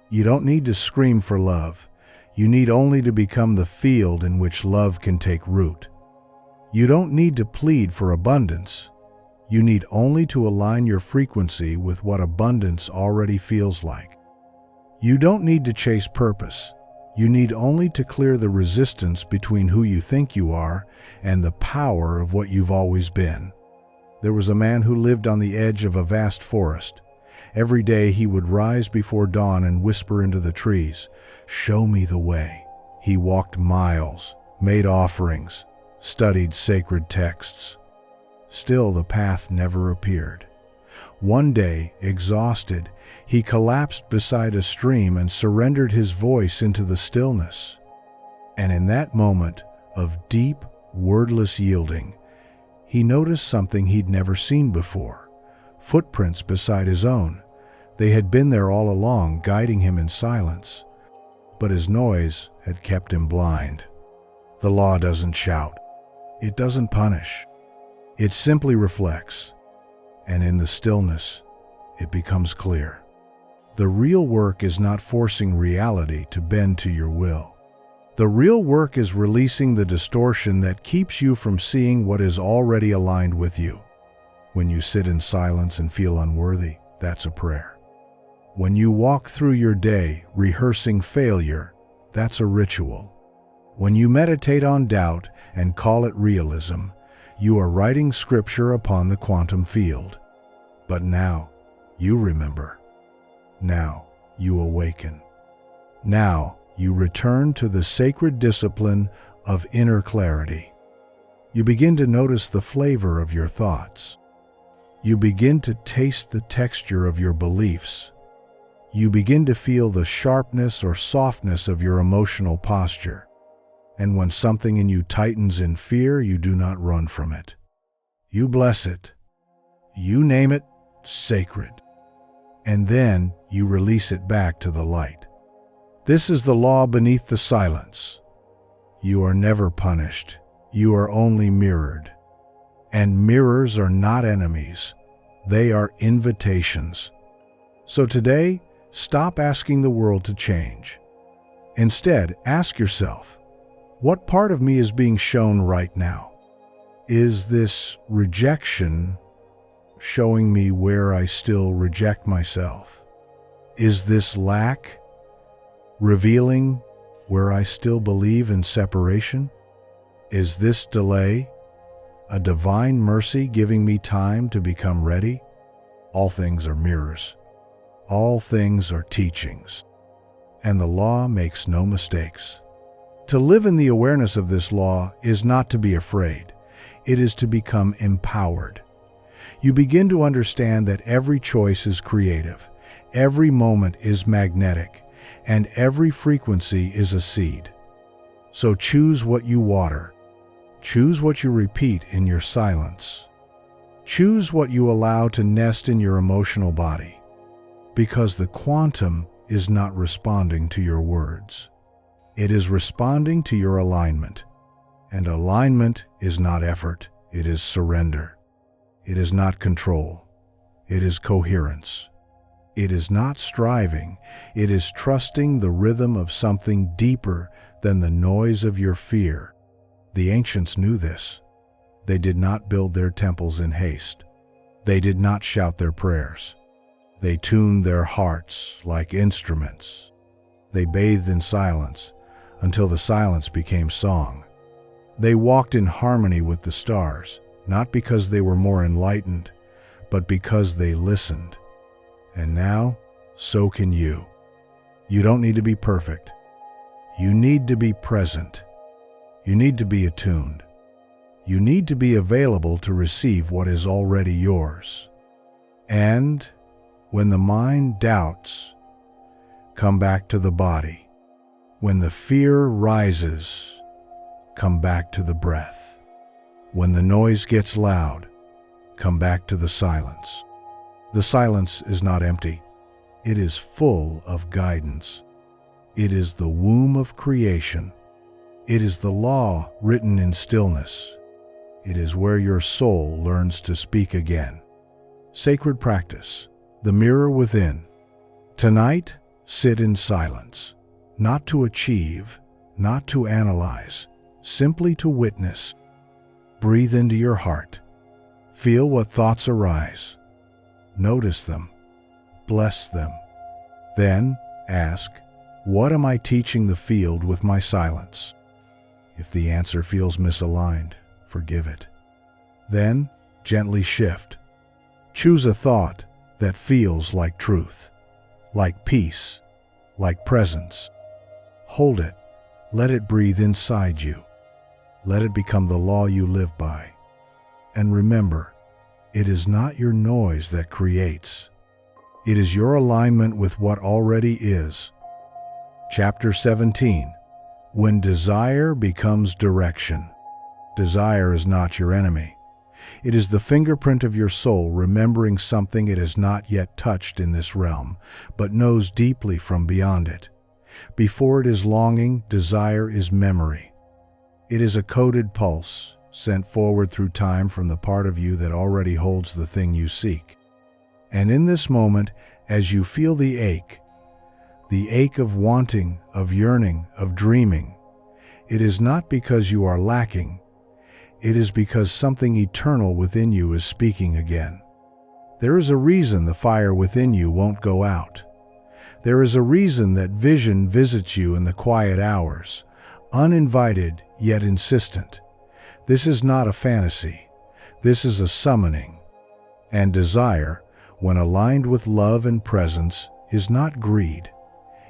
You don't need to scream for love. You need only to become the field in which love can take root. You don't need to plead for abundance. You need only to align your frequency with what abundance already feels like. You don't need to chase purpose. You need only to clear the resistance between who you think you are and the power of what you've always been. There was a man who lived on the edge of a vast forest. Every day he would rise before dawn and whisper into the trees, "Show me the way." He walked miles, made offerings, studied sacred texts. Still the path never appeared. One day, exhausted, he collapsed beside a stream and surrendered his voice into the stillness. And in that moment of deep, wordless yielding, he noticed something he'd never seen before. footprints beside his own. They had been there all along, guiding him in silence. But his noise had kept him blind. The law doesn't shout. It doesn't punish. It simply reflects. And in the stillness, it becomes clear. The real work is not forcing reality to bend to your will. The real work is releasing the distortion that keeps you from seeing what is already aligned with you. When you sit in silence and feel unworthy, that's a prayer. When you walk through your day rehearsing failure, that's a ritual. When you meditate on doubt and call it realism, you are writing scripture upon the quantum field. But now, you remember. Now, you awaken. Now, you return to the sacred discipline of inner clarity. You begin to notice the flavor of your thoughts. You begin to taste the texture of your beliefs. You begin to feel the sharpness or softness of your emotional posture. And when something in you tightens in fear, you do not run from it. You bless it. You name it sacred. And then you release it back to the light. This is the law beneath the silence. You are never punished. You are only mirrored. And mirrors are not enemies. They are invitations. So today, stop asking the world to change. Instead, ask yourself, what part of me is being shown right now? Is this rejection showing me where I still reject myself? Is this lack revealing where I still believe in separation? Is this delay a divine mercy giving me time to become ready? All things are mirrors. All things are teachings. And the law makes no mistakes. To live in the awareness of this law is not to be afraid. It is to become empowered. You begin to understand that every choice is creative, every moment is magnetic, and every frequency is a seed. So choose what you water. Choose what you repeat in your silence. Choose what you allow to nest in your emotional body. Because the quantum is not responding to your words. It is responding to your alignment. And alignment is not effort, it is surrender. It is not control, it is coherence. It is not striving, it is trusting the rhythm of something deeper than the noise of your fear. The ancients knew this. They did not build their temples in haste. They did not shout their prayers. They tuned their hearts like instruments. They bathed in silence until the silence became song. They walked in harmony with the stars, not because they were more enlightened, but because they listened. And now, so can you. You don't need to be perfect. You need to be present. You need to be attuned. You need to be available to receive what is already yours. And when the mind doubts, come back to the body. When the fear rises, come back to the breath. When the noise gets loud, come back to the silence. The silence is not empty. It is full of guidance. It is the womb of creation. It is the law written in stillness. It is where your soul learns to speak again. Sacred practice, the mirror within. Tonight, sit in silence, not to achieve, not to analyze, simply to witness. Breathe into your heart. Feel what thoughts arise. Notice them. Bless them. Then ask, what am I teaching the field with my silence? If the answer feels misaligned, forgive it. Then gently shift. Choose a thought that feels like truth, like peace, like presence. Hold it. Let it breathe inside you. Let it become the law you live by. And remember, it is not your noise that creates. It is your alignment with what already is. Chapter 17. When desire becomes direction. Desire is not your enemy. It is the fingerprint of your soul remembering something it has not yet touched in this realm, but knows deeply from beyond it. Before it is longing, desire is memory. It is a coded pulse, sent forward through time from the part of you that already holds the thing you seek. And in this moment, as you feel the ache of wanting, of yearning, of dreaming, it is not because you are lacking, it is because something eternal within you is speaking again. There is a reason the fire within you won't go out. There is a reason that vision visits you in the quiet hours, uninvited yet insistent. This is not a fantasy. This is a summoning. And desire, when aligned with love and presence, is not greed.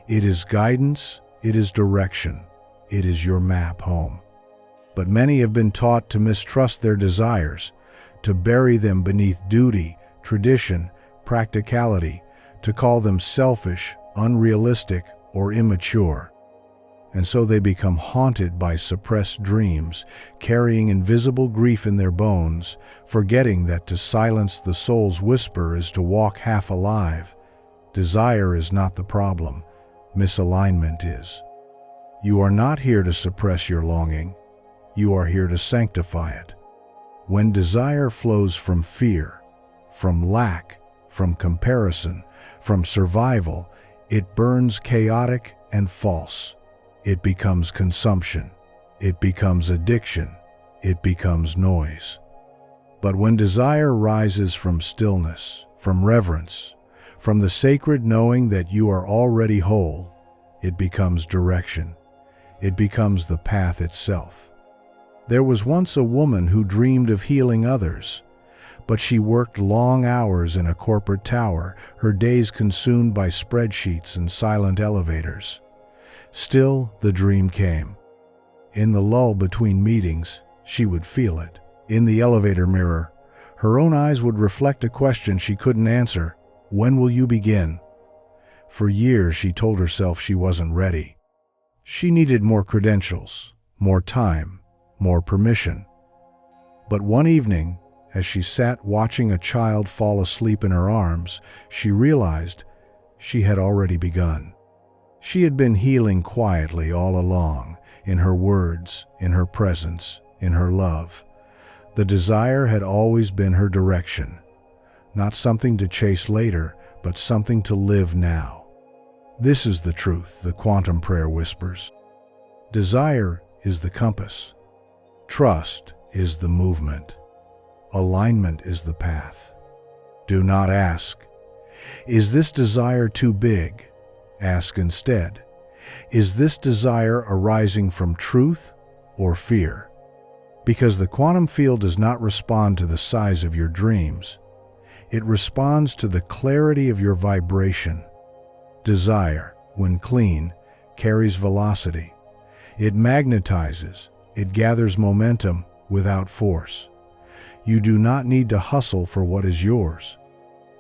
It is guidance, it is direction, it is your map home. But many have been taught to mistrust their desires, to bury them beneath duty, tradition, practicality, to call them selfish, unrealistic, or immature. And so they become haunted by suppressed dreams, carrying invisible grief in their bones, forgetting that to silence the soul's whisper is to walk half alive. Desire is not the problem, misalignment is. You are not here to suppress your longing, you are here to sanctify it. When desire flows from fear, from lack, from comparison, from survival, it burns chaotic and false. It becomes consumption. It becomes addiction. It becomes noise. But when desire rises from stillness, from reverence, from the sacred knowing that you are already whole, it becomes direction. It becomes the path itself. There was once a woman who dreamed of healing others, but she worked long hours in a corporate tower, her days consumed by spreadsheets and silent elevators. Still, the dream came. In the lull between meetings, she would feel it. In the elevator mirror, her own eyes would reflect a question she couldn't answer. When will you begin? For years, she told herself she wasn't ready. She needed more credentials, more time, more permission. But one evening, as she sat watching a child fall asleep in her arms, she realized she had already begun. She had been healing quietly all along, in her words, in her presence, in her love. The desire had always been her direction, not something to chase later, but something to live now. This is the truth, the quantum prayer whispers. Desire is the compass. Trust is the movement. Alignment is the path. Do not ask, is this desire too big? Ask instead, is this desire arising from truth or fear? Because the quantum field does not respond to the size of your dreams. It responds to the clarity of your vibration. Desire, when clean, carries velocity. It magnetizes. It gathers momentum without force. You do not need to hustle for what is yours.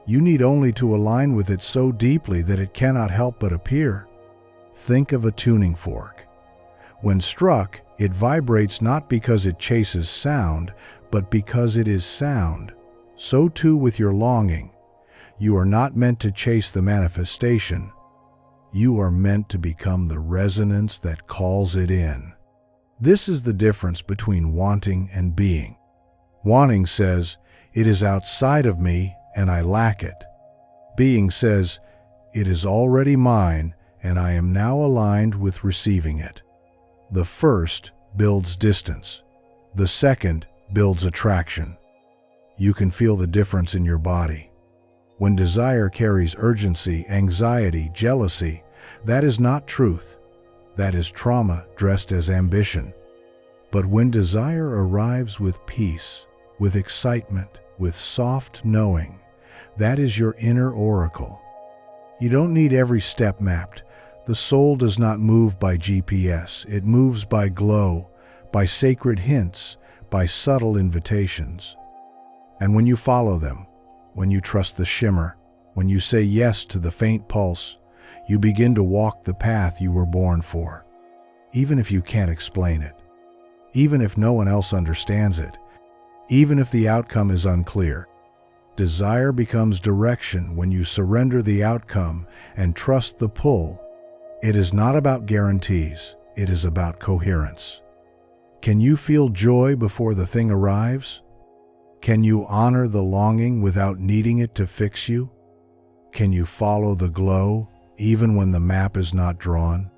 You need only to align with it so deeply that it cannot help but appear. Think of a tuning fork. When struck, it vibrates not because it chases sound, but because it is sound. So too with your longing. You are not meant to chase the manifestation. You are meant to become the resonance that calls it in. This is the difference between wanting and being. Wanting says, it is outside of me and I lack it. Being says, it is already mine and I am now aligned with receiving it. The first builds distance. The second builds attraction. You can feel the difference in your body. When desire carries urgency, anxiety, jealousy, that is not truth. That is trauma dressed as ambition. But when desire arrives with peace, with excitement, with soft knowing, that is your inner oracle. You don't need every step mapped. The soul does not move by GPS. It moves by glow, by sacred hints, by subtle invitations. And when you follow them, when you trust the shimmer, when you say yes to the faint pulse, you begin to walk the path you were born for. Even if you can't explain it, even if no one else understands it, even if the outcome is unclear. Desire becomes direction when you surrender the outcome and trust the pull. It is not about guarantees, it is about coherence. Can you feel joy before the thing arrives? Can you honor the longing without needing it to fix you? Can you follow the glow even when the map is not drawn?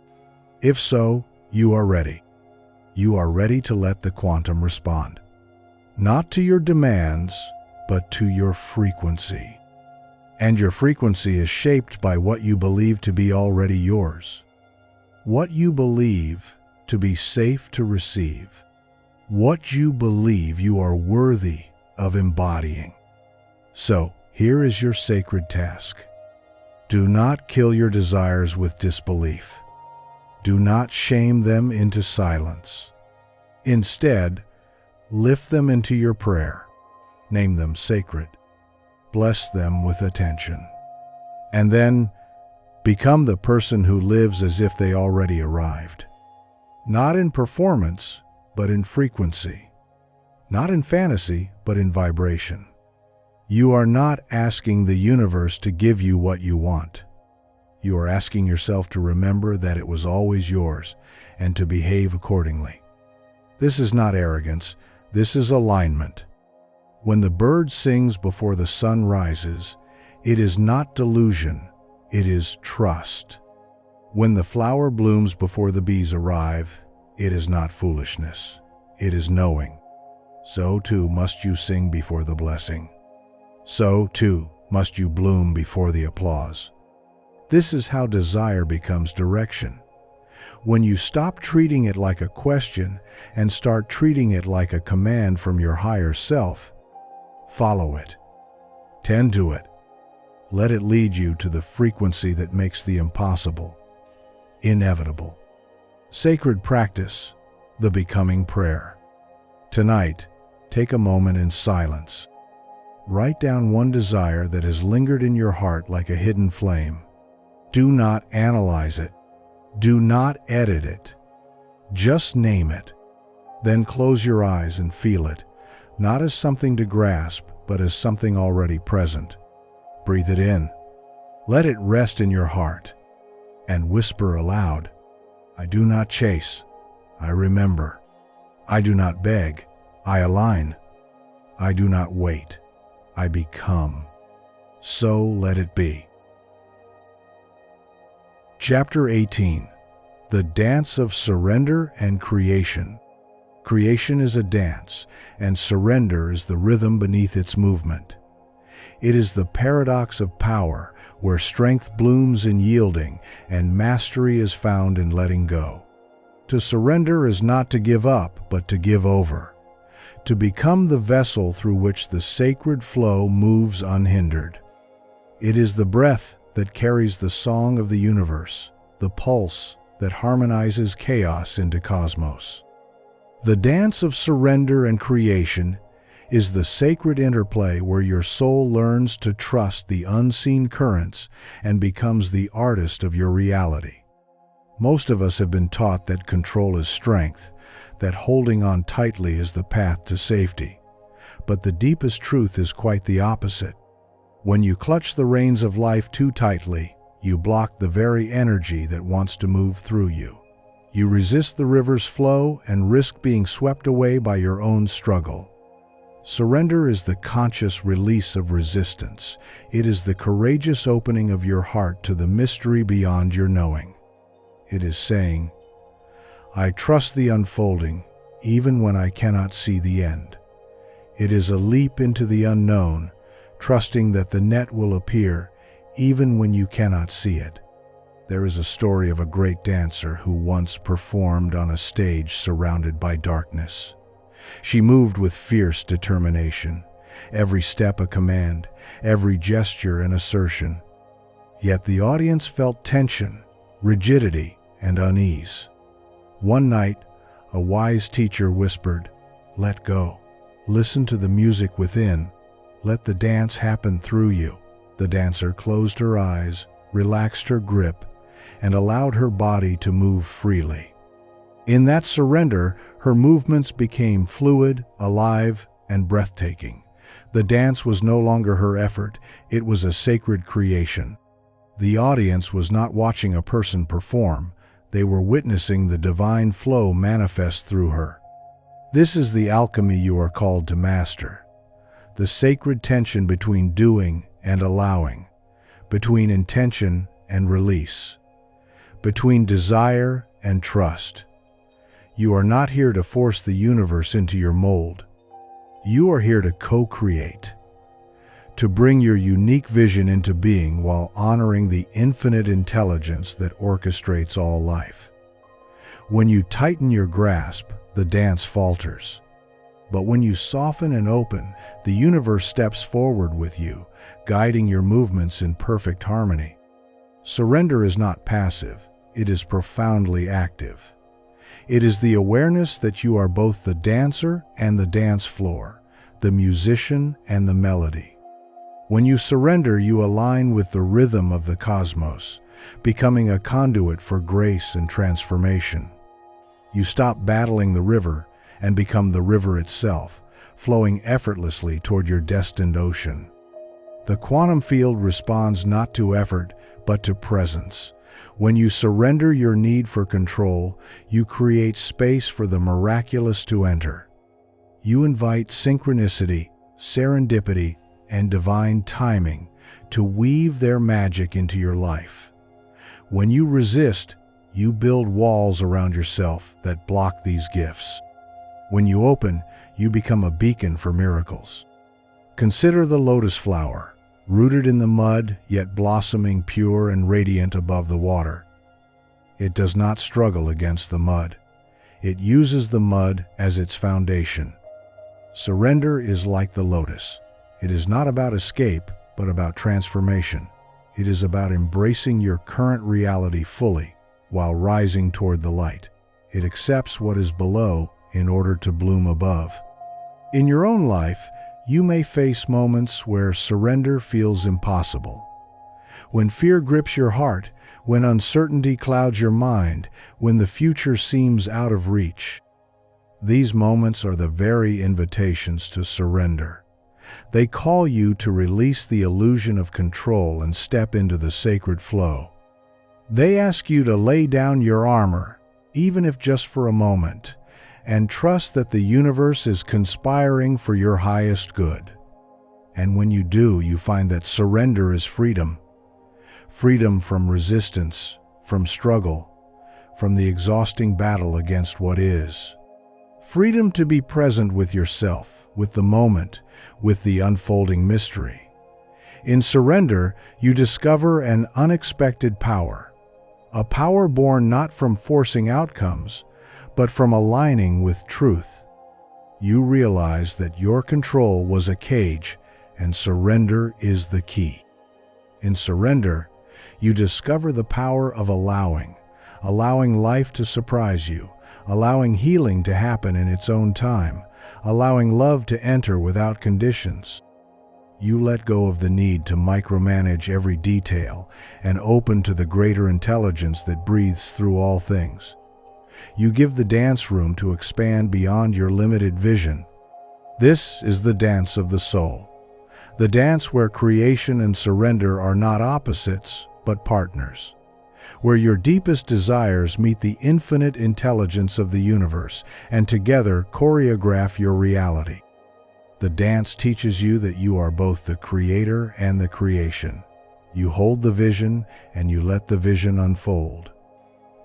If so, you are ready. You are ready to let the quantum respond. Not to your demands, but to your frequency. And your frequency is shaped by what you believe to be already yours. What you believe to be safe to receive. What you believe you are worthy of embodying. So, here is your sacred task. Do not kill your desires with disbelief. Do not shame them into silence. Instead, lift them into your prayer. Name them sacred. Bless them with attention. And then, become the person who lives as if they already arrived. Not in performance, but in frequency. Not in fantasy, but in vibration. You are not asking the universe to give you what you want. You are asking yourself to remember that it was always yours and to behave accordingly. This is not arrogance, this is alignment. When the bird sings before the sun rises, it is not delusion, it is trust. When the flower blooms before the bees arrive, it is not foolishness, it is knowing. So too must you sing before the blessing. So too must you bloom before the applause. This is how desire becomes direction. When you stop treating it like a question and start treating it like a command from your higher self, follow it. Tend to it. Let it lead you to the frequency that makes the impossible inevitable. Sacred practice, the becoming prayer. Tonight, take a moment in silence. Write down one desire that has lingered in your heart like a hidden flame. Do not analyze it. Do not edit it. Just name it. Then close your eyes and feel it, not as something to grasp, but as something already present. Breathe it in. Let it rest in your heart. And whisper aloud, I do not chase, I remember. I do not beg, I align. I do not wait, I become. So let it be. Chapter 18. The Dance of Surrender and Creation. Creation is a dance, and surrender is the rhythm beneath its movement. It is the paradox of power, where strength blooms in yielding and mastery is found in letting go. To surrender is not to give up, but to give over. To become the vessel through which the sacred flow moves unhindered. It is the breath that carries the song of the universe, the pulse that harmonizes chaos into cosmos. The dance of surrender and creation is the sacred interplay where your soul learns to trust the unseen currents and becomes the artist of your reality. Most of us have been taught that control is strength, that holding on tightly is the path to safety. But the deepest truth is quite the opposite. When you clutch the reins of life too tightly, you block the very energy that wants to move through you. You resist the river's flow and risk being swept away by your own struggle. Surrender is the conscious release of resistance. It is the courageous opening of your heart to the mystery beyond your knowing. It is saying, I trust the unfolding, even when I cannot see the end. It is a leap into the unknown, trusting that the net will appear, even when you cannot see it. There is a story of a great dancer who once performed on a stage surrounded by darkness. She moved with fierce determination, every step a command, every gesture an assertion. Yet the audience felt tension, rigidity, and unease. One night, a wise teacher whispered, "Let go. Listen to the music within. Let the dance happen through you." The dancer closed her eyes, relaxed her grip, and allowed her body to move freely. In that surrender, her movements became fluid, alive, and breathtaking. The dance was no longer her effort, it was a sacred creation. The audience was not watching a person perform, they were witnessing the divine flow manifest through her. This is the alchemy you are called to master. The sacred tension between doing and allowing, between intention and release, between desire and trust. You are not here to force the universe into your mold. You are here to co-create, to bring your unique vision into being while honoring the infinite intelligence that orchestrates all life. When you tighten your grasp, the dance falters. But when you soften and open, the universe steps forward with you, guiding your movements in perfect harmony. Surrender is not passive, it is profoundly active. It is the awareness that you are both the dancer and the dance floor, the musician and the melody. When you surrender, you align with the rhythm of the cosmos, becoming a conduit for grace and transformation. You stop battling the river and become the river itself, flowing effortlessly toward your destined ocean. The quantum field responds not to effort, but to presence. When you surrender your need for control, you create space for the miraculous to enter. You invite synchronicity, serendipity, and divine timing to weave their magic into your life. When you resist, you build walls around yourself that block these gifts. When you open, you become a beacon for miracles. Consider the lotus flower, rooted in the mud, yet blossoming pure and radiant above the water. It does not struggle against the mud. It uses the mud as its foundation. Surrender is like the lotus. It is not about escape, but about transformation. It is about embracing your current reality fully, while rising toward the light. It accepts what is below in order to bloom above. In your own life, you may face moments where surrender feels impossible. When fear grips your heart, when uncertainty clouds your mind, when the future seems out of reach. These moments are the very invitations to surrender. They call you to release the illusion of control and step into the sacred flow. They ask you to lay down your armor, even if just for a moment, and trust that the universe is conspiring for your highest good. And when you do, you find that surrender is freedom. Freedom from resistance, from struggle, from the exhausting battle against what is. Freedom to be present with yourself, with the moment, with the unfolding mystery. In surrender, you discover an unexpected power. A power born not from forcing outcomes, but from aligning with truth. You realize that your control was a cage and surrender is the key. In surrender, you discover the power of allowing life to surprise you, allowing healing to happen in its own time, allowing love to enter without conditions. You let go of the need to micromanage every detail and open to the greater intelligence that breathes through all things. You give the dance room to expand beyond your limited vision. This is the dance of the soul. The dance where creation and surrender are not opposites, but partners. Where your deepest desires meet the infinite intelligence of the universe and together choreograph your reality. The dance teaches you that you are both the creator and the creation. You hold the vision and you let the vision unfold.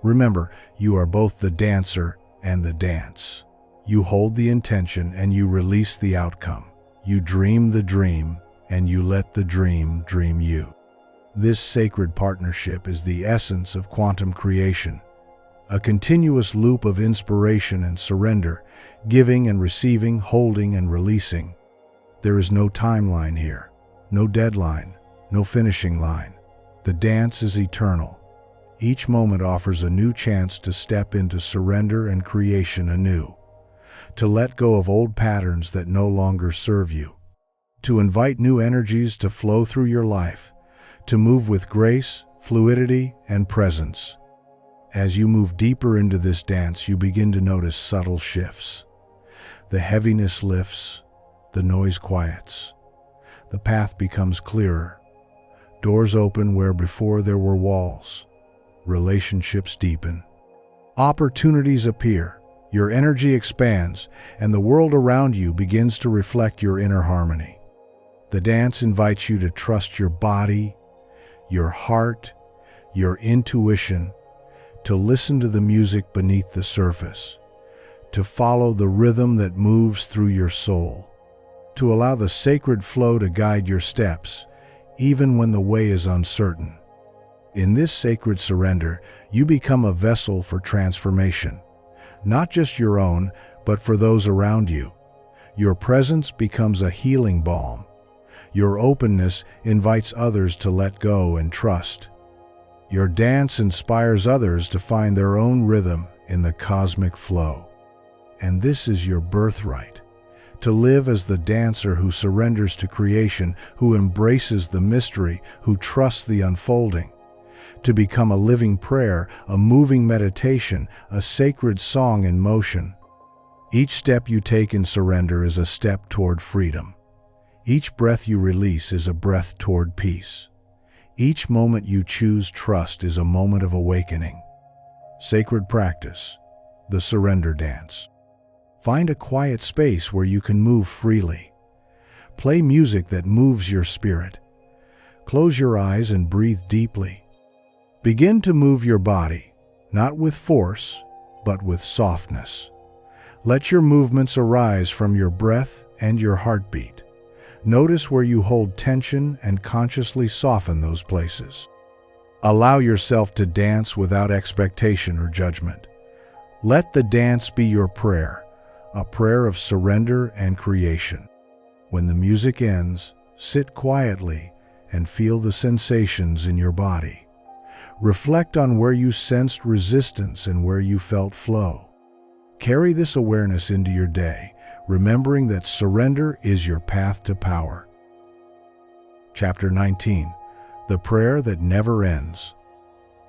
Remember, you are both the dancer and the dance. You hold the intention and you release the outcome. You dream the dream and you let the dream dream you. This sacred partnership is the essence of quantum creation, a continuous loop of inspiration and surrender, giving and receiving, holding and releasing. There is no timeline here, no deadline, no finishing line. The dance is eternal. Each moment offers a new chance to step into surrender and creation anew, to let go of old patterns that no longer serve you, to invite new energies to flow through your life, to move with grace, fluidity, and presence. As you move deeper into this dance, you begin to notice subtle shifts. The heaviness lifts, the noise quiets. The path becomes clearer. Doors open where before there were walls. Relationships deepen. Opportunities appear. Your energy expands, and the world around you begins to reflect your inner harmony. The dance invites you to trust your body, your heart, your intuition, to listen to the music beneath the surface, to follow the rhythm that moves through your soul, to allow the sacred flow to guide your steps, even when the way is uncertain. In this sacred surrender, you become a vessel for transformation, not just your own, but for those around you. Your presence becomes a healing balm. Your openness invites others to let go and trust. Your dance inspires others to find their own rhythm in the cosmic flow. And this is your birthright, to live as the dancer who surrenders to creation, who embraces the mystery, who trusts the unfolding, to become a living prayer, a moving meditation, a sacred song in motion. Each step you take in surrender is a step toward freedom. Each breath you release is a breath toward peace. Each moment you choose trust is a moment of awakening. Sacred practice, the surrender dance. Find a quiet space where you can move freely. Play music that moves your spirit. Close your eyes and breathe deeply. Begin to move your body, not with force, but with softness. Let your movements arise from your breath and your heartbeat. Notice where you hold tension and consciously soften those places. Allow yourself to dance without expectation or judgment. Let the dance be your prayer, a prayer of surrender and creation. When the music ends, sit quietly and feel the sensations in your body. Reflect on where you sensed resistance and where you felt flow. Carry this awareness into your day, remembering that surrender is your path to power. Chapter 19. The Prayer That Never Ends.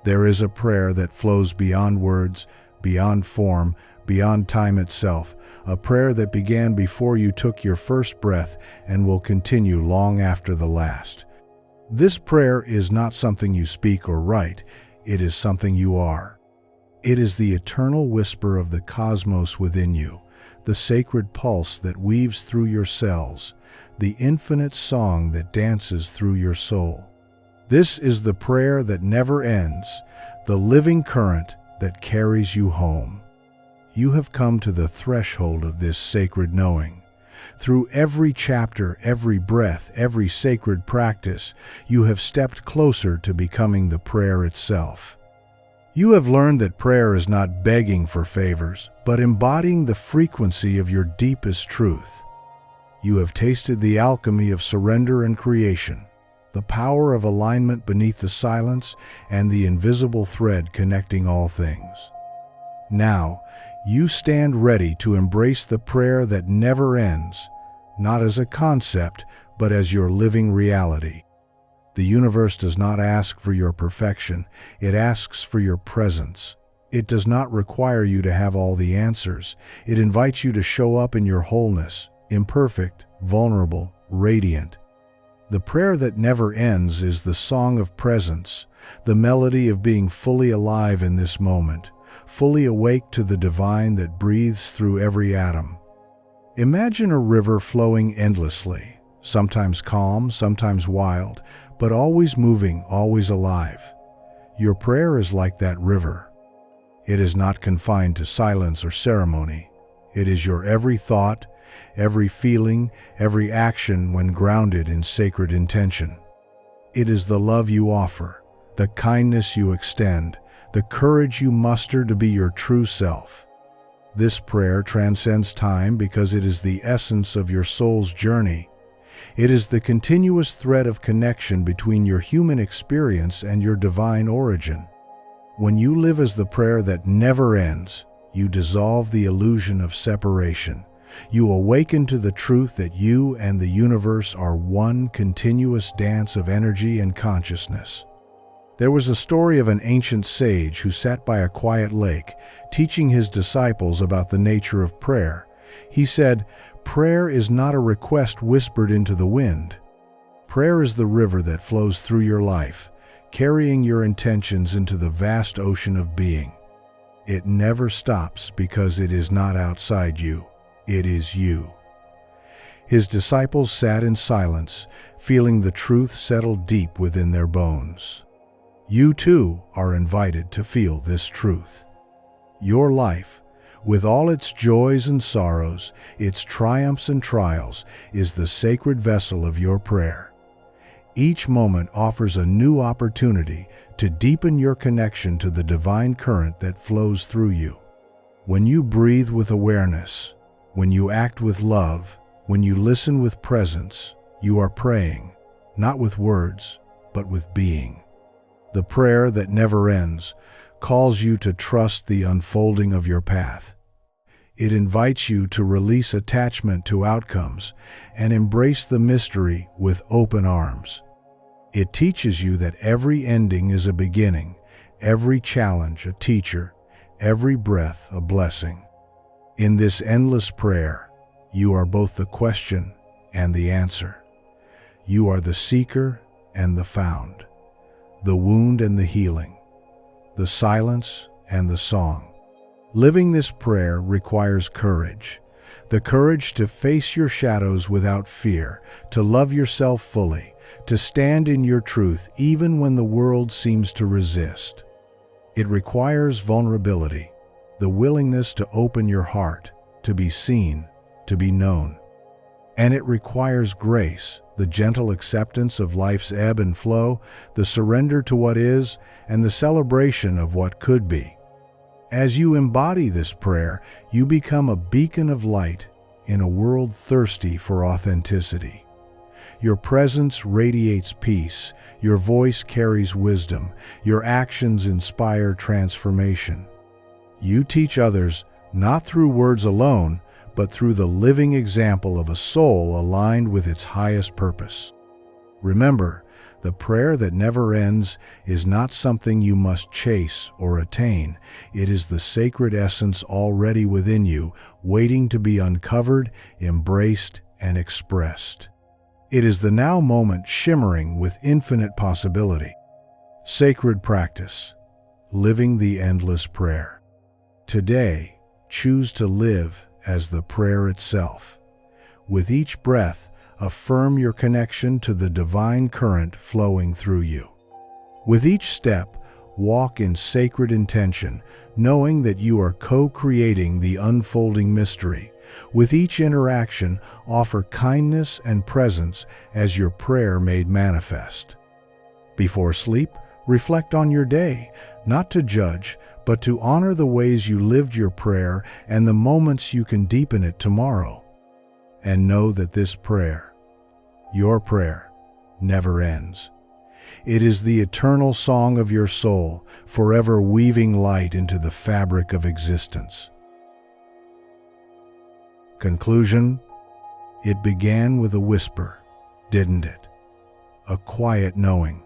There is a prayer that flows beyond words, beyond form, beyond time itself, a prayer that began before you took your first breath and will continue long after the last. This prayer is not something you speak or write, it is something you are. It is the eternal whisper of the cosmos within you, the sacred pulse that weaves through your cells, the infinite song that dances through your soul. This is the prayer that never ends, the living current that carries you home. You have come to the threshold of this sacred knowing. Through every chapter, every breath, every sacred practice, you have stepped closer to becoming the prayer itself. You have learned that prayer is not begging for favors, but embodying the frequency of your deepest truth. You have tasted the alchemy of surrender and creation, the power of alignment beneath the silence, and the invisible thread connecting all things. Now, you stand ready to embrace the prayer that never ends, not as a concept, but as your living reality. The universe does not ask for your perfection, it asks for your presence. It does not require you to have all the answers. It invites you to show up in your wholeness, imperfect, vulnerable, radiant. The prayer that never ends is the song of presence, the melody of being fully alive in this moment, fully awake to the divine that breathes through every atom. Imagine a river flowing endlessly, sometimes calm, sometimes wild, but always moving, always alive. Your prayer is like that river. It is not confined to silence or ceremony. It is your every thought, every feeling, every action when grounded in sacred intention. It is the love you offer, the kindness you extend, the courage you muster to be your true self. This prayer transcends time because it is the essence of your soul's journey. It is the continuous thread of connection between your human experience and your divine origin. When you live as the prayer that never ends, you dissolve the illusion of separation. You awaken to the truth that you and the universe are one continuous dance of energy and consciousness. There was a story of an ancient sage who sat by a quiet lake, teaching his disciples about the nature of prayer. He said, "Prayer is not a request whispered into the wind. Prayer is the river that flows through your life, carrying your intentions into the vast ocean of being. It never stops because it is not outside you, it is you." His disciples sat in silence, feeling the truth settle deep within their bones. You too are invited to feel this truth. Your life, with all its joys and sorrows, its triumphs and trials, is the sacred vessel of your prayer. Each moment offers a new opportunity to deepen your connection to the divine current that flows through you. When you breathe with awareness, when you act with love, when you listen with presence, you are praying, not with words, but with being. The prayer that never ends calls you to trust the unfolding of your path. It invites you to release attachment to outcomes and embrace the mystery with open arms. It teaches you that every ending is a beginning, every challenge a teacher, every breath a blessing. In this endless prayer, you are both the question and the answer. You are the seeker and the found, the wound and the healing, the silence and the song. Living this prayer requires courage, the courage to face your shadows without fear, to love yourself fully, to stand in your truth even when the world seems to resist. It requires vulnerability, the willingness to open your heart, to be seen, to be known. And it requires grace, the gentle acceptance of life's ebb and flow, the surrender to what is, and the celebration of what could be. As you embody this prayer, you become a beacon of light in a world thirsty for authenticity. Your presence radiates peace, your voice carries wisdom, your actions inspire transformation. You teach others not through words alone, but through the living example of a soul aligned with its highest purpose. Remember, the prayer that never ends is not something you must chase or attain. It is the sacred essence already within you, waiting to be uncovered, embraced, and expressed. It is the now moment shimmering with infinite possibility. Sacred practice, living the endless prayer. Today, choose to live as the prayer itself. With each breath, affirm your connection to the divine current flowing through you. With each step, walk in sacred intention, knowing that you are co-creating the unfolding mystery. With each interaction, offer kindness and presence as your prayer made manifest. Before sleep, reflect on your day, not to judge, but to honor the ways you lived your prayer and the moments you can deepen it tomorrow. And know that this prayer, your prayer, never ends. It is the eternal song of your soul, forever weaving light into the fabric of existence. Conclusion: it began with a whisper, didn't it? A quiet knowing,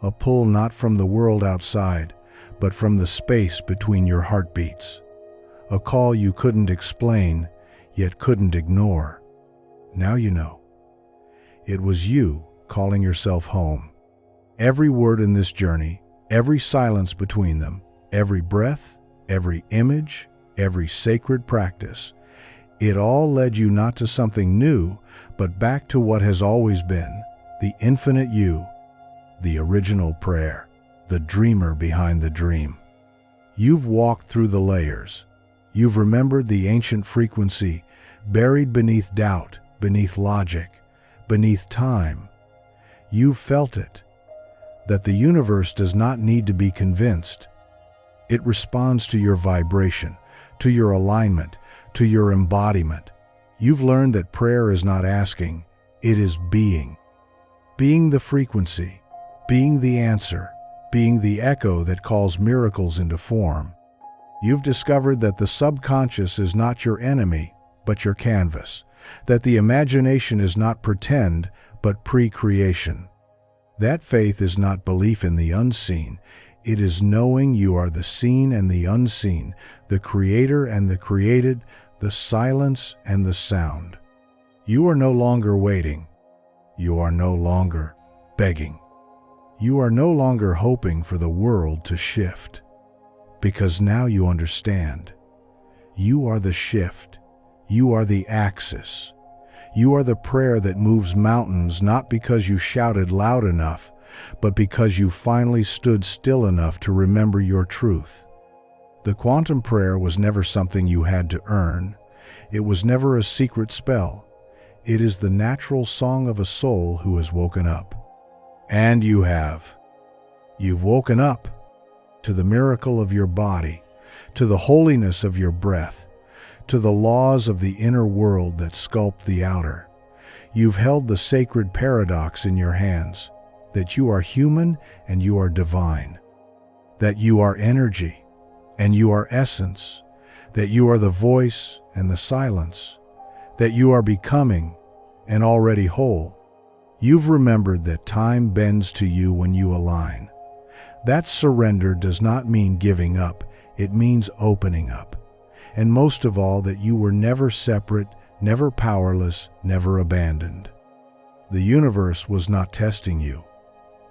a pull not from the world outside, but from the space between your heartbeats. A call you couldn't explain, yet couldn't ignore. Now you know. It was you calling yourself home. Every word in this journey, every silence between them, every breath, every image, every sacred practice, it all led you not to something new, but back to what has always been, the infinite you, the original prayer, the dreamer behind the dream. You've walked through the layers. You've remembered the ancient frequency, buried beneath doubt, beneath logic, beneath time. You've felt it, that the universe does not need to be convinced. It responds to your vibration, to your alignment, to your embodiment. You've learned that prayer is not asking, it is being. Being the frequency, being the answer, being the echo that calls miracles into form. You've discovered that the subconscious is not your enemy, but your canvas, that the imagination is not pretend, but pre-creation. That faith is not belief in the unseen. It is knowing you are the seen and the unseen, the creator and the created, the silence and the sound. You are no longer waiting. You are no longer begging. You are no longer hoping for the world to shift. Because now you understand. You are the shift. You are the axis. You are the prayer that moves mountains, not because you shouted loud enough, but because you finally stood still enough to remember your truth. The quantum prayer was never something you had to earn. It was never a secret spell. It is the natural song of a soul who has woken up. And you have. You've woken up to the miracle of your body, to the holiness of your breath, to the laws of the inner world that sculpt the outer. You've held the sacred paradox in your hands, that you are human and you are divine, that you are energy and you are essence, that you are the voice and the silence, that you are becoming and already whole. You've remembered that time bends to you when you align. That surrender does not mean giving up, it means opening up. And most of all, that you were never separate, never powerless, never abandoned. The universe was not testing you,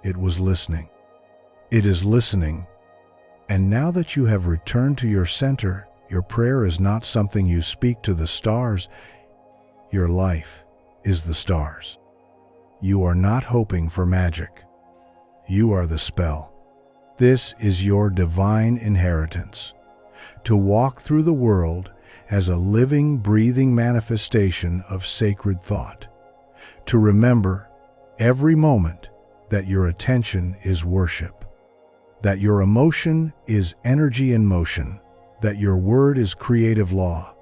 it was listening. It is listening. And now that you have returned to your center, your prayer is not something you speak to the stars. Your life is the stars. You are not hoping for magic. You are the spell. This is your divine inheritance. To walk through the world as a living, breathing manifestation of sacred thought. To remember every moment that your attention is worship. That your emotion is energy in motion. That your word is creative law.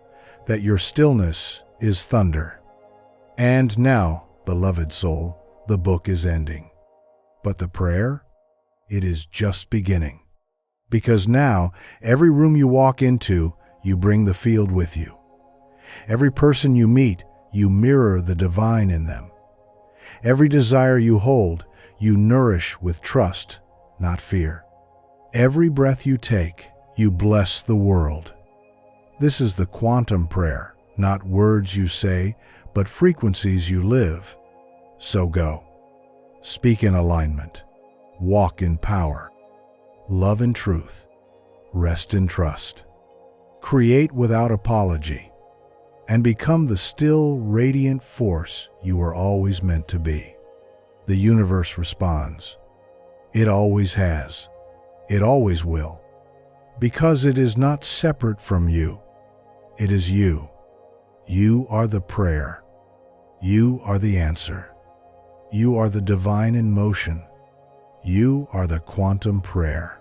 That your stillness is thunder. And now, beloved soul, the book is ending. But the prayer? It is just beginning. Because now, every room you walk into, you bring the field with you. Every person you meet, you mirror the divine in them. Every desire you hold, you nourish with trust, not fear. Every breath you take, you bless the world. This is the quantum prayer, not words you say, but frequencies you live. So go. Speak in alignment. Walk in power. Love in truth. Rest in trust. Create without apology. And become the still, radiant force you were always meant to be. The universe responds. It always has. It always will. Because it is not separate from you. It is you. You are the prayer. You are the answer. You are the divine in motion. You are the quantum prayer.